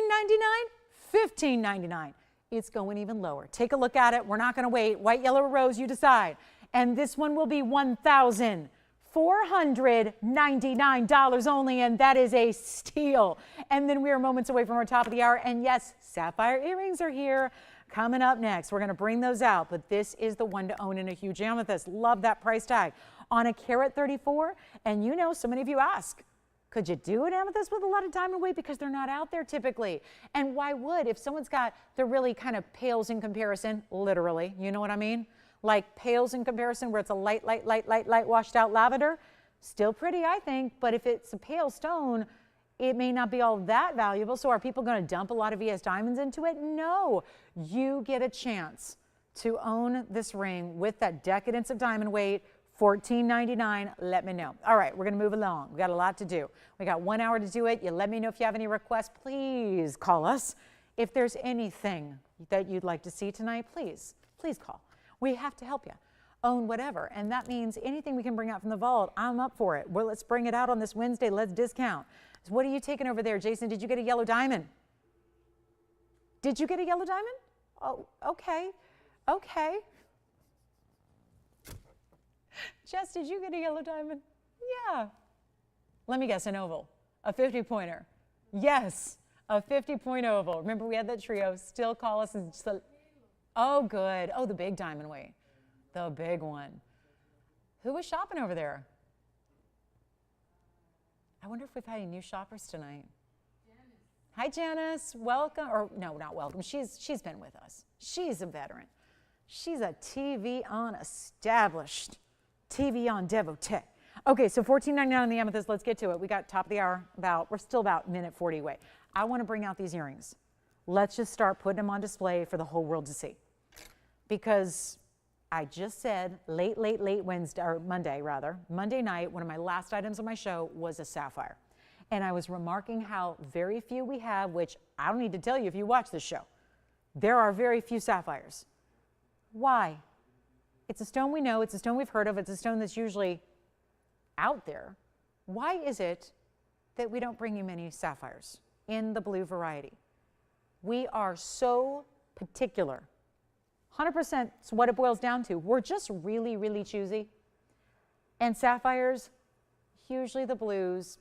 S1: $15.99. It's going even lower. Take a look at it. We're not going to wait. White, yellow, or rose, you decide. And this one will be $1,499 only, and that is a steal. And then we are moments away from our top of the hour. And yes, sapphire earrings are here. Coming up next, we're going to bring those out, but this is the one to own in a huge amethyst. Love that price tag. On a carat 34, and so many of you ask, could you do an amethyst with a lot of diamond weight? Because they're not out there typically. And why would? If someone's got the really kind of pales in comparison, literally, you know what I mean? Like pales in comparison where it's a light washed out lavender, still pretty, I think, but if it's a pale stone, it may not be all that valuable. So are people going to dump a lot of ES diamonds into it? No. You get a chance to own this ring with that decadence of diamond weight, $14.99. Let me know. All right, we're going to move along. We got a lot to do. We got 1 hour to do it. You let me know if you have any requests. Please call us. If there's anything that you'd like to see tonight, please call. We have to help you own whatever. And that means anything we can bring out from the vault, I'm up for it. Well, let's bring it out on this Wednesday. Let's discount. So what are you taking over there, Jason? Did you get a yellow diamond? Did you get a yellow diamond? Oh, okay. Okay. Jess, did you get a yellow diamond? Yeah. Let me guess, an oval. A 50-pointer. Yes, a 50-point oval. Remember, we had that trio. Still call us. And just, oh, good. Oh, the big diamond weight. The big one. Who was shopping over there? I wonder if we've had any new shoppers tonight. Hi, Janice. Welcome. Or no, not welcome. She's been with us. She's a veteran. She's a TVON established, TVON devotee. Okay, so $14.99 on the amethyst. Let's get to it. We got top of the hour. We're still about minute 40 away. I want to bring out these earrings. Let's just start putting them on display for the whole world to see. Because I just said late Wednesday, or Monday rather, Monday night, one of my last items on my show was a sapphire. And I was remarking how very few we have, which I don't need to tell you if you watch this show. There are very few sapphires. Why? It's a stone we know, it's a stone we've heard of, it's a stone that's usually out there. Why is it that we don't bring you many sapphires in the blue variety? We are so particular. 100% is what it boils down to. We're just really choosy. And sapphires, usually the blues,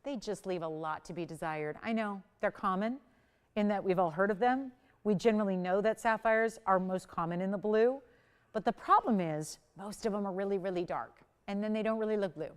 S1: they just leave a lot to be desired. I know they're common in that we've all heard of them. We generally know that sapphires are most common in the blue, but the problem is most of them are really dark, and then they don't really look blue.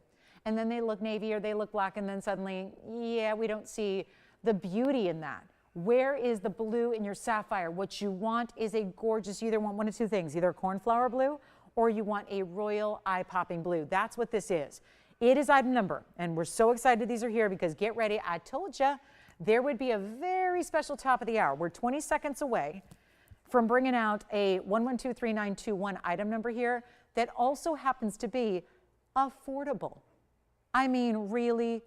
S1: And then they look navy or they look black, and then suddenly, yeah, we don't see the beauty in that. Where is the blue in your sapphire? What you want is a gorgeous, you either want one of two things, either a cornflower blue or you want a royal eye-popping blue. That's what this is. It is item number, and we're so excited these are here because get ready. I told you there would be a very special top of the hour. We're 20 seconds away from bringing out a 1123921 item number here that also happens to be affordable. I mean, really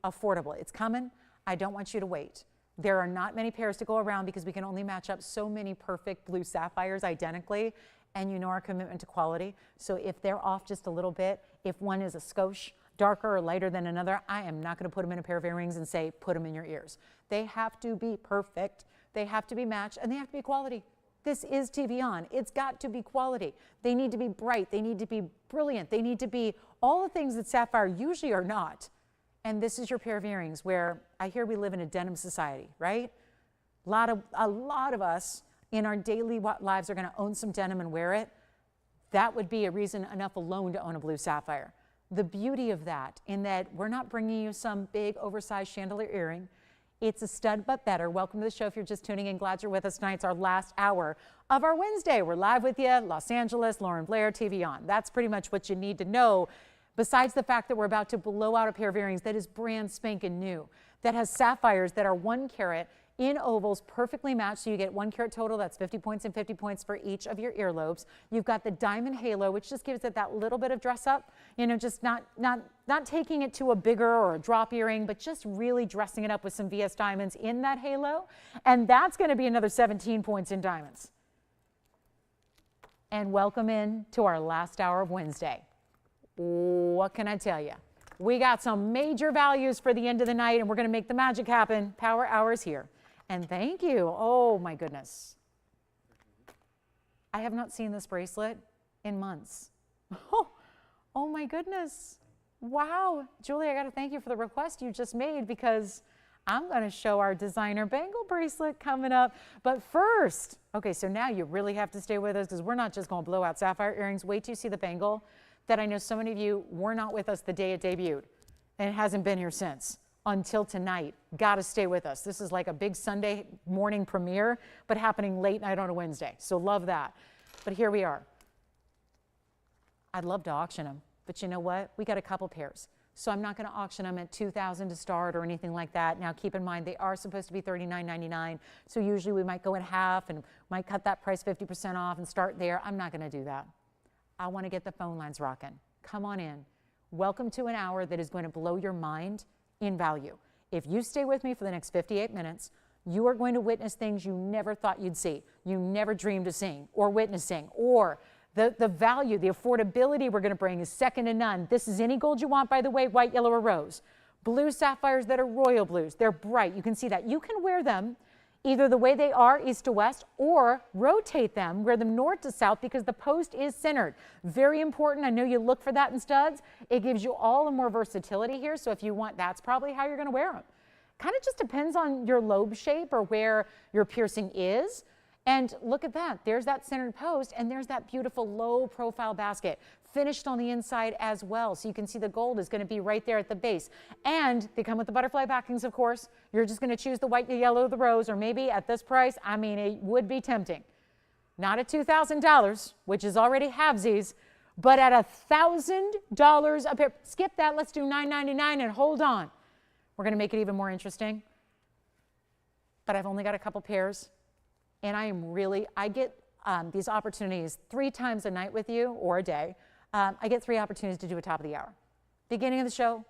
S1: affordable. It's coming. I don't want you to wait. There are not many pairs to go around because we can only match up so many perfect blue sapphires identically, and you know our commitment to quality. So if they're off just a little bit, if one is a skosh darker or lighter than another, I am not going to put them in a pair of earrings and say, put them in your ears. They have to be perfect, they have to be matched, and they have to be quality. This is TVON. It's got to be quality. They need to be bright, they need to be brilliant, they need to be all the things that sapphire usually are not. And this is your pair of earrings where I hear we live in a denim society, right? A lot of us in our daily lives are going to own some denim and wear it. That would be a reason enough alone to own a blue sapphire. The beauty of that, in that we're not bringing you some big oversized chandelier earring. It's a stud but better. Welcome to the show if you're just tuning in. Glad you're with us tonight. It's our last hour of our Wednesday. We're live with you, Los Angeles, Lauren Blair, TVON. That's pretty much what you need to know. Besides the fact that we're about to blow out a pair of earrings that is brand spanking new, that has sapphires that are 1 carat in ovals, perfectly matched, so you get 1 carat total. That's 50 points and 50 points for each of your earlobes. You've got the diamond halo, which just gives it that little bit of dress up, you know, just not taking it to a bigger or a drop earring, but just really dressing it up with some VS diamonds in that halo. And that's going to be another 17 points in diamonds. And welcome in to our last hour of Wednesday. What can I tell you? We got some major values for the end of the night, and we're going to make the magic happen. Power hours here. And thank you. Oh, my goodness. I have not seen this bracelet in months. Oh my goodness. Wow. Julie, I got to thank you for the request you just made because I'm going to show our designer bangle bracelet coming up. But first, okay, so now you really have to stay with us because we're not just going to blow out sapphire earrings. Wait till you see the bangle that I know so many of you were not with us the day it debuted, and it hasn't been here since until tonight. Got to stay with us. This is like a big Sunday morning premiere, but happening late night on a Wednesday. So love that. But here we are. I'd love to auction them, but you know what? We got a couple pairs. So I'm not going to auction them at $2,000 to start or anything like that. Now keep in mind, they are supposed to be $39.99. So usually we might go in half and might cut that price 50% off and start there. I'm not going to do that. I want to get the phone lines rocking. Come on in. Welcome to an hour that is going to blow your mind in value. If you stay with me for the next 58 minutes, you are going to witness things you never thought you'd see, you never dreamed of seeing or witnessing, or the value, the affordability we're going to bring is second to none. This is any gold you want, by the way, white, yellow, or rose. Blue sapphires that are royal blues. They're bright. You can see that. You can wear them either the way they are, east to west, or rotate them, wear them north to south because the post is centered. Very important. I know you look for that in studs. It gives you all the more versatility here. So if you want, that's probably how you're going to wear them. Kind of just depends on your lobe shape or where your piercing is. And look at that. There's that centered post, and there's that beautiful low profile basket. finished on the inside as well. So you can see the gold is going to be right there at the base. And they come with the butterfly backings, of course. You're just going to choose the white, the yellow, the rose, or maybe at this price, I mean, it would be tempting. Not at $2,000, which is already halvesies, but at $1,000 a pair. Skip that. Let's do $9.99 and hold on. We're going to make it even more interesting. But I've only got a couple pairs. And I get these opportunities 3 times a night with you, or a day. I get 3 opportunities to do a top of the hour. Beginning of the show,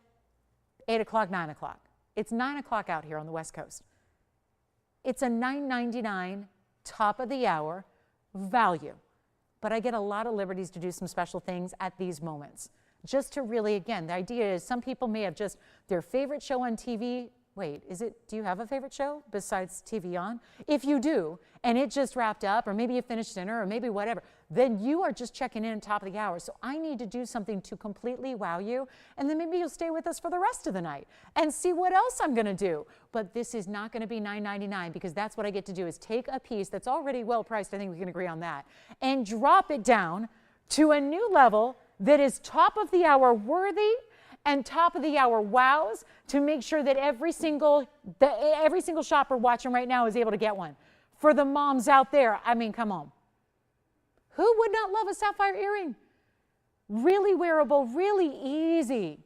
S1: 8 o'clock, 9 o'clock. It's 9 o'clock out here on the West Coast. It's a $9.99 top of the hour value. But I get a lot of liberties to do some special things at these moments. Just to really, again, the idea is some people may have just their favorite show on TV. Wait, do you have a favorite show besides TVON? If you do, and it just wrapped up, or maybe you finished dinner, or maybe whatever, then you are just checking in at top of the hour. So I need to do something to completely wow you, and then maybe you'll stay with us for the rest of the night and see what else I'm gonna do. But this is not gonna be $9.99, because that's what I get to do, is take a piece that's already well priced, I think we can agree on that, and drop it down to a new level that is top of the hour worthy and top of the hour wows, to make sure that every single shopper watching right now is able to get one. For the moms out there, I mean, come on. Who would not love a sapphire earring? Really wearable, really easy.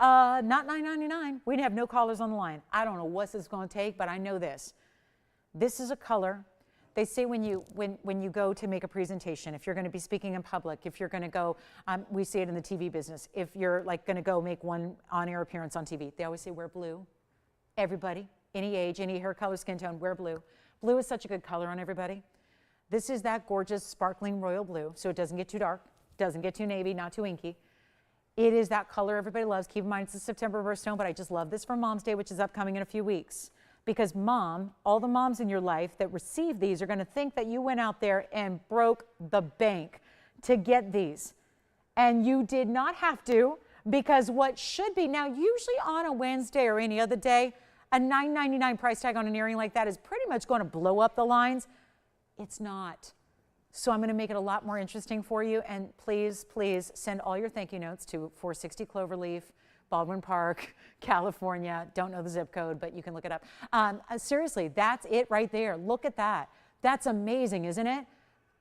S1: Not $9.99. We'd have no callers on the line. I don't know what this is going to take, but I know this. This is a color. They say when you go to make a presentation, if you're going to be speaking in public, if you're going to go, we see it in the TV business, if you're like going to go make one on-air appearance on TV, they always say wear blue. Everybody, any age, any hair color, skin tone, wear blue. Blue is such a good color on everybody. This is that gorgeous sparkling royal blue, so it doesn't get too dark, doesn't get too navy, not too inky. It is that color everybody loves. Keep in mind it's a September birthstone, but I just love this for Mom's Day, which is upcoming in a few weeks. Because mom, all the moms in your life that receive these are going to think that you went out there and broke the bank to get these. And you did not have to, because what should be, now usually on a Wednesday or any other day, a $9.99 price tag on an earring like that is pretty much going to blow up the lines. It's not. So I'm going to make it a lot more interesting for you. And please, please send all your thank you notes to 460 Cloverleaf, Baldwin Park, California. Don't know the zip code, but you can look it up. Seriously, that's it right there. Look at that. That's amazing, isn't it?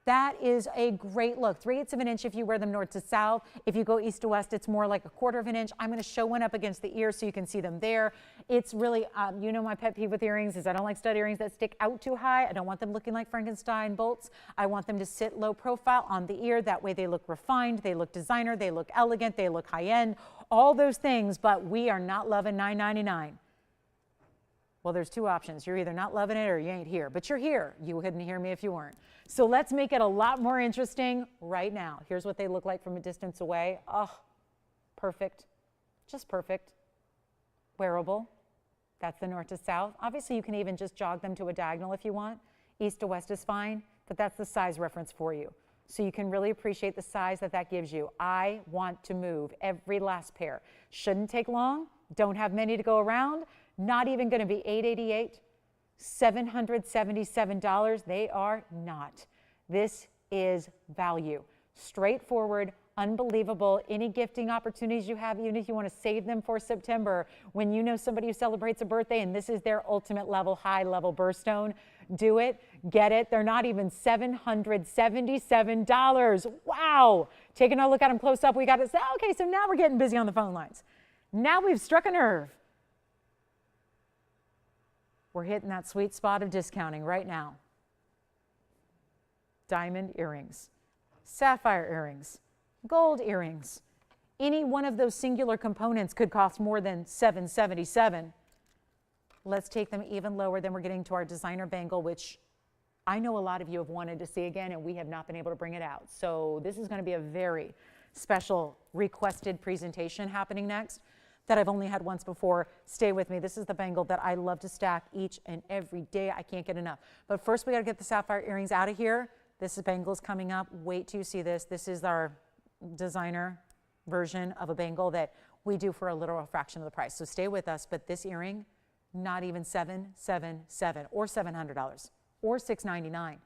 S1: That is a great look. 3/8 of an inch if you wear them north to south. If you go east to west, it's more like 1/4 of an inch. I'm going to show one up against the ear so you can see them there. It's really, you know, my pet peeve with earrings is I don't like stud earrings that stick out too high. I don't want them looking like Frankenstein bolts. I want them to sit low profile on the ear. That way they look refined, they look designer, they look elegant, they look high end, all those things, but we are not loving $9.99. Well, there's 2 options. You're either not loving it or you ain't here, but you're here. You couldn't hear me if you weren't. So let's make it a lot more interesting right now. Here's what they look like from a distance away. Oh, perfect. Just perfect. Wearable. That's the north to south. Obviously, you can even just jog them to a diagonal if you want. East to west is fine, but that's the size reference for you. So you can really appreciate the size that that gives you. I want to move every last pair. Shouldn't take long. Don't have many to go around. Not even going to be $888, $777. They are not. This is value. Straightforward, unbelievable. Any gifting opportunities you have, even if you want to save them for September, when you know somebody who celebrates a birthday and this is their ultimate level, high level birthstone, do it, get it. They're not even $777. Wow. Taking a look at them close up, we got to say, okay, so now we're getting busy on the phone lines. Now we've struck a nerve. We're hitting that sweet spot of discounting right now. Diamond earrings, sapphire earrings, gold earrings. Any one of those singular components could cost more than $777. Let's take them even lower. Then we're getting to our designer bangle, which I know a lot of you have wanted to see again, and we have not been able to bring it out. So this is going to be a very special requested presentation happening next that I've only had once before. Stay with me. This is the bangle that I love to stack each and every day. I can't get enough. But first we got to get the sapphire earrings out of here. This bangle is coming up. Wait till you see this. This is our designer version of a bangle that we do for a literal fraction of the price. So stay with us. But this earring, not even $777 or $700 or $699.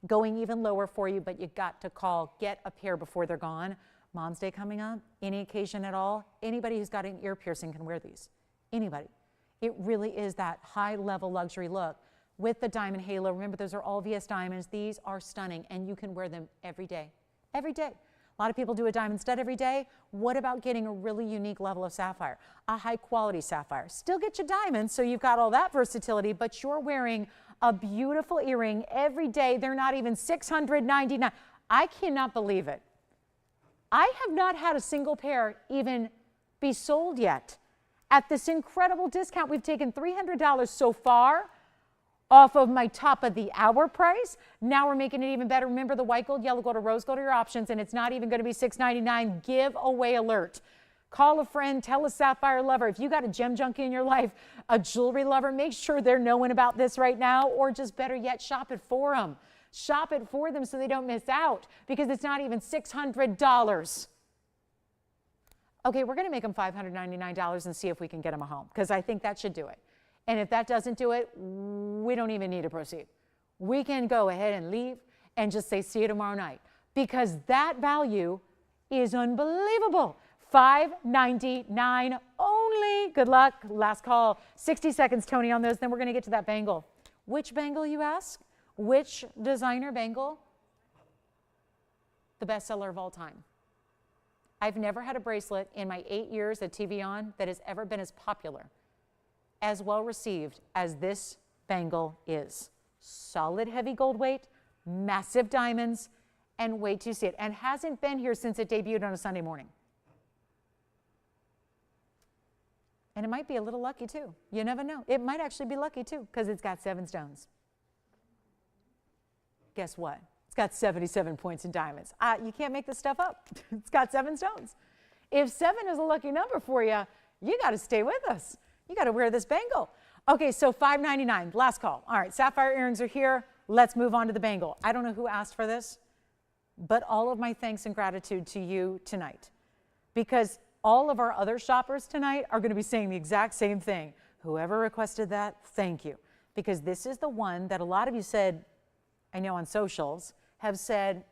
S1: going even lower for you, but you got to call. Get a pair before they're gone. Mom's Day coming up, any occasion at all, anybody who's got an ear piercing can wear these. Anybody. It really is that high-level luxury look with the diamond halo. Remember, those are all VS diamonds. These are stunning, and you can wear them every day. Every day. A lot of people do a diamond stud every day. What about getting a really unique level of sapphire? A high-quality sapphire. Still get your diamonds, so you've got all that versatility, but you're wearing a beautiful earring every day. They're not even $699. I cannot believe it. I have not had a single pair even be sold yet. At this incredible discount, we've taken $300 so far off of my top of the hour price. Now we're making it even better. Remember the white gold, yellow gold, or rose gold are your options, and it's not even going to be $699. Giveaway alert. Call a friend, tell a sapphire lover. If you got a gem junkie in your life, a jewelry lover, make sure they're knowing about this right now, or just better yet, shop it for them. Shop it for them so they don't miss out, because it's not even $600. Okay, we're going to make them $599 and see if we can get them a home, because I think that should do it. And if that doesn't do it, we don't even need to proceed. We can go ahead and leave and just say, see you tomorrow night, because that value is unbelievable. $599 only. Good luck. Last call. 60 seconds, Tony, on those. Then we're going to get to that bangle. Which bangle, you ask? Which designer bangle? The best seller of all time. I've never had a bracelet in my 8 years at TVON that has ever been as popular, as well received as this bangle is. Solid heavy gold weight, massive diamonds, and wait till you see it. And hasn't been here since it debuted on a Sunday morning. And it might be a little lucky too. You never know. It might actually be lucky too, because it's got 7 stones. Guess what? It's got 77 points in diamonds. You can't make this stuff up. It's got 7 stones. If 7 is a lucky number for you, you got to stay with us. You got to wear this bangle. Okay, so $599, last call. All right, sapphire earrings are here. Let's move on to the bangle. I don't know who asked for this, but all of my thanks and gratitude to you tonight, because all of our other shoppers tonight are going to be saying the exact same thing. Whoever requested that, thank you, because this is the one that a lot of you said, I know on socials, have said,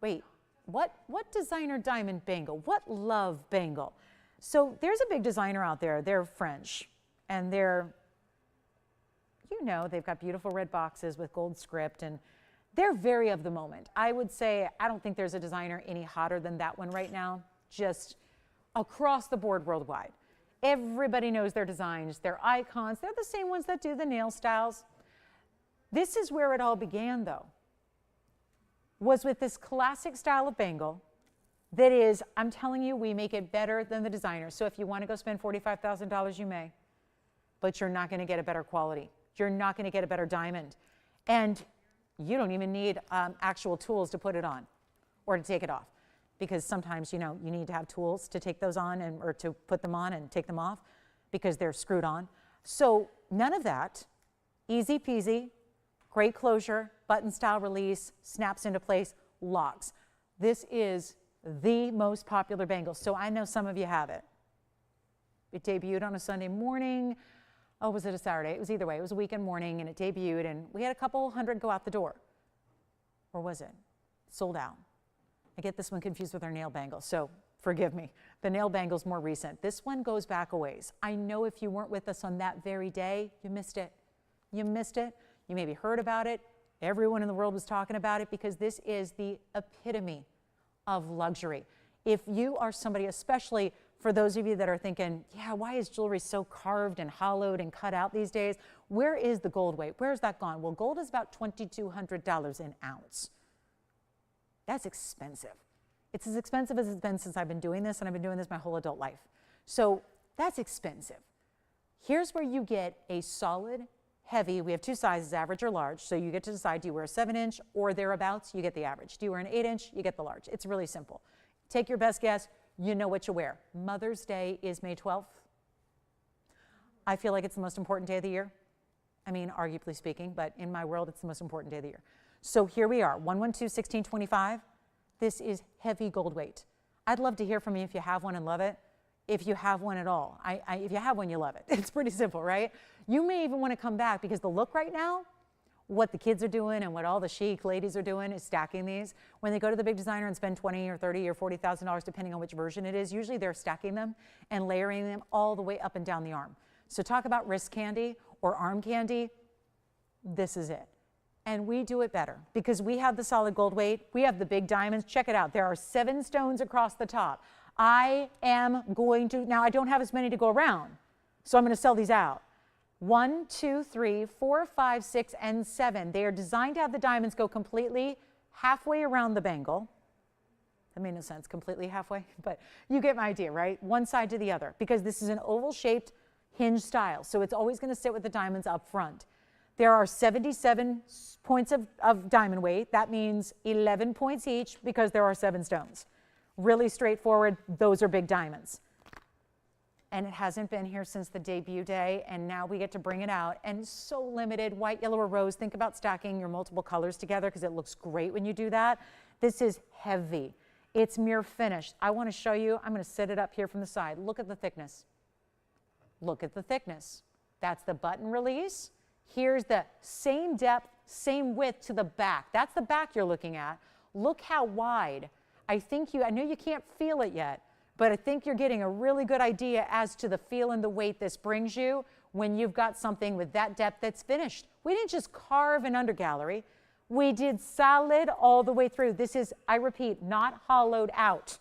S1: wait, what designer diamond bangle? What love bangle? So there's a big designer out there. They're French, and they're, you know, they've got beautiful red boxes with gold script, and they're very of the moment. I would say I don't think there's a designer any hotter than that one right now, just across the board worldwide. Everybody knows their designs, their icons. They're the same ones that do the nail styles. This is where it all began, though, was with this classic style of bangle that is, I'm telling you, we make it better than the designer. So if you want to go spend $45,000, you may, but you're not going to get a better quality. You're not going to get a better diamond. And you don't even need actual tools to put it on or to take it off, because sometimes, you know, you need to have tools to take those on or to put them on and take them off because they're screwed on. So none of that. Easy peasy. Great closure, button style release, snaps into place, locks. This is the most popular bangle. So I know some of you have it. It debuted on a Sunday morning. Oh, was it a Saturday? It was either way. It was a weekend morning, and it debuted, and we had a couple hundred go out the door. Or was it? Sold out. I get this one confused with our nail bangle, so forgive me. The nail bangle's more recent. This one goes back a ways. I know if you weren't with us on that very day, you missed it. You missed it. You maybe heard about it. Everyone in the world was talking about it, because this is the epitome of luxury. If you are somebody, especially for those of you that are thinking, yeah, why is jewelry so carved and hollowed and cut out these days? Where is the gold weight? Where's that gone? Well, gold is about $2,200 an ounce. That's expensive. It's as expensive as it's been since I've been doing this, and I've been doing this my whole adult life. So that's expensive. Here's where you get a solid, heavy. We have 2 sizes, average or large. So you get to decide, do you wear a 7-inch or thereabouts? You get the average. Do you wear an 8-inch? You get the large. It's really simple. Take your best guess. You know what you wear. Mother's Day is May 12th. I feel like it's the most important day of the year. I mean, arguably speaking, but in my world, it's the most important day of the year. So here we are, 112-1625. This is heavy gold weight. I'd love to hear from you if you have one and love it. If you have one at all. If you have one, you love it. It's pretty simple, right? You may even want to come back, because the look right now, what the kids are doing and what all the chic ladies are doing is stacking these. When they go to the big designer and spend $20 or $30 or $40,000, depending on which version it is, usually they're stacking them and layering them all the way up and down the arm. So talk about wrist candy or arm candy. This is it. And we do it better because we have the solid gold weight. We have the big diamonds. Check it out. There are 7 stones across the top. I am going to, now I don't have as many to go around, so I'm going to sell these out. 1, 2, 3, 4, 5, 6, and 7. They are designed to have the diamonds go completely halfway around the bangle. That made no sense, completely halfway, but you get my idea, right? One side to the other, because this is an oval-shaped hinge style, so it's always going to sit with the diamonds up front. There are 77 points of diamond weight. That means 11 points each because there are 7 stones. Really straightforward. Those are big diamonds. And it hasn't been here since the debut day, and now we get to bring it out. And so limited, white, yellow, or rose. Think about stacking your multiple colors together because it looks great when you do that. This is heavy. It's mirror finished. I want to show you. I'm going to set it up here from the side. Look at the thickness. Look at the thickness. That's the button release. Here's the same depth, same width to the back. That's the back you're looking at. Look how wide. I know you can't feel it yet, but I think you're getting a really good idea as to the feel and the weight this brings you when you've got something with that depth that's finished. We didn't just carve an undergallery. We did solid all the way through. This is, I repeat, not hollowed out.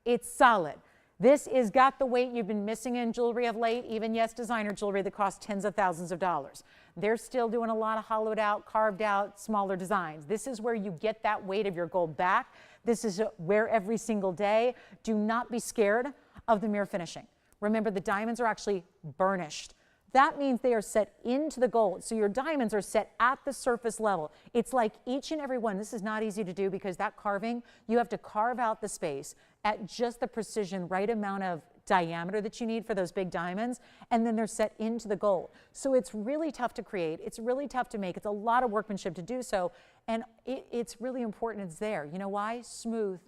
S1: It's solid. This is got the weight you've been missing in jewelry of late, even, yes, designer jewelry that costs tens of thousands of dollars. They're still doing a lot of hollowed out, carved out, smaller designs. This is where you get that weight of your gold back. This is where every single day. Do not be scared of the mirror finishing. Remember, the diamonds are actually burnished. That means they are set into the gold. So your diamonds are set at the surface level. It's like each and every one. This is not easy to do because that carving, you have to carve out the space at just the precision, right amount of diameter that you need for those big diamonds, and then they're set into the gold. So it's really tough to create. It's really tough to make. It's a lot of workmanship to do so, and it's really important it's there. You know why? Smooth.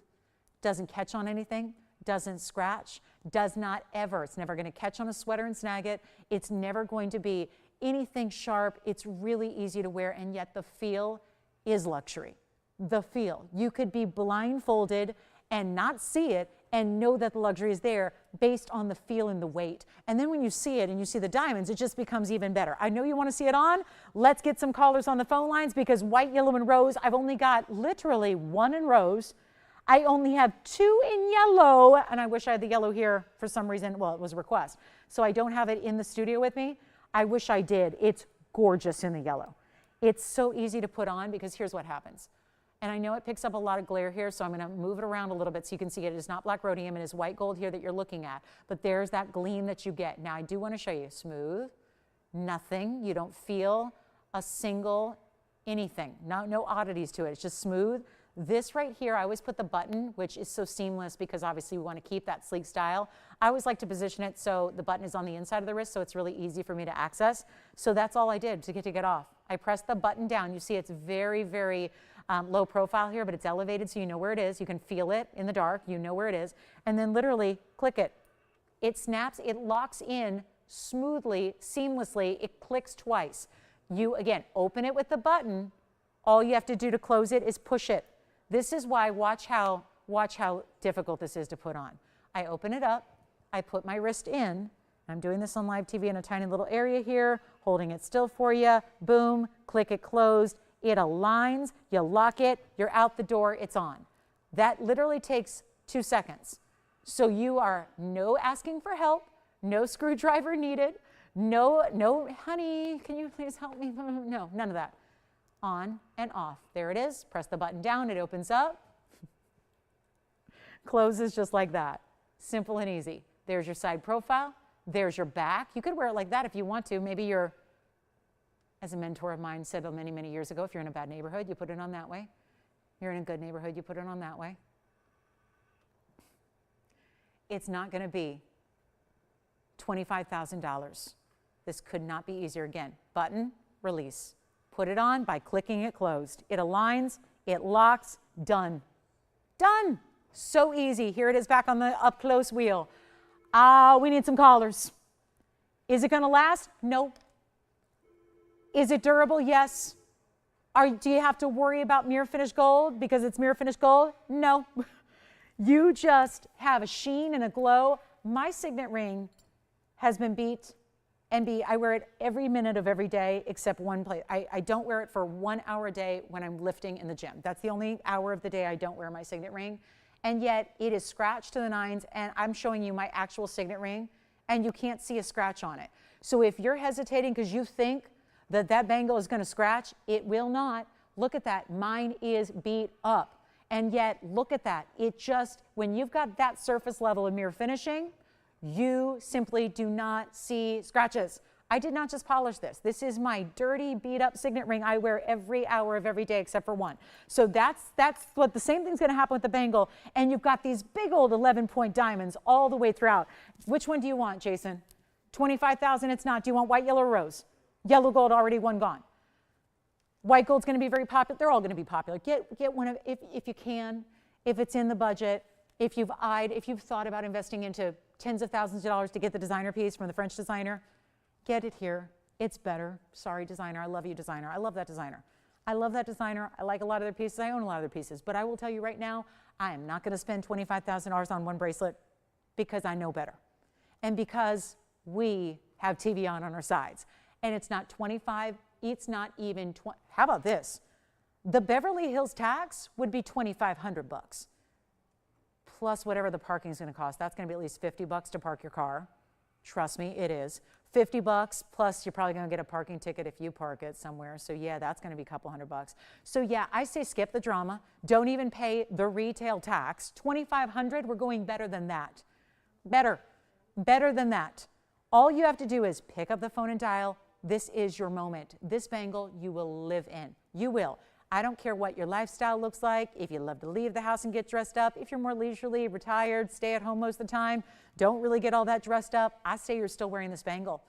S1: Doesn't catch on anything. Doesn't scratch, does not ever. It's never going to catch on a sweater and snag it. It's never going to be anything sharp. It's really easy to wear, and yet the feel is luxury. The feel. You could be blindfolded and not see it and know that the luxury is there based on the feel and the weight. And then when you see it and you see the diamonds, it just becomes even better. I know you want to see it on. Let's get some callers on the phone lines because white, yellow, and rose, I've only got literally 1 in rose. I only have 2 in yellow, and I wish I had the yellow here for some reason. Well, it was a request. So I don't have it in the studio with me. I wish I did. It's gorgeous in the yellow. It's so easy to put on because here's what happens. And I know it picks up a lot of glare here, so I'm going to move it around a little bit so you can see it. It is not black rhodium. It is white gold here that you're looking at. But there's that gleam that you get. Now, I do want to show you. Smooth, nothing. You don't feel a single anything. No oddities to it. It's just smooth. This right here, I always put the button, which is so seamless because obviously we want to keep that sleek style. I always like to position it so the button is on the inside of the wrist, so it's really easy for me to access. So that's all I did to get off. I pressed the button down. You see it's very, very low profile here, but it's elevated so you know where it is. You can feel it in the dark. You know where it is. And then literally click it. It snaps. It locks in smoothly, seamlessly. It clicks twice. You, again, open it with the button. All you have to do to close it is push it. This is why, watch how difficult this is to put on. I open it up, I put my wrist in. I'm doing this on live TV in a tiny little area here, holding it still for you. Boom, click it closed. It aligns, you lock it, you're out the door, it's on. That literally takes 2 seconds. So you are no asking for help, no screwdriver needed, no, honey, can you please help me? No, none of that. On and off. There it is. Press the button down. It opens up. Closes just like that. Simple and easy. There's your side profile. There's your back. You could wear it like that if you want to. Maybe you're, as a mentor of mine said many, many years ago, if you're in a bad neighborhood, you put it on that way. You're in a good neighborhood, you put it on that way. It's not going to be $25,000. This could not be easier. Again, button, release. Put it on by clicking it closed. It aligns, it locks, done. Done. So easy. Here it is back on the up close wheel. We need some callers. Is it going to last? Nope. Is it durable? Yes. Do you have to worry about mirror finished gold because it's mirror finished gold? No. You just have a sheen and a glow. My signet ring has been beat and beat. I wear it every minute of every day except one place. I don't wear it for 1 hour a day when I'm lifting in the gym. That's the only hour of the day I don't wear my signet ring. And yet it is scratched to the nines, and I'm showing you my actual signet ring, and you can't see a scratch on it. So if you're hesitating because you think that that bangle is going to scratch, it will not. Look at that. Mine is beat up. And yet, look at that. It just, when you've got that surface level of mirror finishing, you simply do not see scratches. I did not just polish this. This is my dirty, beat up signet ring I wear every hour of every day except for one. So that's what the same thing's going to happen with the bangle. And you've got these big old 11-point diamonds all the way throughout. Which one do you want, Jason? 25,000, it's not. Do you want white, yellow, or rose? Yellow gold, already one gone. White gold's going to be very popular. They're all going to be popular. Get one of, if you can, if it's in the budget, if you've thought about investing into tens of thousands of dollars to get the designer piece from the French designer, get it here. It's better. Sorry, designer. I love you, designer. I love that designer. I love that designer. I like a lot of their pieces. I own a lot of their pieces. But I will tell you right now, I am not going to spend $25,000 on one bracelet because I know better. And because we have TVON on our sides. And it's not 25, it's not even 20. How about this? The Beverly Hills tax would be $2,500 plus whatever the parking is going to cost. That's going to be at least $50 to park your car. Trust me, it is. $50 plus you're probably going to get a parking ticket if you park it somewhere. So yeah, that's going to be a couple $100. So yeah, I say skip the drama. Don't even pay the retail tax. $2,500, we're going better than that. Better than that. All you have to do is pick up the phone and dial. This is your moment. This bangle you will live in. You will. I don't care what your lifestyle looks like, if you love to leave the house and get dressed up, if you're more leisurely, retired, stay at home most of the time, don't really get all that dressed up, I say you're still wearing this bangle.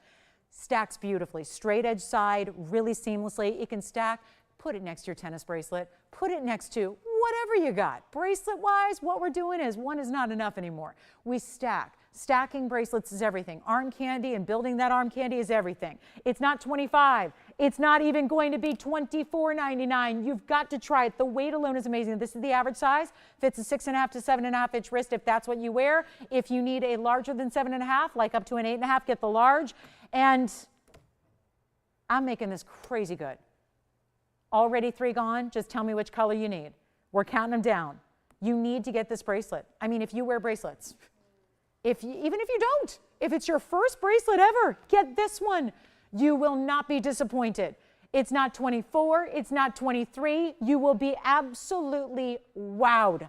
S1: Stacks beautifully, straight edge side, really seamlessly. It can stack. Put it next to your tennis bracelet. Put it next to whatever you got. Bracelet-wise, what we're doing is one is not enough anymore. We stack. Stacking bracelets is everything. Arm candy and building that arm candy is everything. It's not 25. It's not even going to be $24.99. You've got to try it. The weight alone is amazing. This is the average size. Fits a 6.5 to 7.5 inch wrist if that's what you wear. If you need a larger than 7.5, like up to an 8.5, get the large. And I'm making this crazy good. Already 3 gone. Just tell me which color you need. We're counting them down. You need to get this bracelet. I mean, if you wear bracelets, even if you don't, if it's your first bracelet ever, get this one. You will not be disappointed. It's not 24, it's not 23. You will be absolutely wowed.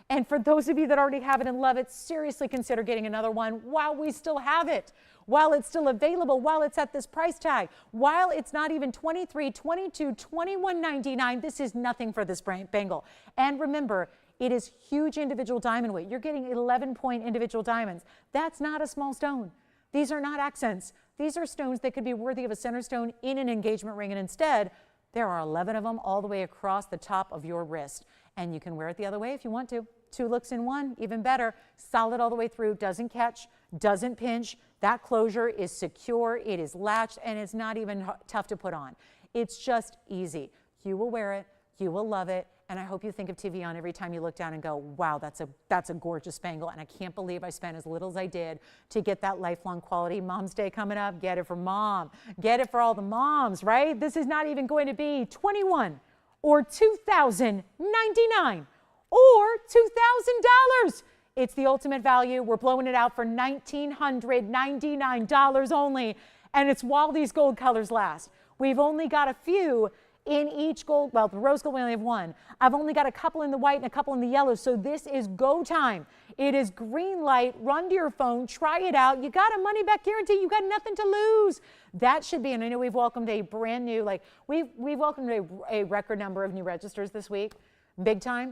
S1: And for those of you that already have it and love it, seriously consider getting another one while we still have it, while it's still available, while it's at this price tag, while it's not even $23, $22, $21.99. This is nothing for this bangle. And remember, it is huge individual diamond weight. You're getting 11-point individual diamonds. That's not a small stone. These are not accents. These are stones that could be worthy of a center stone in an engagement ring. And instead, there are 11 of them all the way across the top of your wrist. And you can wear it the other way if you want to. 2 looks in one, even better. Solid all the way through, doesn't catch, doesn't pinch. That closure is secure, it is latched, and it's not even tough to put on. It's just easy. You will wear it, you will love it. And I hope you think of TVON every time you look down and go, wow, that's a gorgeous bangle. And I can't believe I spent as little as I did to get that lifelong quality. Mom's Day coming up, get it for mom. Get it for all the moms, right? This is not even going to be $21 or $2,099 or $2,000. It's the ultimate value. We're blowing it out for $1,999 only. And it's while these gold colors last. We've only got a few in each gold. Well, the rose gold, we only have 1. I've only got a couple in the white and a couple in the yellow. So this is go time. It is green light. Run to your phone. Try it out. You got a money back guarantee. You got nothing to lose. That should be, and I know we've welcomed a brand new, we've welcomed a record number of new registers this week. Big time.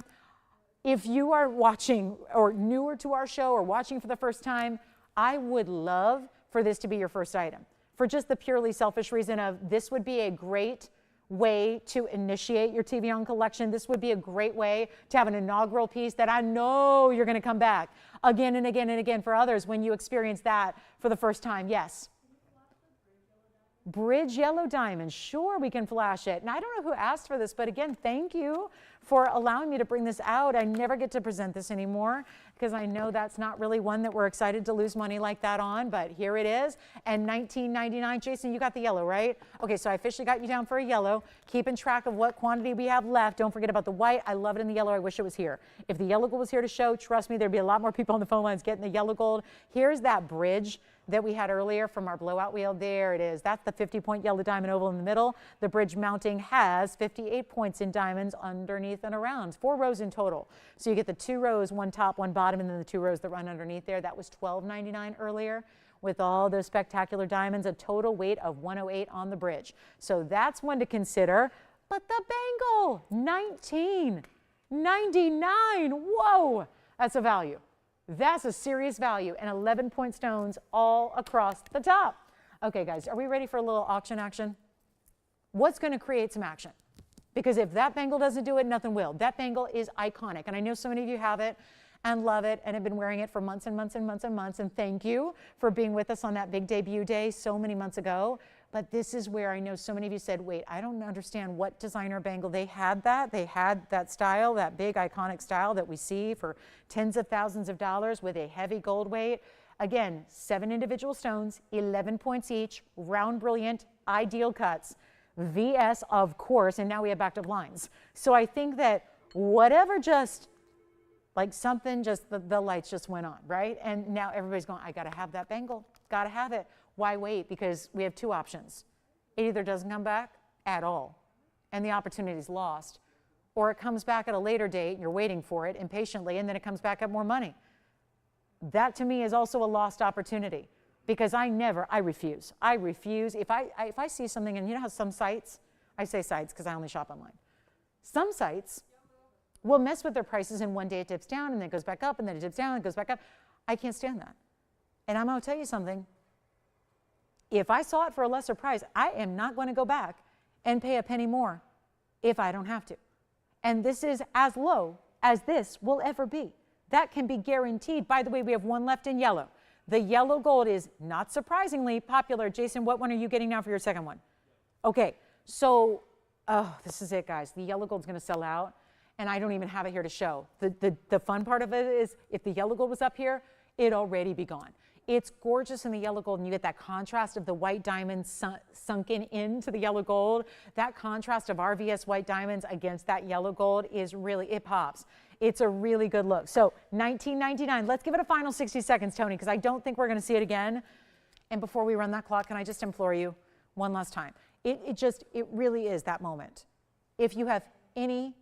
S1: If you are watching or newer to our show or watching for the first time, I would love for this to be your first item. For just the purely selfish reason of this would be a great way to initiate your TVON collection. This would be a great way to have an inaugural piece that I know you're going to come back again and again and again for others when you experience that for the first time. Yes. Bridge yellow diamond, sure, we can flash it. And I don't know who asked for this, but again, thank you for allowing me to bring this out. I never get to present this anymore because I know that's not really one that we're excited to lose money like that on, but here it is. And $19.99, Jason, you got the yellow, right? Okay, so I officially got you down for a yellow. Keeping track of what quantity we have left. Don't forget about the white. I love it in the yellow. I wish it was here. If the yellow gold was here to show, trust me, there'd be a lot more people on the phone lines getting the yellow gold. Here's that bridge that we had earlier from our blowout wheel. There it is. That's the 50-point yellow diamond oval in the middle. The bridge mounting has 58 points in diamonds underneath and around. 4 rows in total. So you get the 2 rows, 1 top, 1 bottom, and then the 2 rows that run underneath there. That was $12.99 earlier with all those spectacular diamonds, a total weight of 108 on the bridge. So that's one to consider. But the bangle, $19.99. Whoa, that's a value. That's a serious value, and 11-point stones all across the top. Okay, guys, are we ready for a little auction action? What's going to create some action? Because if that bangle doesn't do it, nothing will. That bangle is iconic, and I know so many of you have it and love it and have been wearing it for months and months and months and months, and thank you for being with us on that big debut day so many months ago. But this is where I know so many of you said, wait, I don't understand what designer bangle. They had that style, that big iconic style that we see for tens of thousands of dollars with a heavy gold weight. Again, 7 individual stones, 11 points each, round brilliant, ideal cuts, VS of course, and now we have backed up lines. So I think that whatever just, like something just, the lights just went on, right? And now everybody's going, I gotta have that bangle, gotta have it. Why wait? Because we have 2 options. It either doesn't come back at all, and the opportunity is lost, or it comes back at a later date, you're waiting for it impatiently, and then it comes back at more money. That to me is also a lost opportunity, because I refuse. I refuse. If I see something, and you know how some sites, I say sites because I only shop online, some sites will mess with their prices, and one day it dips down, and then it goes back up, and then it dips down, and it goes back up. I can't stand that. And I'm going to tell you something. If I saw it for a lesser price, I am not going to go back and pay a penny more if I don't have to. And this is as low as this will ever be. That can be guaranteed. By the way, we have 1 left in yellow. The yellow gold is not surprisingly popular. Jason, what one are you getting now for your second one? Okay, so, oh, this is it, guys. The yellow gold's going to sell out, and I don't even have it here to show. The fun part of it is if the yellow gold was up here, it'd already be gone. It's gorgeous in the yellow gold, and you get that contrast of the white diamonds sunken into the yellow gold. That contrast of RVS white diamonds against that yellow gold is really, it pops. It's a really good look. So $19.99. Let's give it a final 60 seconds, Tony, because I don't think we're going to see it again. And before we run that clock, can I just implore you one last time? It really is that moment. If you have any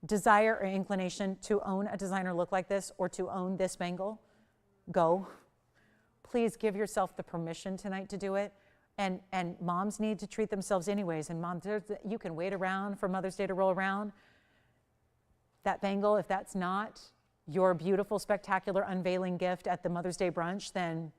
S1: desire or inclination to own a designer look like this or to own this bangle, go. Please give yourself the permission tonight to do it. And moms need to treat themselves anyways. And moms, you can wait around for Mother's Day to roll around. That bangle, if that's not your beautiful, spectacular unveiling gift at the Mother's Day brunch, then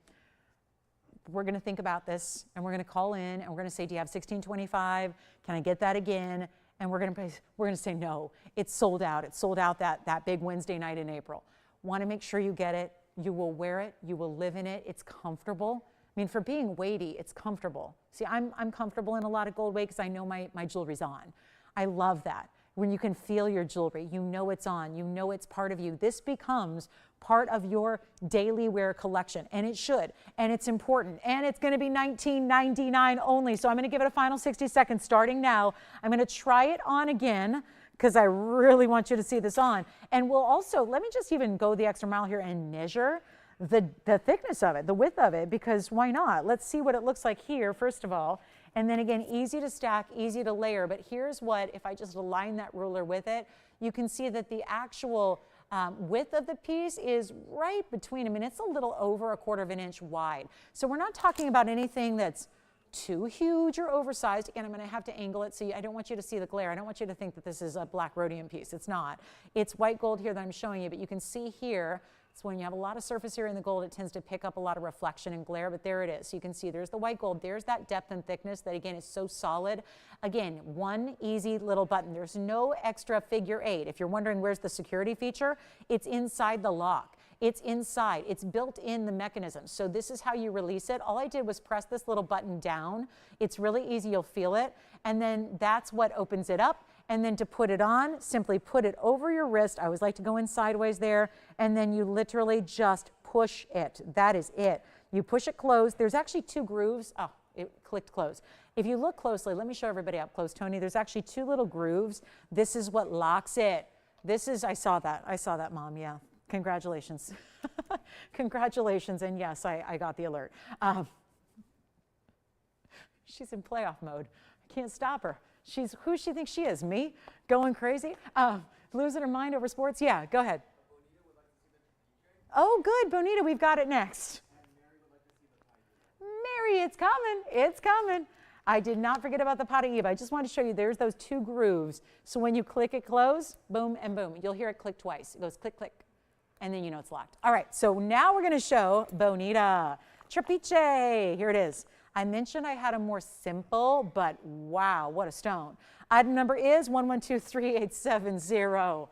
S1: we're going to think about this, and we're going to call in, and we're going to say, do you have 1625? Can I get that again? And we're going to say, no, it's sold out. It's sold out that big Wednesday night in April. Want to make sure you get it. You will wear it. You will live in it. It's comfortable. I mean, for being weighty, it's comfortable. See, I'm comfortable in a lot of gold weight because I know my jewelry's on. I love that. When you can feel your jewelry, you know it's on, you know it's part of you. This becomes part of your daily wear collection, and it should, and it's important, and it's going to be $19.99 only. So I'm going to give it a final 60 seconds starting now. I'm going to try it on again because I really want you to see this on. And we'll also, let me just even go the extra mile here and measure the thickness of it, the width of it, because why not? Let's see what it looks like here, first of all. And then again, easy to stack, easy to layer. But here's what, if I just align that ruler with it, you can see that the actual width of the piece is right between, I mean, it's a little over 1/4 inch wide. So we're not talking about anything that's too huge or oversized. Again, I'm going to have to angle it, so I don't want you to see the glare. I don't want you to think that this is a black rhodium piece. It's not. It's white gold here that I'm showing you, but you can see here, it's when you have a lot of surface area in the gold, it tends to pick up a lot of reflection and glare, but there it is. So you can see there's the white gold. There's that depth and thickness that, again, is so solid. Again, one easy little button. There's no extra figure 8. If you're wondering where's the security feature, it's inside the lock. It's inside. It's built in the mechanism. So this is how you release it. All I did was press this little button down. It's really easy. You'll feel it. And then that's what opens it up. And then to put it on, simply put it over your wrist. I always like to go in sideways there. And then you literally just push it. That is it. You push it closed. There's actually 2 grooves. Oh, it clicked close. If you look closely, let me show everybody up close, Tony. There's actually 2 little grooves. This is what locks it. This is, I saw that, Mom, yeah. Congratulations. Congratulations, and yes, I got the alert. She's in playoff mode. I can't stop her. Who she thinks she is, me? Going crazy? Losing her mind over sports? Yeah, go ahead. Oh, good, Bonita, we've got it next. Mary, it's coming, it's coming. I did not forget about the Paraíba. I just wanted to show you, there's those 2 grooves. So when you click it close, boom and boom. You'll hear it click twice. It goes click, click, and then you know it's locked. All right, so now we're gonna show Bonita. Trapiche, here it is. I mentioned I had a more simple, but wow, what a stone. Item number is 1123-870.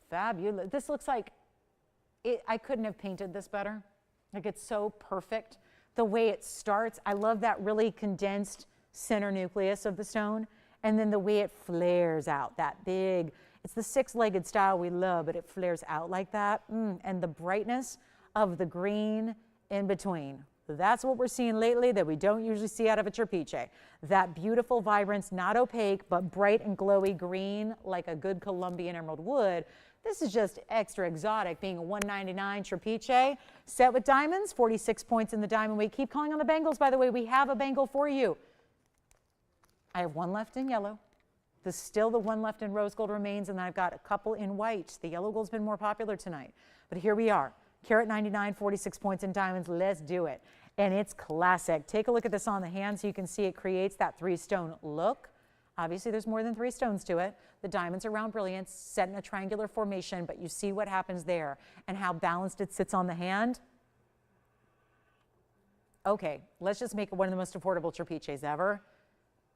S1: Fabulous. This looks like, I couldn't have painted this better. Like, it's so perfect. The way it starts, I love that really condensed center nucleus of the stone, and then the way it flares out, that big, it's the 6-legged style we love, but it flares out like that, and the brightness of the green in between. That's what we're seeing lately that we don't usually see out of a trapiche. That beautiful vibrance, not opaque, but bright and glowy green like a good Colombian emerald wood. This is just extra exotic, being a $199 trapiche. Set with diamonds, 46 points in the diamond weight. Keep calling on the bangles, by the way. We have a bangle for you. I have 1 left in yellow. There's still the 1 left in rose gold remains, and I've got a couple in white. The yellow gold's been more popular tonight. But here we are. Carat 99, 46 points in diamonds. Let's do it. And it's classic. Take a look at this on the hand so you can see it creates that 3-stone look. Obviously, there's more than 3 stones to it. The diamonds are round brilliance, set in a triangular formation, but you see what happens there and how balanced it sits on the hand. Okay, let's just make it one of the most affordable trapiches ever.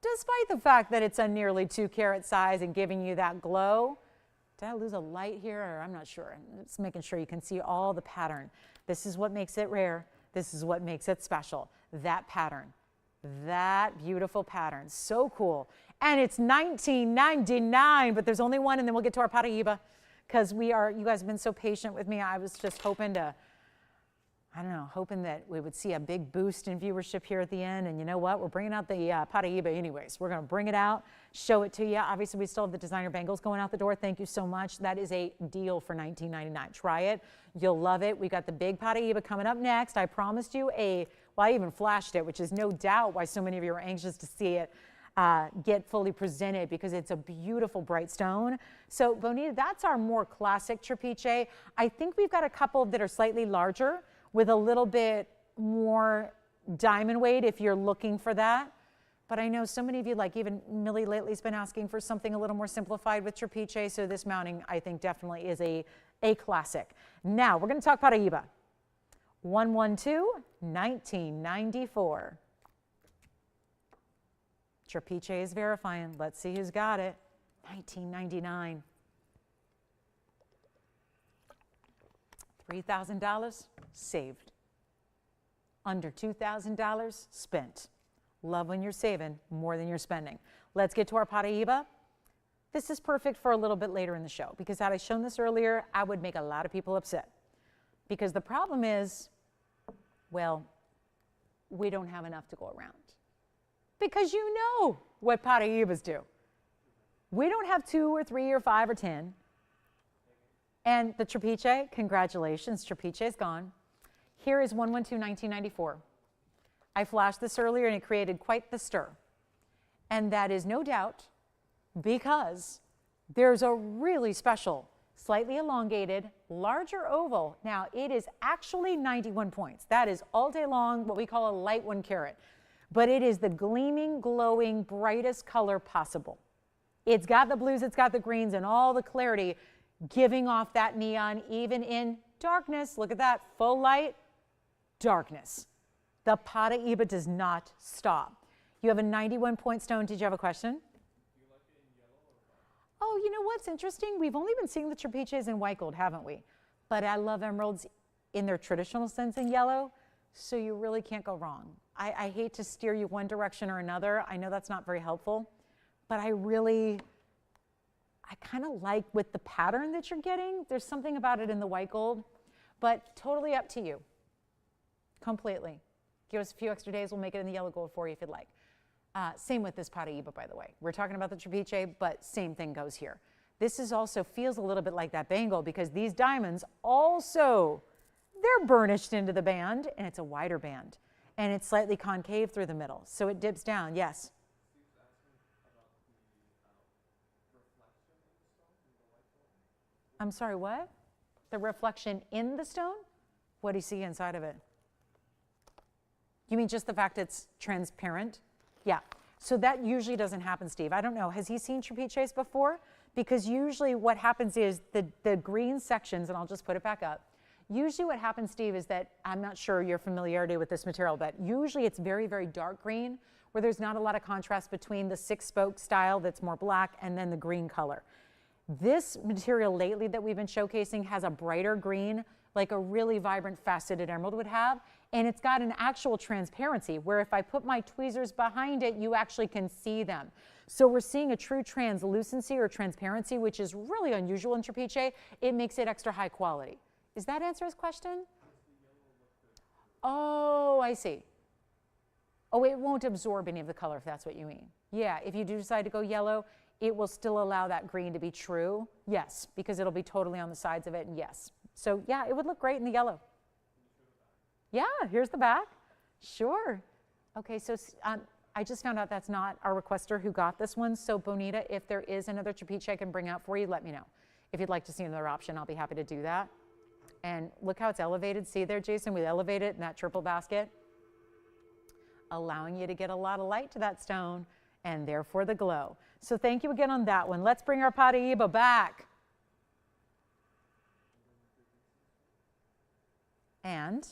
S1: Despite the fact that it's a nearly 2-carat size and giving you that glow. Did I lose a light here? Or I'm not sure. Just making sure you can see all the pattern. This is what makes it rare. This is what makes it special. That pattern. That beautiful pattern. So cool. And it's $19.99, but there's only one, and then we'll get to our Paraíba because you guys have been so patient with me. I was just hoping to, I don't know, hoping that we would see a big boost in viewership here at the end. And you know what? We're bringing out the Paraíba anyways. We're going to bring it out, show it to you. Obviously, we still have the designer bangles going out the door. Thank you so much. That is a deal for $19.99. Try it. You'll love it. We got the big Paraíba coming up next. I promised you well, I even flashed it, which is no doubt why so many of you are anxious to see it get fully presented because it's a beautiful bright stone. So Bonita, that's our more classic trapiche. I think we've got a couple that are slightly larger with a little bit more diamond weight if you're looking for that. But I know so many of you, like even Millie lately, has been asking for something a little more simplified with trapiche. So this mounting, I think, definitely is a classic. Now we're going to talk Paraíba. 112-1994. Trapiche is verifying. Let's see who's got it. 1999. $3,000 saved. Under $2,000 spent. Love when you're saving more than you're spending. Let's get to our Paraíba. This is perfect for a little bit later in the show because had I shown this earlier, I would make a lot of people upset. Because the problem is, well, we don't have enough to go around. Because you know what Paraíbas do. We don't have 2 or 3 or 5 or 10. And the trapiche, congratulations, trapiche is gone. Here is 112-1994. I flashed this earlier and it created quite the stir. And that is no doubt because there's a really special, slightly elongated, larger oval. Now, it is actually 91 points. That is all day long what we call a light 1 carat. But it is the gleaming, glowing, brightest color possible. It's got the blues, it's got the greens, and all the clarity giving off that neon even in darkness. Look at that, full light, darkness. The Paraíba does not stop. You have a 91-point stone. Did you have a question? Do you like it in yellow or white? Oh, you know what's interesting? We've only been seeing the trapiches in white gold, haven't we? But I love emeralds in their traditional sense in yellow, so you really can't go wrong. I hate to steer you one direction or another. I know that's not very helpful, but I kind of like with the pattern that you're getting. There's something about it in the white gold, but totally up to you, completely. Give us a few extra days, we'll make it in the yellow gold for you if you'd like. Same with this Paraíba, by the way. We're talking about the trapiche, but same thing goes here. This is also feels a little bit like that bangle because these diamonds also, they're burnished into the band, and it's a wider band, and it's slightly concave through the middle, so it dips down. Yes? I'm sorry, what? The reflection in the stone? What do you see inside of it? You mean just the fact it's transparent? Yeah. So that usually doesn't happen, Steve. I don't know. Has he seen trapiches before? Because usually what happens is the green sections, and I'll just put it back up. Usually what happens, Steve, is that, I'm not sure your familiarity with this material, but usually it's very, very dark green where there's not a lot of contrast between the 6-spoke style that's more black and then the green color. This material lately that we've been showcasing has a brighter green, like a really vibrant faceted emerald would have, and it's got an actual transparency where if I put my tweezers behind it, you actually can see them. So we're seeing a true translucency or transparency, which is really unusual in trapiche. It makes it extra high quality. Does that answer his question? Oh, I see. Oh, it won't absorb any of the color if that's what you mean. Yeah, if you do decide to go yellow, it will still allow that green to be true. Yes, because it'll be totally on the sides of it, and yes. So yeah, it would look great in the yellow. Yeah, here's the back. Sure. Okay, so I just found out that's not our requester who got this one. So Bonita, if there is another trapiche I can bring out for you, let me know. If you'd like to see another option, I'll be happy to do that. And look how it's elevated. See there, Jason? We elevated it in that triple basket, allowing you to get a lot of light to that stone and therefore the glow. So thank you again on that one. Let's bring our Paraíba back. And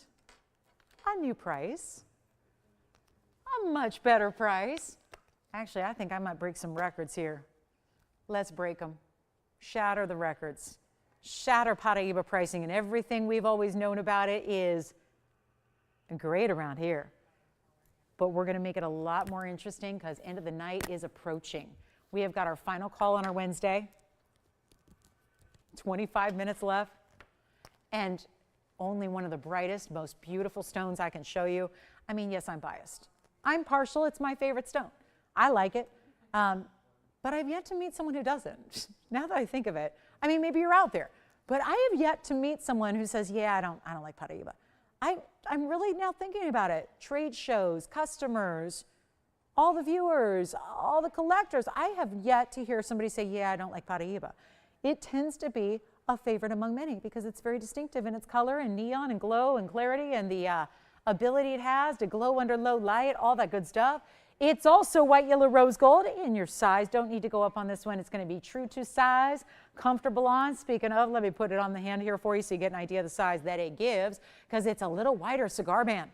S1: a new price, a much better price. Actually, I think I might break some records here. Let's break them. Shatter the records. Shatter Paraíba pricing, and everything we've always known about it is great around here. But we're going to make it a lot more interesting because end of the night is approaching. We have got our final call on our Wednesday. 25 minutes left. And only one of the brightest, most beautiful stones I can show you. I mean, yes, I'm biased. I'm partial. It's my favorite stone. I like it. But I've yet to meet someone who doesn't. Now that I think of it, I mean, maybe you're out there. But I have yet to meet someone who says, yeah, I don't like Paraíba. I'm really now thinking about it. Trade shows, customers, all the viewers, all the collectors. I have yet to hear somebody say, yeah, I don't like Paraíba. It tends to be a favorite among many because it's very distinctive in its color and neon and glow and clarity and the ability it has to glow under low light, all that good stuff. It's also white, yellow, rose gold, and your size don't need to go up on this one. It's going to be true to size, comfortable on. Speaking of, let me put it on the hand here for you so you get an idea of the size that it gives because it's a little wider cigar band.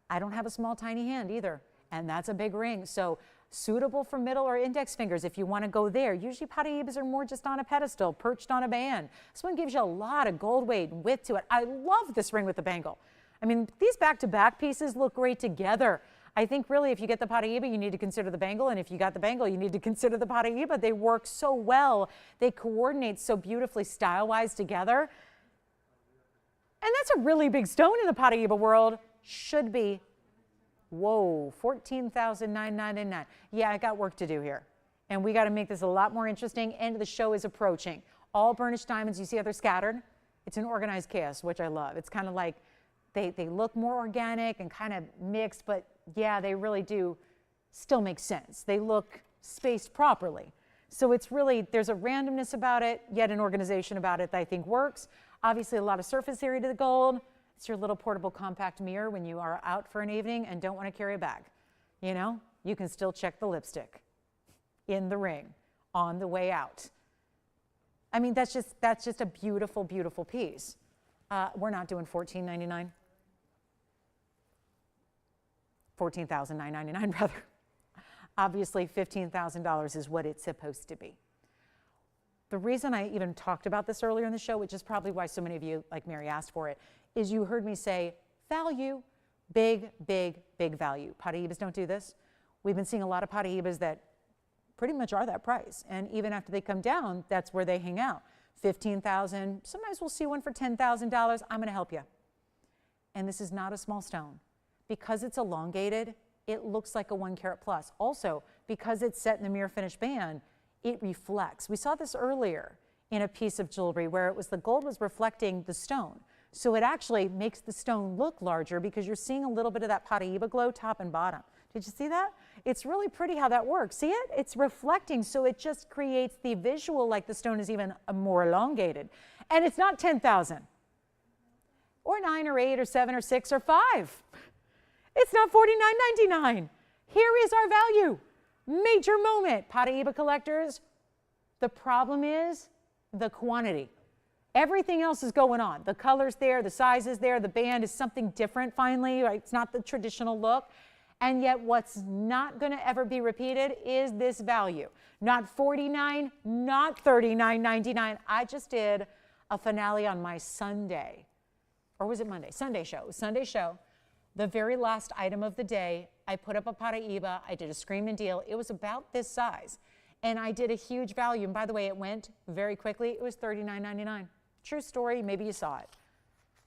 S1: I don't have a small, tiny hand either, and that's a big ring. So suitable for middle or index fingers if you want to go there. Usually Paraíbas are more just on a pedestal, perched on a band. This one gives you a lot of gold weight and width to it. I love this ring with the bangle. I mean, these back-to-back pieces look great together. I think really if you get the Paraíba, you need to consider the bangle, and if you got the bangle, you need to consider the Paraíba. They work so well. They coordinate so beautifully style-wise together. And that's a really big stone in the Paraíba world. Should be. Whoa, $14,999. Yeah, I got work to do here. And we got to make this a lot more interesting. End of the show is approaching. All burnished diamonds, you see how they're scattered? It's an organized chaos, which I love. It's kind of like they look more organic and kind of mixed, but yeah, they really do still make sense. They look spaced properly. So it's really, there's a randomness about it, yet an organization about it that I think works. Obviously, a lot of surface area to the gold. It's your little portable compact mirror when you are out for an evening and don't want to carry a bag. You know, you can still check the lipstick in the ring on the way out. I mean, that's just a beautiful, beautiful piece. We're not doing $14.99. $14,999 rather. Obviously, $15,000 is what it's supposed to be. The reason I even talked about this earlier in the show, which is probably why so many of you, like Mary, asked for it, is you heard me say value, big, big, big value. Paraíbas don't do this. We've been seeing a lot of Paraíbas that pretty much are that price. And even after they come down, that's where they hang out. $15,000, sometimes we'll see one for $10,000. I'm going to help you. And this is not a small stone. Because it's elongated, it looks like a 1 carat plus. Also, because it's set in the mirror finish band, it reflects. We saw this earlier in a piece of jewelry where it was the gold was reflecting the stone. So it actually makes the stone look larger because you're seeing a little bit of that Paraíba glow top and bottom. Did you see that? It's really pretty how that works. See it? It's reflecting, so it just creates the visual like the stone is even more elongated. And it's not 10,000 or 9 or 8 or 7 or 6 or 5. It's not $49.99. Here is our value. Major moment, Paraíba collectors. The problem is the quantity. Everything else is going on. The color's there, the size is there, the band is something different finally, right? It's not the traditional look. And yet what's not going to ever be repeated is this value. Not $49, not $39.99. I just did a finale on my Sunday, or was it Monday? Sunday show. It was Sunday show. The very last item of the day, I put up a Paraíba. I did a screaming deal. It was about this size. And I did a huge value. And by the way, it went very quickly. It was $39.99. True story. Maybe you saw it.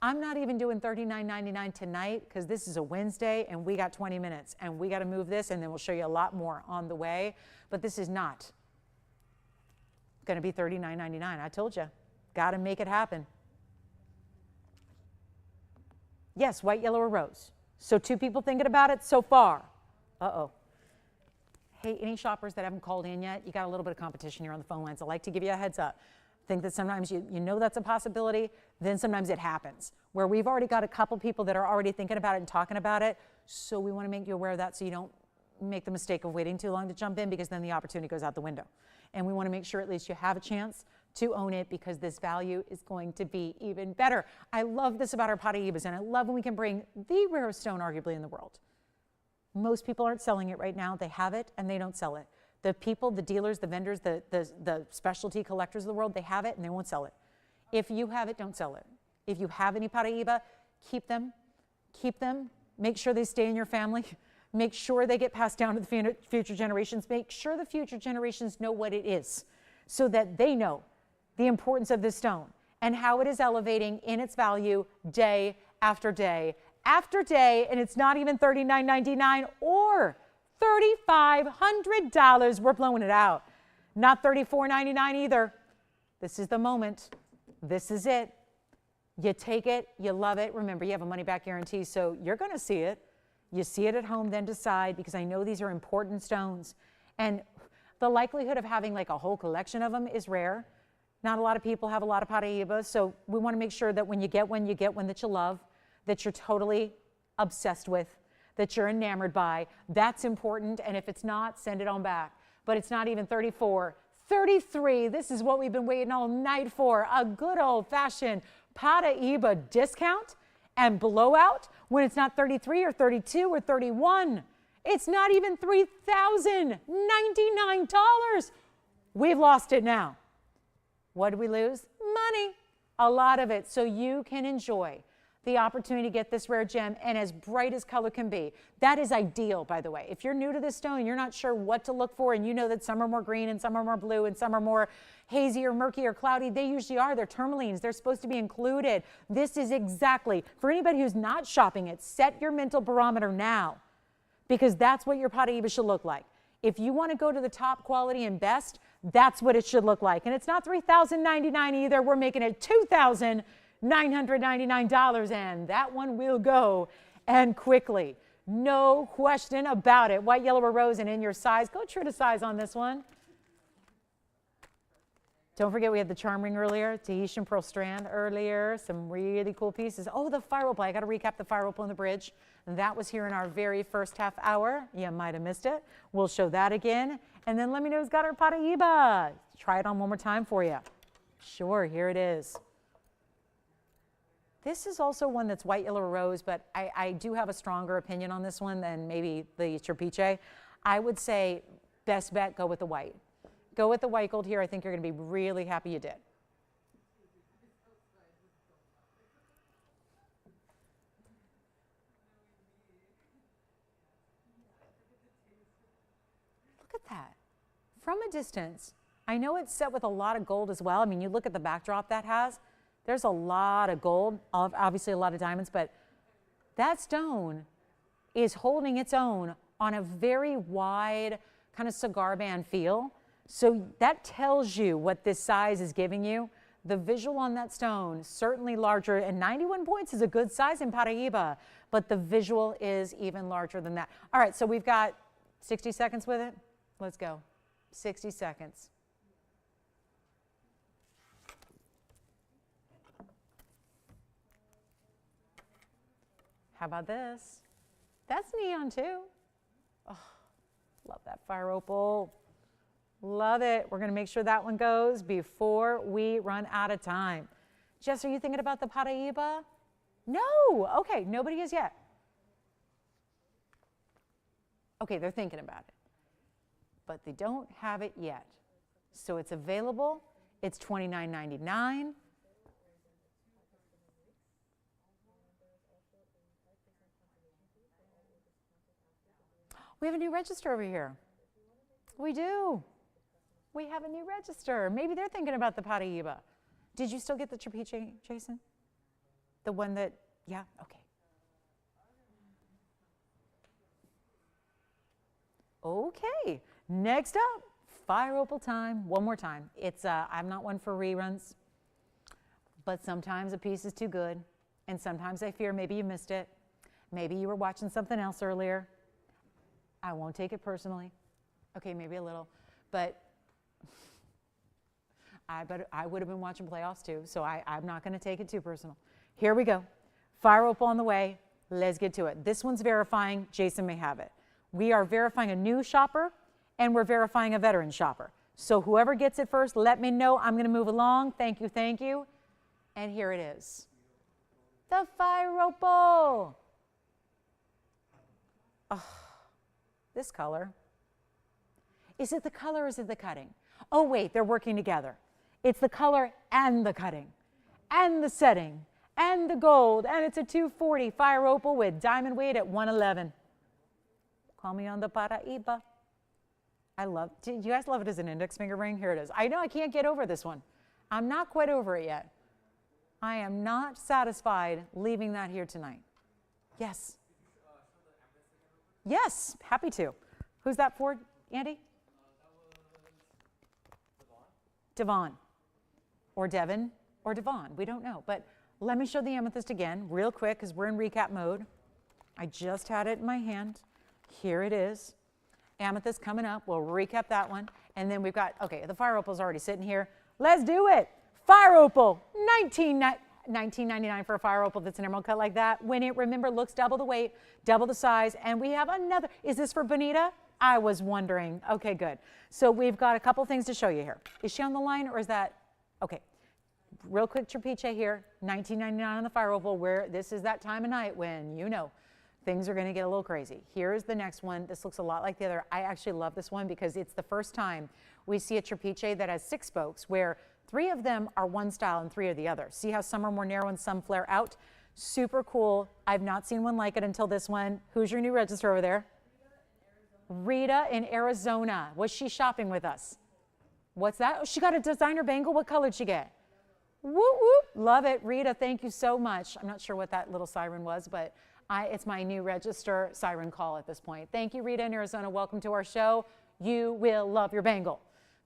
S1: I'm not even doing $39.99 tonight because this is a Wednesday and we got 20 minutes and we got to move this and then we'll show you a lot more on the way. But this is not going to be $39.99. I told you. Got to make it happen. Yes, white, yellow, or rose. So 2 people thinking about it so far. Uh-oh. Hey, any shoppers that haven't called in yet, you got a little bit of competition here on the phone lines. I'd like to give you a heads up. Think that sometimes you know that's a possibility, then sometimes it happens. Where we've already got a couple people that are already thinking about it and talking about it, so we want to make you aware of that so you don't make the mistake of waiting too long to jump in because then the opportunity goes out the window. And we want to make sure at least you have a chance to own it because this value is going to be even better. I love this about our Paraíbas, and I love when we can bring the rarest stone arguably in the world. Most people aren't selling it right now. They have it and they don't sell it. The people, the dealers, the vendors, the specialty collectors of the world, they have it and they won't sell it. If you have it, don't sell it. If you have any Paraíba, keep them, make sure they stay in your family, make sure they get passed down to the future generations, make sure the future generations know what it is so that they know the importance of this stone and how it is elevating in its value day after day after day, and it's not even $39.99 or $3,500. We're blowing it out. Not $34.99 either. This is the moment. This is it. You take it, you love it. Remember, you have a money-back guarantee, so you're going to see it. You see it at home, then decide, because I know these are important stones. And the likelihood of having like a whole collection of them is rare. Not a lot of people have a lot of Paraíbas, so we want to make sure that when you get one that you love, that you're totally obsessed with, that you're enamored by. That's important, and if it's not, send it on back. But it's not even 34, 33. This is what we've been waiting all night for, a good old-fashioned Paraíba discount and blowout when it's not 33 or 32 or 31. It's not even $3,099. We've lost it now. What did we lose? Money, a lot of it, so you can enjoy the opportunity to get this rare gem and as bright as color can be. That is ideal, by the way. If you're new to this stone and you're not sure what to look for and you know that some are more green and some are more blue and some are more hazy or murky or cloudy, they usually are. They're tourmalines. They're supposed to be included. This is exactly, for anybody who's not shopping it, set your mental barometer now because that's what your Paraíba should look like. If you want to go to the top quality and best, that's what it should look like. And it's not $3,099 either. We're making it $2,999, and that one will go, and quickly. No question about it. White, yellow, or rose, and in your size. Go true to size on this one. Don't forget we had the charm ring earlier, Tahitian pearl strand earlier, some really cool pieces. Oh, the fire rope. I got to recap the fire rope on the bridge. That was here in our very first half hour. You might have missed it. We'll show that again. And then let me know who's got our Paraíba. Try it on one more time for you. Sure, here it is. This is also one that's white, yellow, or rose, but I do have a stronger opinion on this one than maybe the Trapiche. I would say best bet, go with the white. Go with the white gold here. I think you're going to be really happy you did. Look at that. From a distance, I know it's set with a lot of gold as well. I mean, you look at the backdrop that has, there's a lot of gold, obviously a lot of diamonds, but that stone is holding its own on a very wide kind of cigar band feel. So that tells you what this size is giving you. The visual on that stone, certainly larger, and 91 points is a good size in Paraíba, but the visual is even larger than that. All right, so we've got 60 seconds with it. Let's go. 60 seconds. How about this? That's neon too. Oh, love that fire opal. Love it. We're going to make sure that one goes before we run out of time. Jess, are you thinking about the Paraíba? No. Okay, nobody is yet. Okay, they're thinking about it, but they don't have it yet. So it's available. It's $29.99. We have a new register over here. We do. We have a new register. Maybe they're thinking about the Paraíba. Did you still get the Trapiche, Jason? The one that, yeah, okay. Okay, next up, fire opal time. One more time. It's, I'm not one for reruns, but sometimes a piece is too good, and sometimes I fear maybe you missed it. Maybe you were watching something else earlier. I won't take it personally. Okay, maybe a little, but I would have been watching playoffs too, so I'm not going to take it too personal. Here we go. Fire opal on the way. Let's get to it. This one's verifying. Jason may have it. We are verifying a new shopper, and we're verifying a veteran shopper. So whoever gets it first, let me know. I'm going to move along. Thank you, thank you. And here it is. The fire opal. Oh, this color. Is it the color or is it the cutting? Oh, wait, they're working together. It's the color and the cutting and the setting and the gold, and it's a 240 fire opal with diamond weight at 111. Call me on the Paraíba. Do you guys love it as an index finger ring? Here it is. I know I can't get over this one. I'm not quite over it yet. I am not satisfied leaving that here tonight. Yes. Yes, happy to. Who's that for, Andy? Devon, or Devon, or Devon. We don't know. But let me show the amethyst again real quick because we're in recap mode. I just had it in my hand. Here it is. Amethyst coming up. We'll recap that one. And then we've got, okay, the fire opal's already sitting here. Let's do it. Fire opal, $19.99 for a fire opal that's an emerald cut like that. When it, remember, looks double the weight, double the size. And we have another. Is this for Bonita? I was wondering. Okay, good. So we've got a couple things to show you here. Is she on the line or is that? Okay. Real quick Trapiche here. $19.99 on the fire opal, where this is that time of night when, you know, things are going to get a little crazy. Here's the next one. This looks a lot like the other. I actually love this one because it's the first time we see a Trapiche that has 6 spokes where 3 of them are one style and 3 are the other. See how some are more narrow and some flare out? Super cool. I've not seen one like it until this one. Who's your new register over there? Rita in Arizona. Was she shopping with us? What's that? Oh, she got a designer bangle. What color did she get? Whoop, whoop. Love it. Rita, thank you so much. I'm not sure what that little siren was, but it's my new register siren call at this point. Thank you, Rita in Arizona. Welcome to our show. You will love your bangle.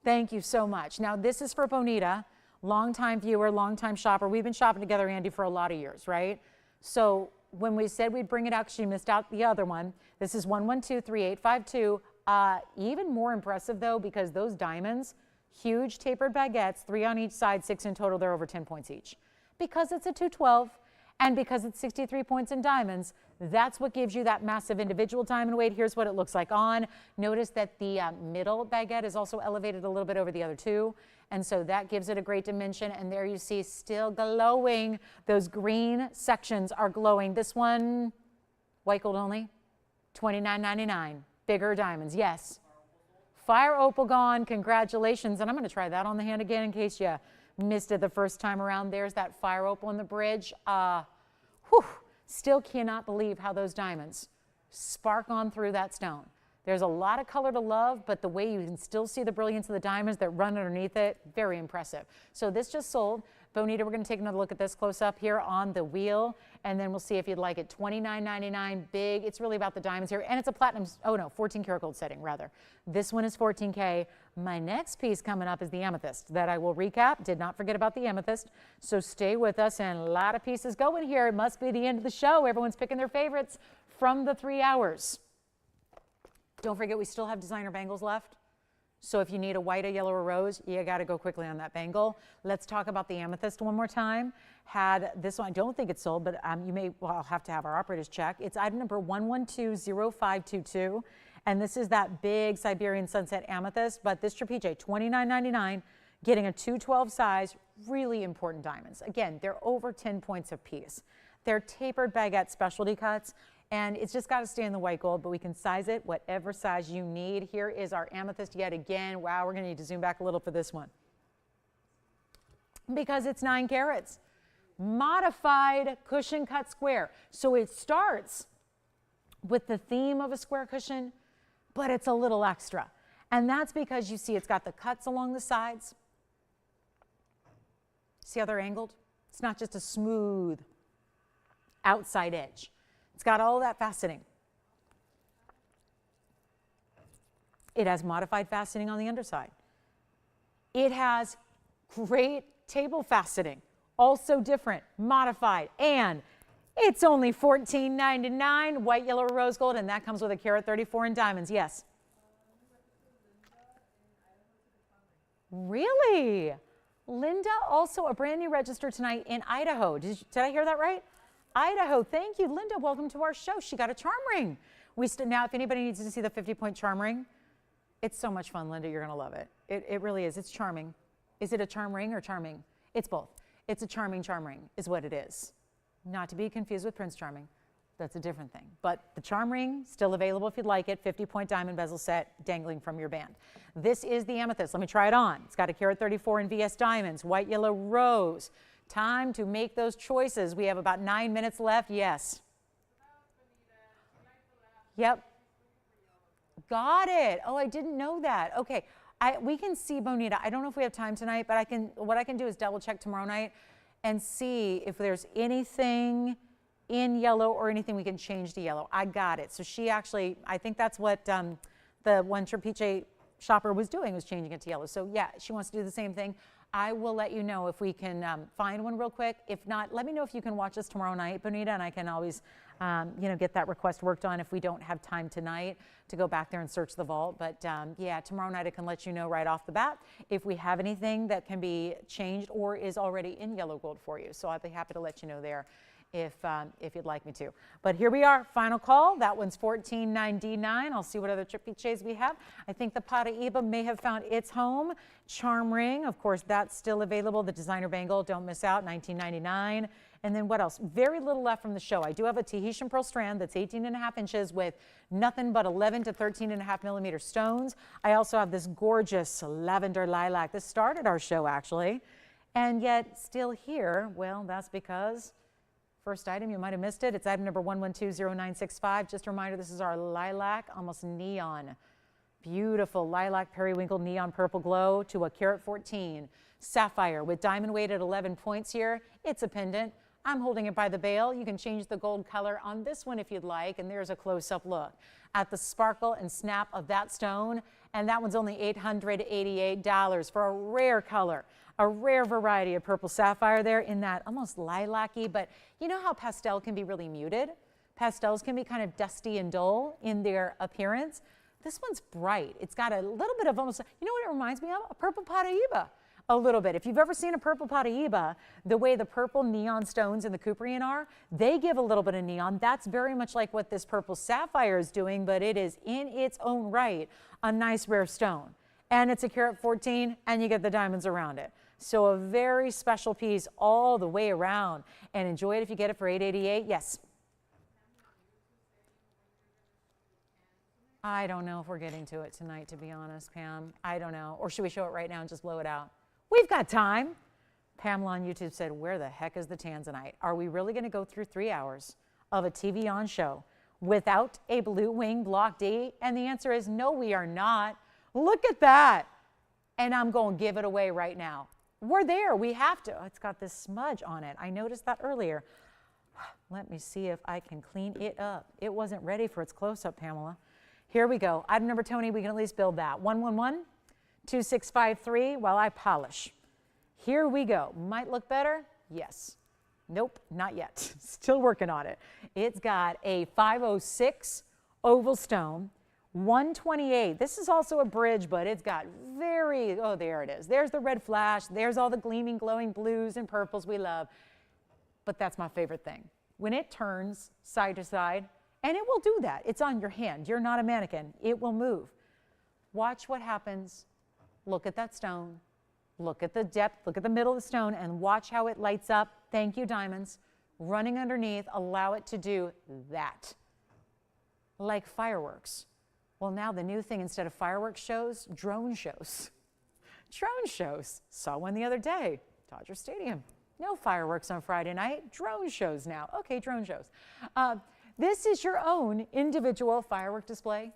S1: Thank you so much. Now, this is for Bonita, longtime viewer, longtime shopper. We've been shopping together, Andy, for a lot of years, right? So when we said we'd bring it out, she missed out the other one. This is 1123852. Even more impressive, though, because those diamonds, huge tapered baguettes, 3 on each side, 6 in total, they're over 10 points each. Because it's a 212 and because it's 63 points in diamonds, that's what gives you that massive individual diamond weight. Here's what it looks like on. Notice that the middle baguette is also elevated a little bit over the other 2. And so that gives it a great dimension. And there you see still glowing. Those green sections are glowing. This one, white gold only, $29.99. Bigger diamonds, yes. Fire opal gone, congratulations. And I'm going to try that on the hand again in case you missed it the first time around. There's that fire opal on the bridge. Still cannot believe how those diamonds spark on through that stone. There's a lot of color to love, but the way you can still see the brilliance of the diamonds that run underneath it, very impressive. So this just sold. Bonita, we're going to take another look at this close up here on the wheel, and then we'll see if you'd like it. $29.99, big. It's really about the diamonds here, and it's a platinum, 14 karat gold setting, rather. This one is 14K. My next piece coming up is the amethyst that I will recap. Did not forget about the amethyst, so stay with us, and a lot of pieces going here. It must be the end of the show. Everyone's picking their favorites from the 3 hours. Don't forget, we still have designer bangles left. So if you need a white, a yellow, or rose, you got to go quickly on that bangle. Let's talk about the amethyst one more time. Had this one, I don't think it's sold, but you may, well, I'll have to have our operators check. It's item number 1120522. And this is that big Siberian sunset amethyst, but this Trapeche, $29.99, getting a 212 size, really important diamonds. Again, they're over 10 points a piece. They're tapered baguette specialty cuts. And it's just got to stay in the white gold, but we can size it whatever size you need. Here is our amethyst yet again. Wow, we're going to need to zoom back a little for this one, because it's 9 carats. Modified cushion cut square. So it starts with the theme of a square cushion, but it's a little extra. And that's because you see it's got the cuts along the sides. See how they're angled? It's not just a smooth outside edge. It's got all that faceting. It has modified faceting on the underside. It has great table faceting, also different, modified, and it's only $14.99, white, yellow, rose gold, and that comes with a carat 34 in diamonds. Yes? Really? Linda, also a brand new register tonight in Idaho. Did I hear that right? Idaho, thank you. Linda, welcome to our show. She got a charm ring. Now, if anybody needs to see the 50-point charm ring, it's so much fun, Linda. You're going to love it. It really is. It's charming. Is it a charm ring or charming? It's both. It's a charming charm ring is what it is. Not to be confused with Prince Charming. That's a different thing. But the charm ring, still available if you'd like it. 50-point diamond bezel set dangling from your band. This is the amethyst. Let me try it on. It's got a carat 34 in VS diamonds, white, yellow, rose. Time to make those choices. We have about 9 minutes left. Yes. Yep. Got it. Oh, I didn't know that. Okay. We can see Bonita. I don't know if we have time tonight, but what I can do is double check tomorrow night and see if there's anything in yellow or anything we can change to yellow. I got it. So she actually, I think that's what the one Trapeche shopper was doing, was changing it to yellow. So yeah, she wants to do the same thing. I will let you know if we can find one real quick. If not, let me know if you can watch us tomorrow night, Bonita, and I can always, get that request worked on if we don't have time tonight to go back there and search the vault. But yeah, tomorrow night I can let you know right off the bat if we have anything that can be changed or is already in yellow gold for you. So I'll be happy to let you know there if you'd like me to. But here we are, final call. That one's $14.99. I'll see what other Trapeches we have. I think the Paraiba may have found its home. Charm ring, of course, that's still available. The designer bangle, don't miss out, $19.99. And then what else? Very little left from the show. I do have a Tahitian pearl strand that's 18.5 inches with nothing but 11 to 13.5 millimeter stones. I also have this gorgeous lavender lilac. This started our show, actually. And yet still here, well, that's because first item, you might have missed it. It's item number 1120965. Just a reminder, this is our lilac, almost neon. Beautiful lilac periwinkle neon purple glow to a carat 14. Sapphire with diamond weight at 11 points here. It's a pendant. I'm holding it by the bail. You can change the gold color on this one if you'd like. And there's a close-up look at the sparkle and snap of that stone. And that one's only $888 for a rare color. A rare variety of purple sapphire there in that almost lilac-y, but you know how pastel can be really muted? Pastels can be kind of dusty and dull in their appearance. This one's bright. It's got a little bit of almost, you know what it reminds me of? A purple Paraiba. A little bit. If you've ever seen a purple Paraiba, the way the purple neon stones in the Couperin are, they give a little bit of neon. That's very much like what this purple sapphire is doing, but it is in its own right a nice rare stone. And it's a carat 14, and you get the diamonds around it. So a very special piece all the way around. And enjoy it if you get it for $888. Yes. I don't know if we're getting to it tonight, to be honest, Pam. I don't know. Or should we show it right now and just blow it out? We've got time. Pamela on YouTube said, where the heck is the Tanzanite? Are we really going to go through 3 hours of a TVON show without a blue wing block D? And the answer is no, we are not. Look at that. And I'm going to give it away right now. We're there. We have to. Oh, it's got this smudge on it. I noticed that earlier. Let me see if I can clean it up. It wasn't ready for its close-up, Pamela. Here we go. Item number, Tony, we can at least build that. 111-2653 while I polish. Here we go. Might look better? Yes. Nope, not yet. Still working on it. It's got a 506 oval stone, 128. This is also a bridge, but it's got very, oh, there it is. There's the red flash. There's all the gleaming, glowing blues and purples we love. But that's my favorite thing. When it turns side to side, and it will do that. It's on your hand. You're not a mannequin. It will move. Watch what happens. Look at that stone. Look at the depth. Look at the middle of the stone and watch how it lights up. Thank you, diamonds. Running underneath, allow it to do that. Like fireworks. Well, now the new thing, instead of fireworks shows, drone shows. Drone shows. Saw one the other day, Dodger Stadium. No fireworks on Friday night, drone shows now. Okay, drone shows. This is your own individual firework display,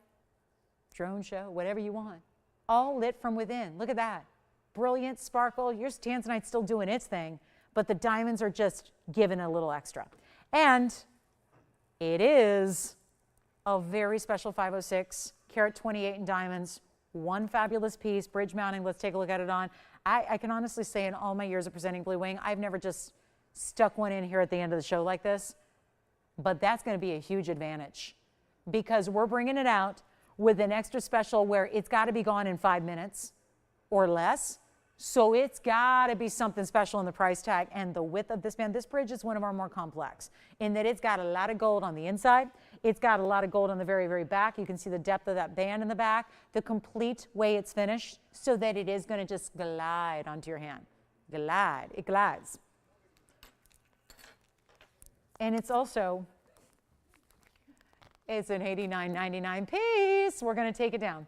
S1: drone show, whatever you want. All lit from within. Look at that. Brilliant sparkle. Your tanzanite's still doing its thing, but the diamonds are just giving a little extra. And it is a very special 506, carat 28 in diamonds, one fabulous piece, bridge mounting. Let's take a look at it on. I can honestly say in all my years of presenting Blue Wing, I've never just stuck one in here at the end of the show like this, but that's going to be a huge advantage because we're bringing it out with an extra special where it's got to be gone in 5 minutes or less. So it's got to be something special in the price tag. And the width of this band, this bridge is one of our more complex in that it's got a lot of gold on the inside. It's got a lot of gold on the very, very back. You can see the depth of that band in the back, the complete way it's finished so that it is going to just glide onto your hand. Glide. It glides. And it's also, it's an $89.99 piece. We're going to take it down.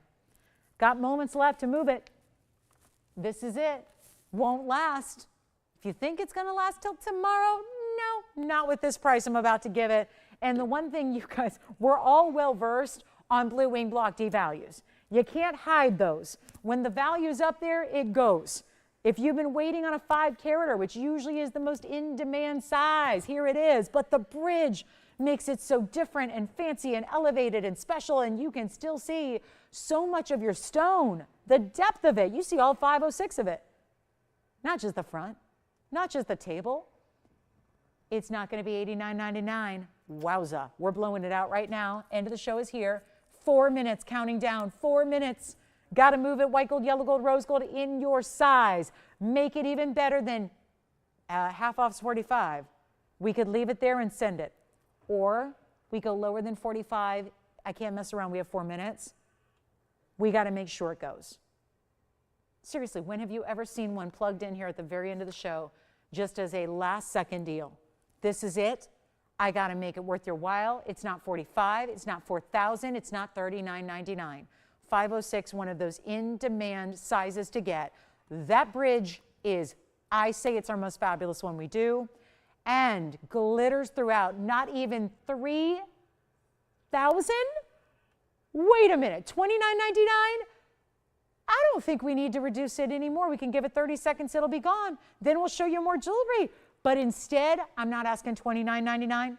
S1: Got moments left to move it. This is it. Won't last. If you think it's going to last till tomorrow, no, not with this price I'm about to give it. And the one thing, you guys, we're all well versed on Blue Wing Block D values. You can't hide those. When the value's up there, it goes. If you've been waiting on a 5-carater, which usually is the most in-demand size, here it is. But the bridge makes it so different and fancy and elevated and special, and you can still see so much of your stone, the depth of it. You see all 506 of it. Not just the front, not just the table. It's not going to be $89.99. Wowza. We're blowing it out right now. End of the show is here. 4 minutes, counting down. 4 minutes. Got to move it. White gold, yellow gold, rose gold in your size. Make it even better than half off's 45. We could leave it there and send it. Or we go lower than 45. I can't mess around. We have 4 minutes. We got to make sure it goes. Seriously, when have you ever seen one plugged in here at the very end of the show just as a last second deal? This is it. I got to make it worth your while. It's not 45. It's not 4,000. It's not $39.99. 506, one of those in-demand sizes to get. That bridge is, I say it's our most fabulous one we do, and glitters throughout. Not even 3,000? Wait a minute, $29.99? I don't think we need to reduce it anymore. We can give it 30 seconds, it'll be gone. Then we'll show you more jewelry. But instead, I'm not asking $29.99,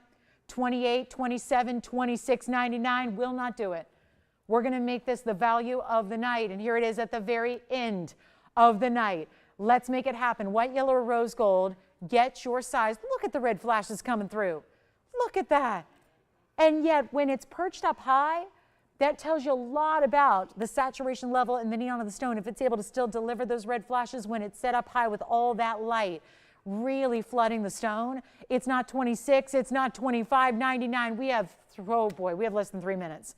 S1: $28, $27, $26.99. Will not do it. We're going to make this the value of the night. And here it is at the very end of the night. Let's make it happen. White, yellow, or rose gold. Get your size. Look at the red flashes coming through. Look at that. And yet, when it's perched up high, that tells you a lot about the saturation level and the neon of the stone. If it's able to still deliver those red flashes when it's set up high with all that light really flooding the stone. It's not 26, it's not $25.99. We have, oh boy, we have less than 3 minutes.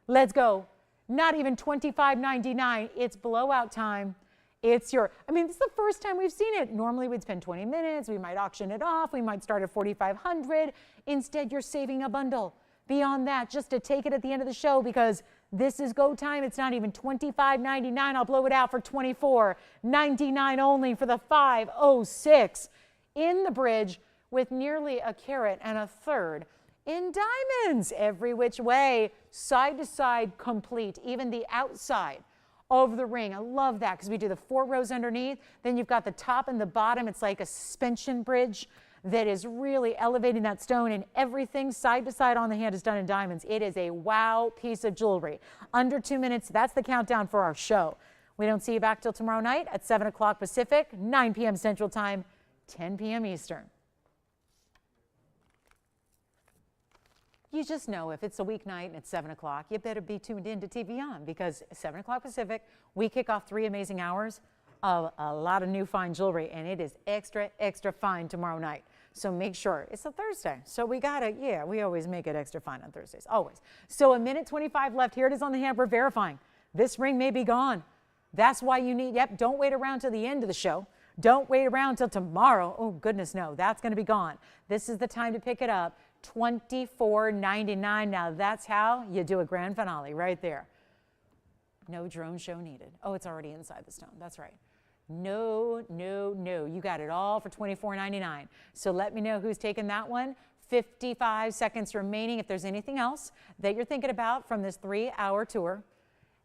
S1: Let's go. Not even $25.99. It's blowout time. It's your, I mean, this is the first time we've seen it. Normally we'd spend 20 minutes, we might auction it off, we might start at $4,500. Instead, you're saving a bundle. Beyond that, just to take it at the end of the show because this is go time. It's not even $25.99. I'll blow it out for $24.99 only for the 506 in the bridge with nearly a carat and a third in diamonds, every which way, side to side, complete, even the outside of the ring. I love that because we do the 4 rows underneath. Then you've got the top and the bottom. It's like a suspension bridge that is really elevating that stone, and everything side to side on the hand is done in diamonds. It is a wow piece of jewelry. Under 2 minutes, that's the countdown for our show. We don't see you back till tomorrow night at 7 o'clock Pacific, 9 p.m. Central Time, 10 p.m. Eastern. You just know if it's a weeknight and it's 7 o'clock, you better be tuned in to TVON, because 7 o'clock Pacific, we kick off 3 amazing hours of a lot of new fine jewelry, and it is extra, extra fine tomorrow night. So make sure. It's a Thursday, so we gotta, yeah, we always make it extra fine on Thursdays, always. So 1:25 left. Here it is on the hand. We're verifying. This ring may be gone. That's why you need, yep, don't wait around till the end of the show. Don't wait around till tomorrow. Oh, goodness, no, that's going to be gone. This is the time to pick it up. $24.99. Now, that's how you do a grand finale right there. No drone show needed. Oh, it's already inside the stone. That's right. No, no, no. You got it all for $24.99. So let me know who's taking that one. 55 seconds remaining. If there's anything else that you're thinking about from this 3-hour tour,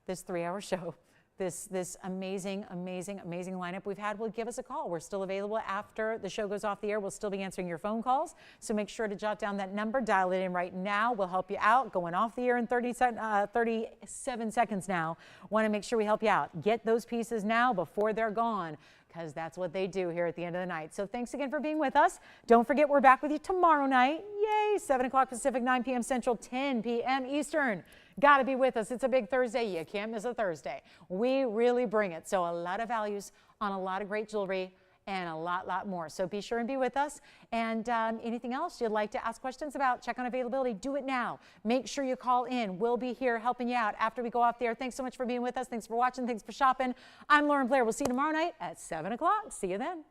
S1: this 3-hour show, this amazing, amazing, amazing lineup we've had, well, give us a call. We're still available after the show goes off the air. We'll still be answering your phone calls. So make sure to jot down that number, dial it in right now. We'll help you out. Going off the air in 37 seconds now. Want to make sure we help you out. Get those pieces now before they're gone, because that's what they do here at the end of the night. So thanks again for being with us. Don't forget, we're back with you tomorrow night. Yay, 7 o'clock Pacific, 9 p.m. Central, 10 p.m. Eastern. Got to be with us. It's a big Thursday. You can't miss a Thursday. We really bring it. So a lot of values on a lot of great jewelry and a lot more. So be sure and be with us. And anything else you'd like to ask questions about, check on availability, do it now. Make sure you call in. We'll be here helping you out after we go off the air. Thanks so much for being with us. Thanks for watching. Thanks for shopping. I'm Lauren Blair. We'll see you tomorrow night at 7 o'clock. See you then.